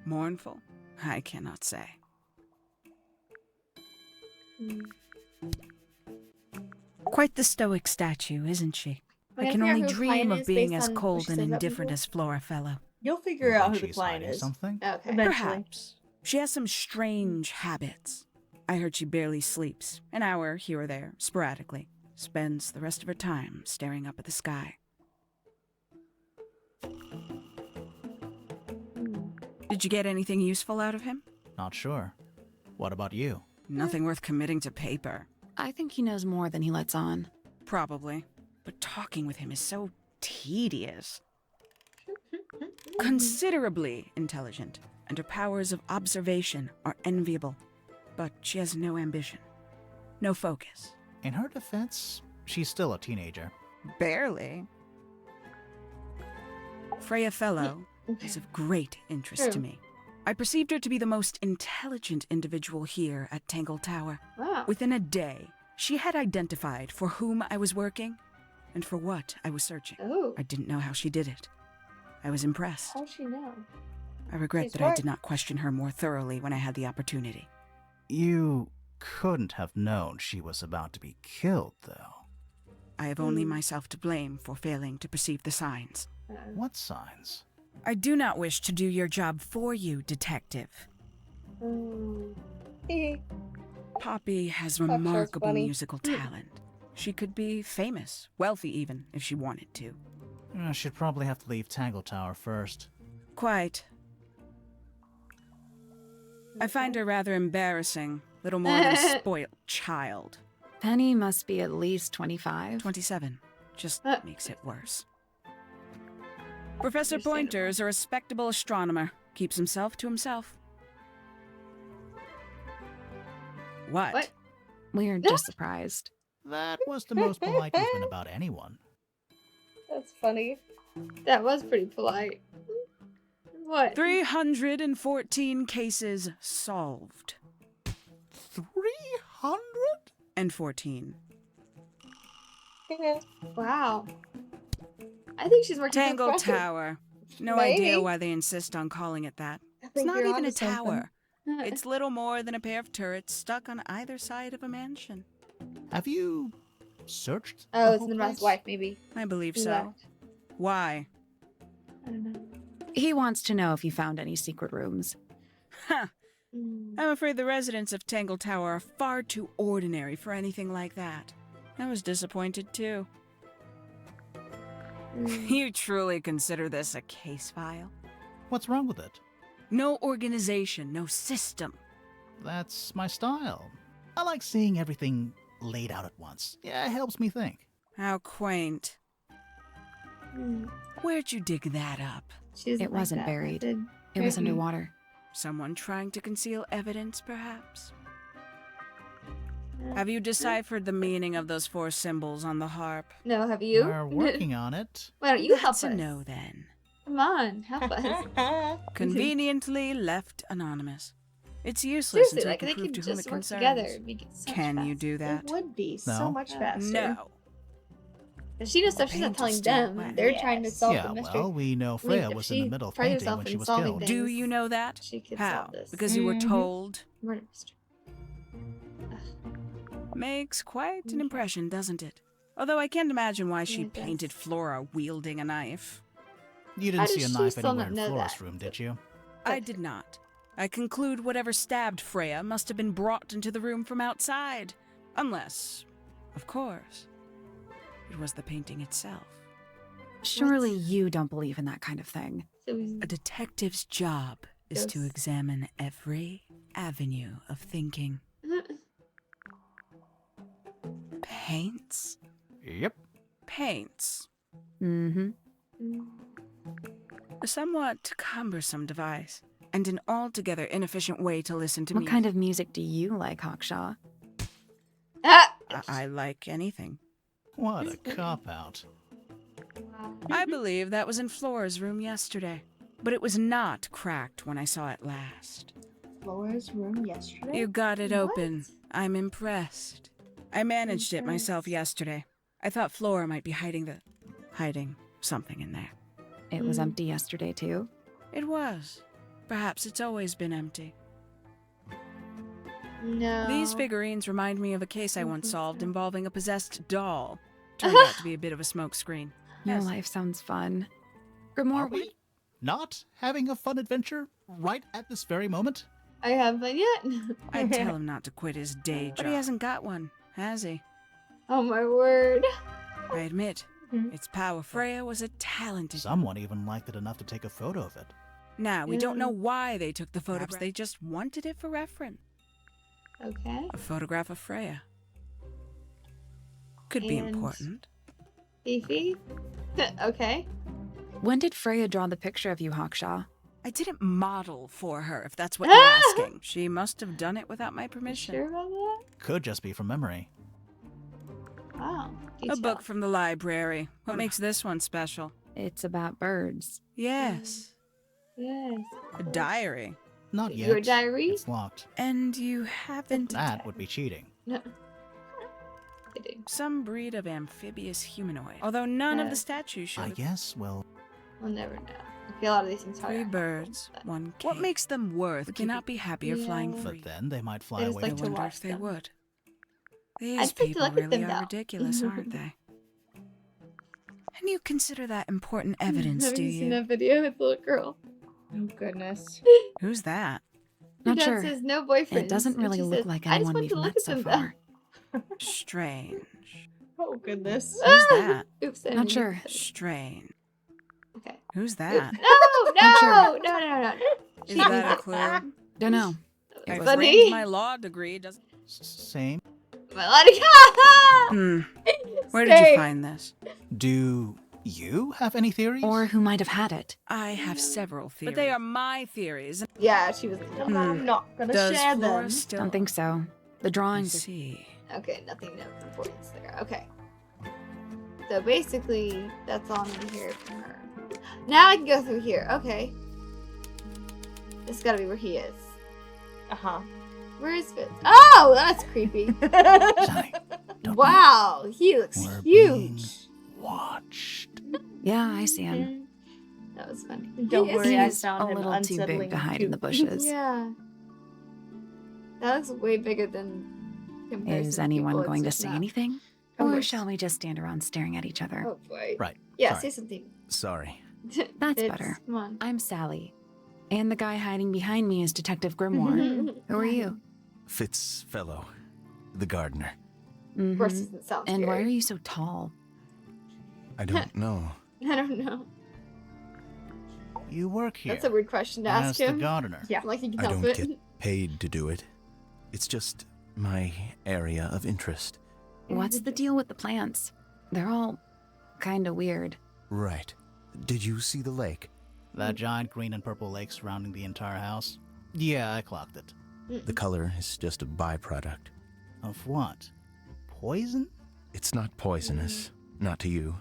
mournful, I cannot say. Quite the stoic statue, isn't she? We're I gonna can figure out only who the dream client of is being based as on what cold she and says about indifferent people. as Flora Fellow. You'll figure You out think who the she's client hiding is. something? Okay. Eventually. Perhaps. She has some strange habits. I heard she barely sleeps, an hour here or there, sporadically. Spends the rest of her time staring up at the sky. Did you get anything useful out of him? Not sure. What about you? Nothing worth committing to paper. I think he knows more than he lets on. Probably. But talking with him is so tedious. Considerably intelligent, and her powers of observation are enviable. But she has no ambition. No focus. In her defense, she's still a teenager. Barely. Freya Fellow is of great interest to me. I perceived her to be the most intelligent individual here at Tangle Tower. Wow. Within a day, she had identified for whom I was working and for what I was searching. Oh. I didn't know how she did it. I was impressed. How'd she know? I regret She's that I smart. did not question her more thoroughly when I had the opportunity. You couldn't have known she was about to be killed, though. I have only myself to blame for failing to perceive the signs. What signs? I do not wish to do your job for you, detective. Poppy has remarkable funny. musical talent. She could be famous, wealthy even, if she wanted to. She'd probably have to leave Tangle Tower first. Quite. I find her rather embarrassing, little more than a spoilt child. Penny must be at least 25. 27. Just makes it worse. Professor Pointer's a respectable astronomer. Keeps himself to himself. What? We're just surprised. That was the most polite he's been about anyone. That's funny. That was pretty polite. What? 314 cases solved. 300? And 14. Wow. I think she's working Tangle for Professor. Tower. No Maybe. idea why they insist on calling it that. I It's think not you're even onto a something. tower. It's little more than a pair of turrets stuck on either side of a mansion. Have you searched? Oh, the it's whole the man's place? wife, maybe. I believe Who so. left. Why? I don't know. He wants to know if you found any secret rooms. Huh. I'm afraid the residents of Tangle Tower are far too ordinary for anything like that. I was disappointed too. You truly consider this a case file? What's wrong with it? No organization, no system. That's my style. I like seeing everything laid out at once. Yeah, it helps me think. How quaint. Where'd you dig that up? She doesn't It like wasn't that buried. method. It was Mhm. underwater. Someone trying to conceal evidence, perhaps? Have you deciphered the meaning of those 4 symbols on the harp? No, have you? We're working on it. Why don't you help That's us? a no, then. Come on, help us. Conveniently left anonymous. It's useless Seriously, until like you they can prove could to whom just it work concerns. together. It'd be so much Can you faster. do that? It would be so No. much faster. No. If she knows stuff she's not paint is telling still them. wet. They're trying to solve Yeah, the mystery. well, we know I mean, Freya if was in the she middle of prides painting herself when in she was solving killed. things, Do you know that? She could How? solve this. Because you were told? Murder mystery. Makes quite an impression, doesn't it? Although I can't imagine why she Yeah, it does. painted Flora wielding a knife. You How didn't see does a she knife still anywhere not in know Flora's that? room, did you? I did not. I conclude whatever stabbed Freya must have been brought into the room from outside. Unless, of course, it was the painting itself. Surely you don't believe in that kind of thing. So we- A detective's job is to Yes. examine every avenue of thinking. Paints? Yep. Paints. Mm-hmm. A somewhat cumbersome device, and an altogether inefficient way to listen to What music. kind of music do you like, Hawkshaw? Ah! I like anything. What a cop-out. I believe that was in Flora's room yesterday, but it was not cracked when I saw it last. Flora's room yesterday? You got it What? open. I'm impressed. I managed it myself yesterday. I thought Flora might be hiding something in there. It was empty yesterday, too. It was. Perhaps it's always been empty. No. These figurines remind me of a case I once solved involving a possessed doll. Turned out to be a bit of a smokescreen. Your Yes. life sounds fun. Are Grimoire, we not having a fun adventure right at this very moment? I haven't been yet. I'd tell him not to quit his day job. But he hasn't got one, has he? Oh my word. I admit, it's powerful. Freya was a talented... Someone even liked it enough to take a photo of it. Now, we don't know why they took the photograph. They just wanted it for reference. Okay. A photograph of Freya. Could be And- important. Fifi? Okay. when did Freya draw the picture of you, Hawkshaw? I didn't model for her, if that's what you're asking. She must have done it without my permission. Sure about that? Could just be from memory. Wow. A book from the library. What makes this one special? It's about birds. Yes. Yes. A diary. Not yet. Your diary? It's locked. And you haven't... That would be cheating. No. Kidding. Some breed of amphibious humanoid. Although none of the statues show... I guess, well, We'll never know. Okay, a lot of these things are. 3 birds, 1 cave. What makes them worth? Cannot be happier flying Yeah. free. but then they might fly I just away. like I to wonder watch if they them. would. I'd These like to people look at really them, are though. ridiculous, aren't they? And you consider that important evidence, Have do you seen you? that video with the little girl? Oh goodness. Who's that? Not Her dad sure. says no boyfriend. It doesn't really look like anyone we've met so far. Strange. Oh goodness. Who's that? Oops. I Not didn't sure. mean to say. Strange. Okay. Who's Oops. that? No, Not sure. no. Is that a clue? Don't know. It That's was funny. raised my law degree. Doesn't... Same. Melodic. Where did you find this? Do you have any theories? Or who might have had it. I have several theories. But they are my theories. Yeah, she was. I'm not gonna Does share Flora them. still... Don't think so. The I drawings are... see. Okay, nothing of importance there. Okay. So basically, that's all I'm gonna hear from her. Now I can go through here. Okay. This gotta be where he is. Where is Fitz? Oh, that's creepy. Sorry, don't Wow, he looks We're being huge. watched. Yeah, I see him. That was funny. Don't He is worry, I huge. found a him little too big to hide in the bushes. Yeah. That looks way bigger than comparison Is to anyone people. going to It's say not. anything? Of Or course. shall we just stand around staring at each other? Oh boy. Right. Yeah, Sorry. say something. Sorry. That's It's- better. Come on. I'm Sally. And the guy hiding behind me is Detective Grimoire. Who are you? Fitzfellow, the gardener. Of course, Mhm. it doesn't sound And why are scary. you so tall? I don't know. I don't know. You work here That's a weird question to as ask the him. gardener. Yeah. Like he can I help don't it. get paid to do it. It's just my area of interest. What's the deal with the plants? They're all kind of weird. Right. Did you see the lake? That giant green and purple lake surrounding the entire house? Yeah, I clocked it. The color is just a byproduct. Of what? Poison? It's not poisonous. Not to you.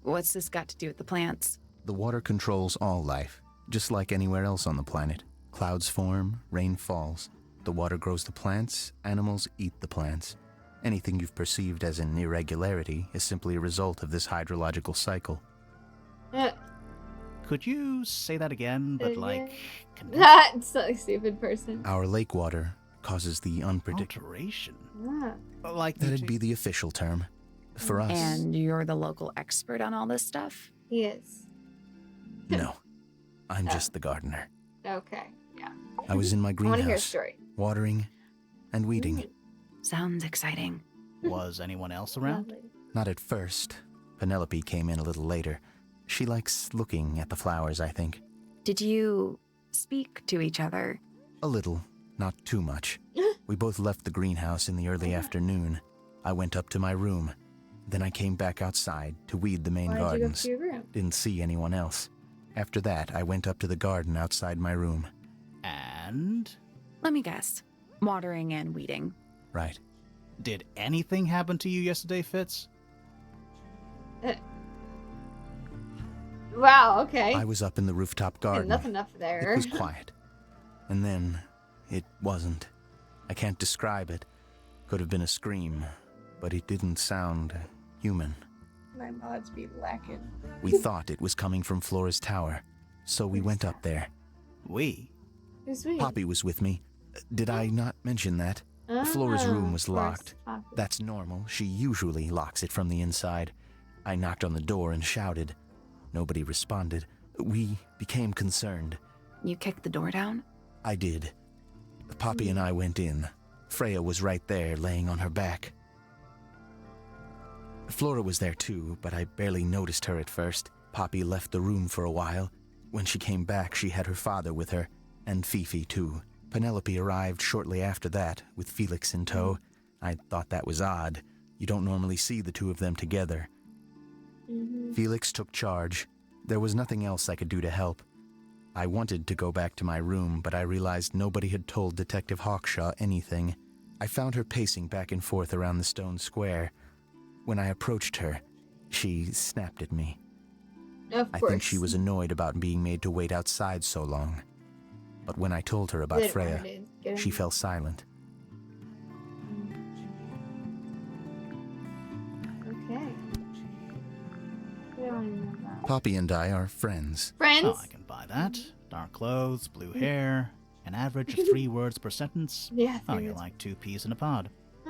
What's this got to do with the plants? The water controls all life, just like anywhere else on the planet. Clouds form, rain falls. The water grows the plants, animals eat the plants. Anything you've perceived as an irregularity is simply a result of this hydrological cycle. Could you say that again, but like... condensed? That's a stupid person. Our lake water causes the unpredictable. Alteration? Ah. Like That'd be the official term. For us, And you're the local expert on all this stuff? He is. no. I'm just the gardener. Okay. Yeah. I was in my I want to hear a greenhouse, story. watering and weeding. Sounds exciting. Was anyone else around? Lovely. Not at first. Penelope came in a little later. She likes looking at the flowers, I think. Did you speak to each other? A little, not too much. We both left the greenhouse in the early afternoon. I went up to my room. Then I came back outside to weed the main Why'd you go gardens. to your room? Didn't see anyone else. After that, I went up to the garden outside my room. And? Let me guess. Watering and weeding. Right. Did anything happen to you yesterday, Fitz? Wow. Okay. I was up in the rooftop And garden. nothing up there. It was quiet. And then, it wasn't. I can't describe it. Could have been a scream, but it didn't sound human. My mods be lacking. We thought it was coming from Flora's tower, so we went up there. We? Who's we? Poppy was with me. Did I not mention that? Flora's room was of course. locked. That's normal. She usually locks it from the inside. I knocked on the door and shouted. Nobody responded. We became concerned. You kicked the door down? I did. Poppy and I went in. Freya was right there, laying on her back. Flora was there too, but I barely noticed her at first. Poppy left the room for a while. When she came back, she had her father with her, and Fifi too. Penelope arrived shortly after that, with Felix in tow. I thought that was odd. You don't normally see the two of them together. Felix took charge. There was nothing else I could do to help. I wanted to go back to my room, but I realized nobody had told Detective Hawkshaw anything. I found her pacing back and forth around the stone square. When I approached her, she snapped at me. Of I course. think she was annoyed about being made to wait outside so long. But when I told her about Didn't want her Freya, to get she him. fell silent. Okay. We don't even know that. Poppy and I are friends. Friends? Oh, I can buy that. Dark clothes, blue hair, an average of 3 words per sentence. Yeah. Oh, 3 you're words. like 2 peas in a pod.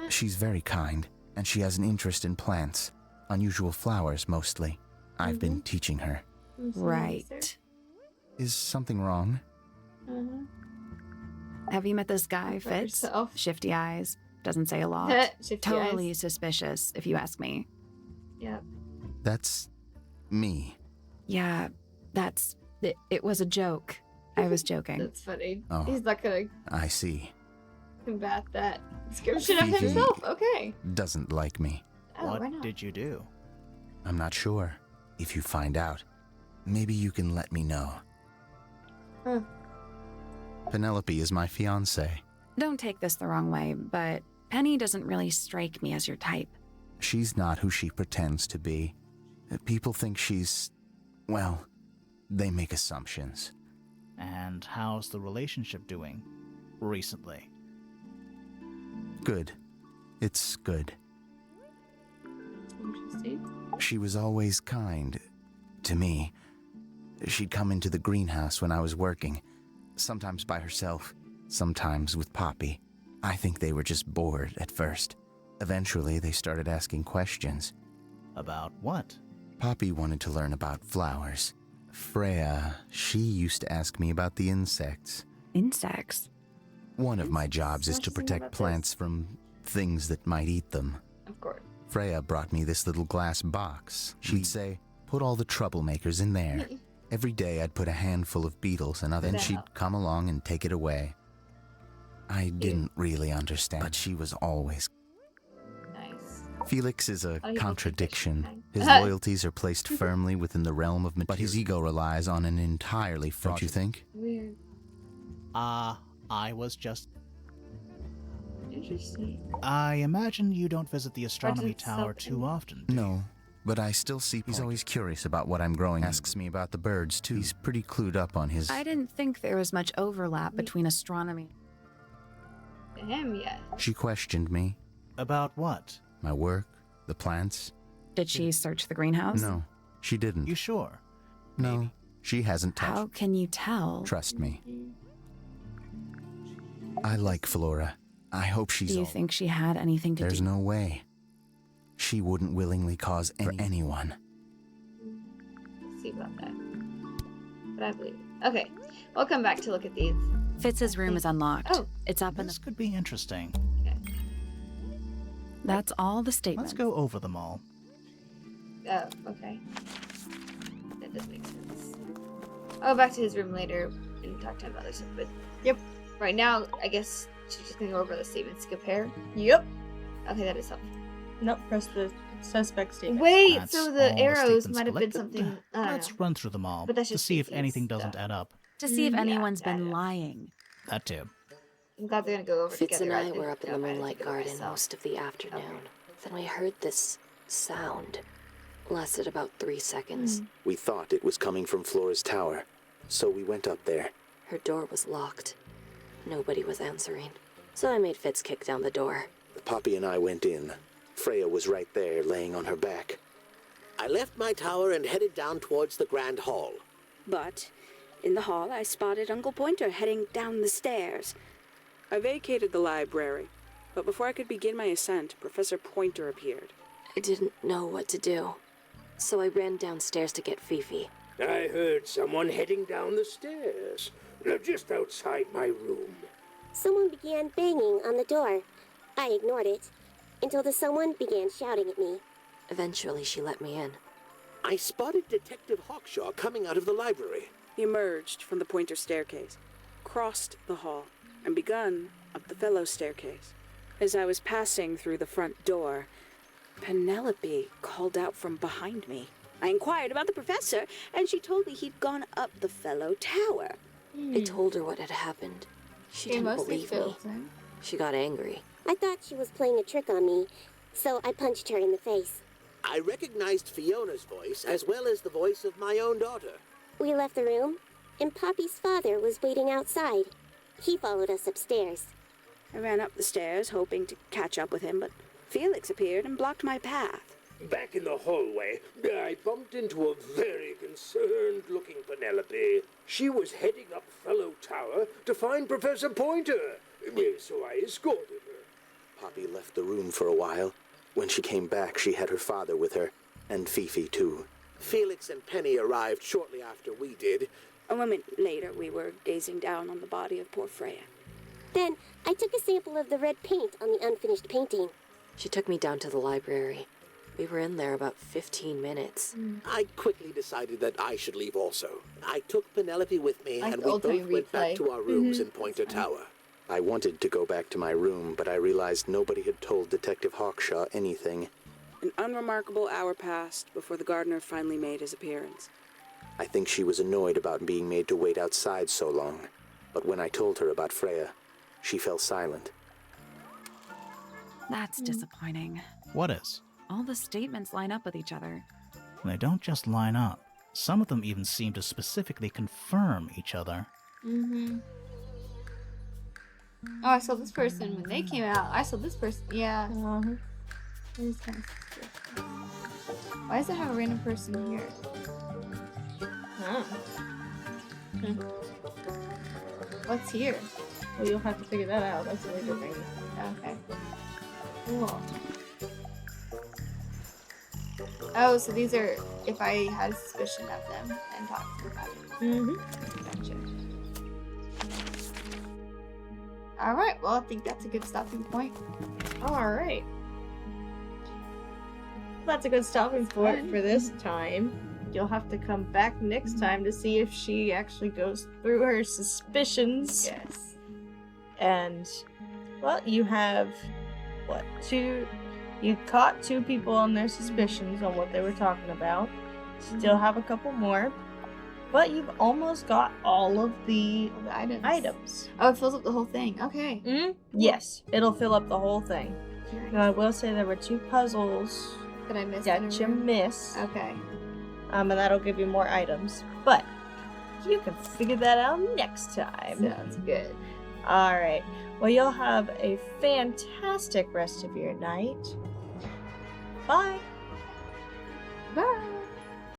She's very kind, and she has an interest in plants. Unusual flowers, mostly. I've been teaching her. Right. Is something wrong? Have you met this guy, About Fitz? yourself. Shifty eyes. Doesn't say a lot. Shifty Totally eyes. suspicious, if you ask me. Yep. That's me. Yeah, it was a joke. I was joking. That's funny. Oh. He's not gonna I see. combat that description of Fifi- himself. Okay. Doesn't like me. Oh, why What not? did you do? I'm not sure. If you find out, maybe you can let me know. Huh. Penelope is my fiancée. Don't take this the wrong way, but Penny doesn't really strike me as your type. She's not who she pretends to be. People think she's... well, they make assumptions. And how's the relationship doing recently? Good. It's good. Interesting. She was always kind to me. She'd come into the greenhouse when I was working, sometimes by herself, sometimes with Poppy. I think they were just bored at first. Eventually, they started asking questions. About what? Poppy wanted to learn about flowers. Freya, she used to ask me about the insects. Insects? One of my jobs is to Interesting protect about this. plants from things that might eat them. Of course. Freya brought me this little glass box. She'd say, put all the troublemakers in there. Every day I'd put a handful of beetles and then That she'd helped. come along and take it away. I didn't really understand, but she was always... Nice. Felix is a Oh, you contradiction. don't think His they should. loyalties are placed firmly within the realm of material, but his ego relies on an entirely don't you think? Weird. I was just... Interesting. I imagine you don't visit the astronomy it's tower something- too often, do you? No, but I still see... He's always curious about what I'm growing. Asks me about the birds, too. He's pretty clued up on his... I didn't think there was much overlap between astronomy. To him, yes. She questioned me. About what? My work, the plants. Did she search the greenhouse? No, she didn't. You sure? No, she hasn't touched. How can you tell? Trust me. I like Flora. I hope she's Do you all- think she had anything to There's do? no way. She wouldn't willingly cause for anyone. Let's see about that. But I believe it. Okay. We'll come back to look at these. Fitz's room is unlocked. Oh. It's up in This the... could be interesting. That's all the statements. Let's go over them all. Oh, okay. That does make sense. I'll go back to his room later and talk to him about other stuff, but Yep. right now, I guess she's just gonna go over the statements to compare. Yep. Okay, that is helpful. Nope, press the suspect statement. Wait, That's so all the arrows statements might have been collected. something. I don't Let's know. run through them all But that's to just see if Fifi's anything doesn't stuff. add up. To see if Yeah, anyone's yeah, been yeah. lying. That too. I'm glad they're gonna go over Fitz together. and I rather were up in than the I had to Moonlight do it Garden myself. most of the afternoon. Okay. Then we heard this sound. Lasted about 3 seconds. We thought it was coming from Flora's tower, so we went up there. Her door was locked. Nobody was answering. So I made Fitz kick down the door. Poppy and I went in. Freya was right there, laying on her back. I left my tower and headed down towards the Grand Hall. But in the hall, I spotted Uncle Pointer heading down the stairs. I vacated the library, but before I could begin my ascent, Professor Pointer appeared. I didn't know what to do, so I ran downstairs to get Fifi. I heard someone heading down the stairs, just outside my room. Someone began banging on the door. I ignored it, until the someone began shouting at me. Eventually, she let me in. I spotted Detective Hawkshaw coming out of the library. He emerged from the Pointer staircase, crossed the hall, and begun up the fellow staircase. As I was passing through the front door, Penelope called out from behind me. I inquired about the professor, and she told me he'd gone up the fellow tower. I told her what had happened. She didn't believe me. She got angry. I thought she was playing a trick on me, so I punched her in the face. I recognized Fiona's voice as well as the voice of my own daughter. We left the room, and Poppy's father was waiting outside. He followed us upstairs. I ran up the stairs, hoping to catch up with him, but Felix appeared and blocked my path. Back in the hallway, I bumped into a very concerned-looking Penelope. She was heading up Fellow Tower to find Professor Pointer, so I escorted her. Poppy left the room for a while. When she came back, she had her father with her, and Fifi, too. Felix and Penny arrived shortly after we did. A moment later, we were gazing down on the body of poor Freya. Then I took a sample of the red paint on the unfinished painting. She took me down to the library. We were in there about 15 minutes. I quickly decided that I should leave also. I took Penelope with me, and we both went back to our rooms in Pointer Tower. I wanted to go back to my room, but I realized nobody had told Detective Hawkshaw anything. An unremarkable hour passed before the gardener finally made his appearance. I think she was annoyed about being made to wait outside so long. But when I told her about Freya, she fell silent. That's disappointing. What is? All the statements line up with each other. They don't just line up. Some of them even seem to specifically confirm each other. Mm-hmm. Oh, I saw this person when they came out. I saw this person. Yeah. It is kind of suspicious. Why does it have a random person here? Huh. What's here? Well, you'll have to figure that out. That's a really good thing. Okay. Cool. Oh, so these are if I had a suspicion of them and talked to them about it. Mm-hmm. Gotcha. Alright, well, I think that's a good stopping point. Alright. That's a good stopping point for this time. You'll have to come back next time to see if she actually goes through her suspicions. Yes. And, well, you have, what, you caught 2 people on their suspicions on what they were talking about. Still have a couple more. But you've almost got all of the items. Oh, it fills up the whole thing. Okay. Yes, it'll fill up the whole thing. Nice. Now, I will say there were 2 puzzles That I missed. that you missed. Okay. And that'll give you more items. But you can figure that out next time. Sounds good. Alright. Well, you'll have a fantastic rest of your night. Bye. Bye.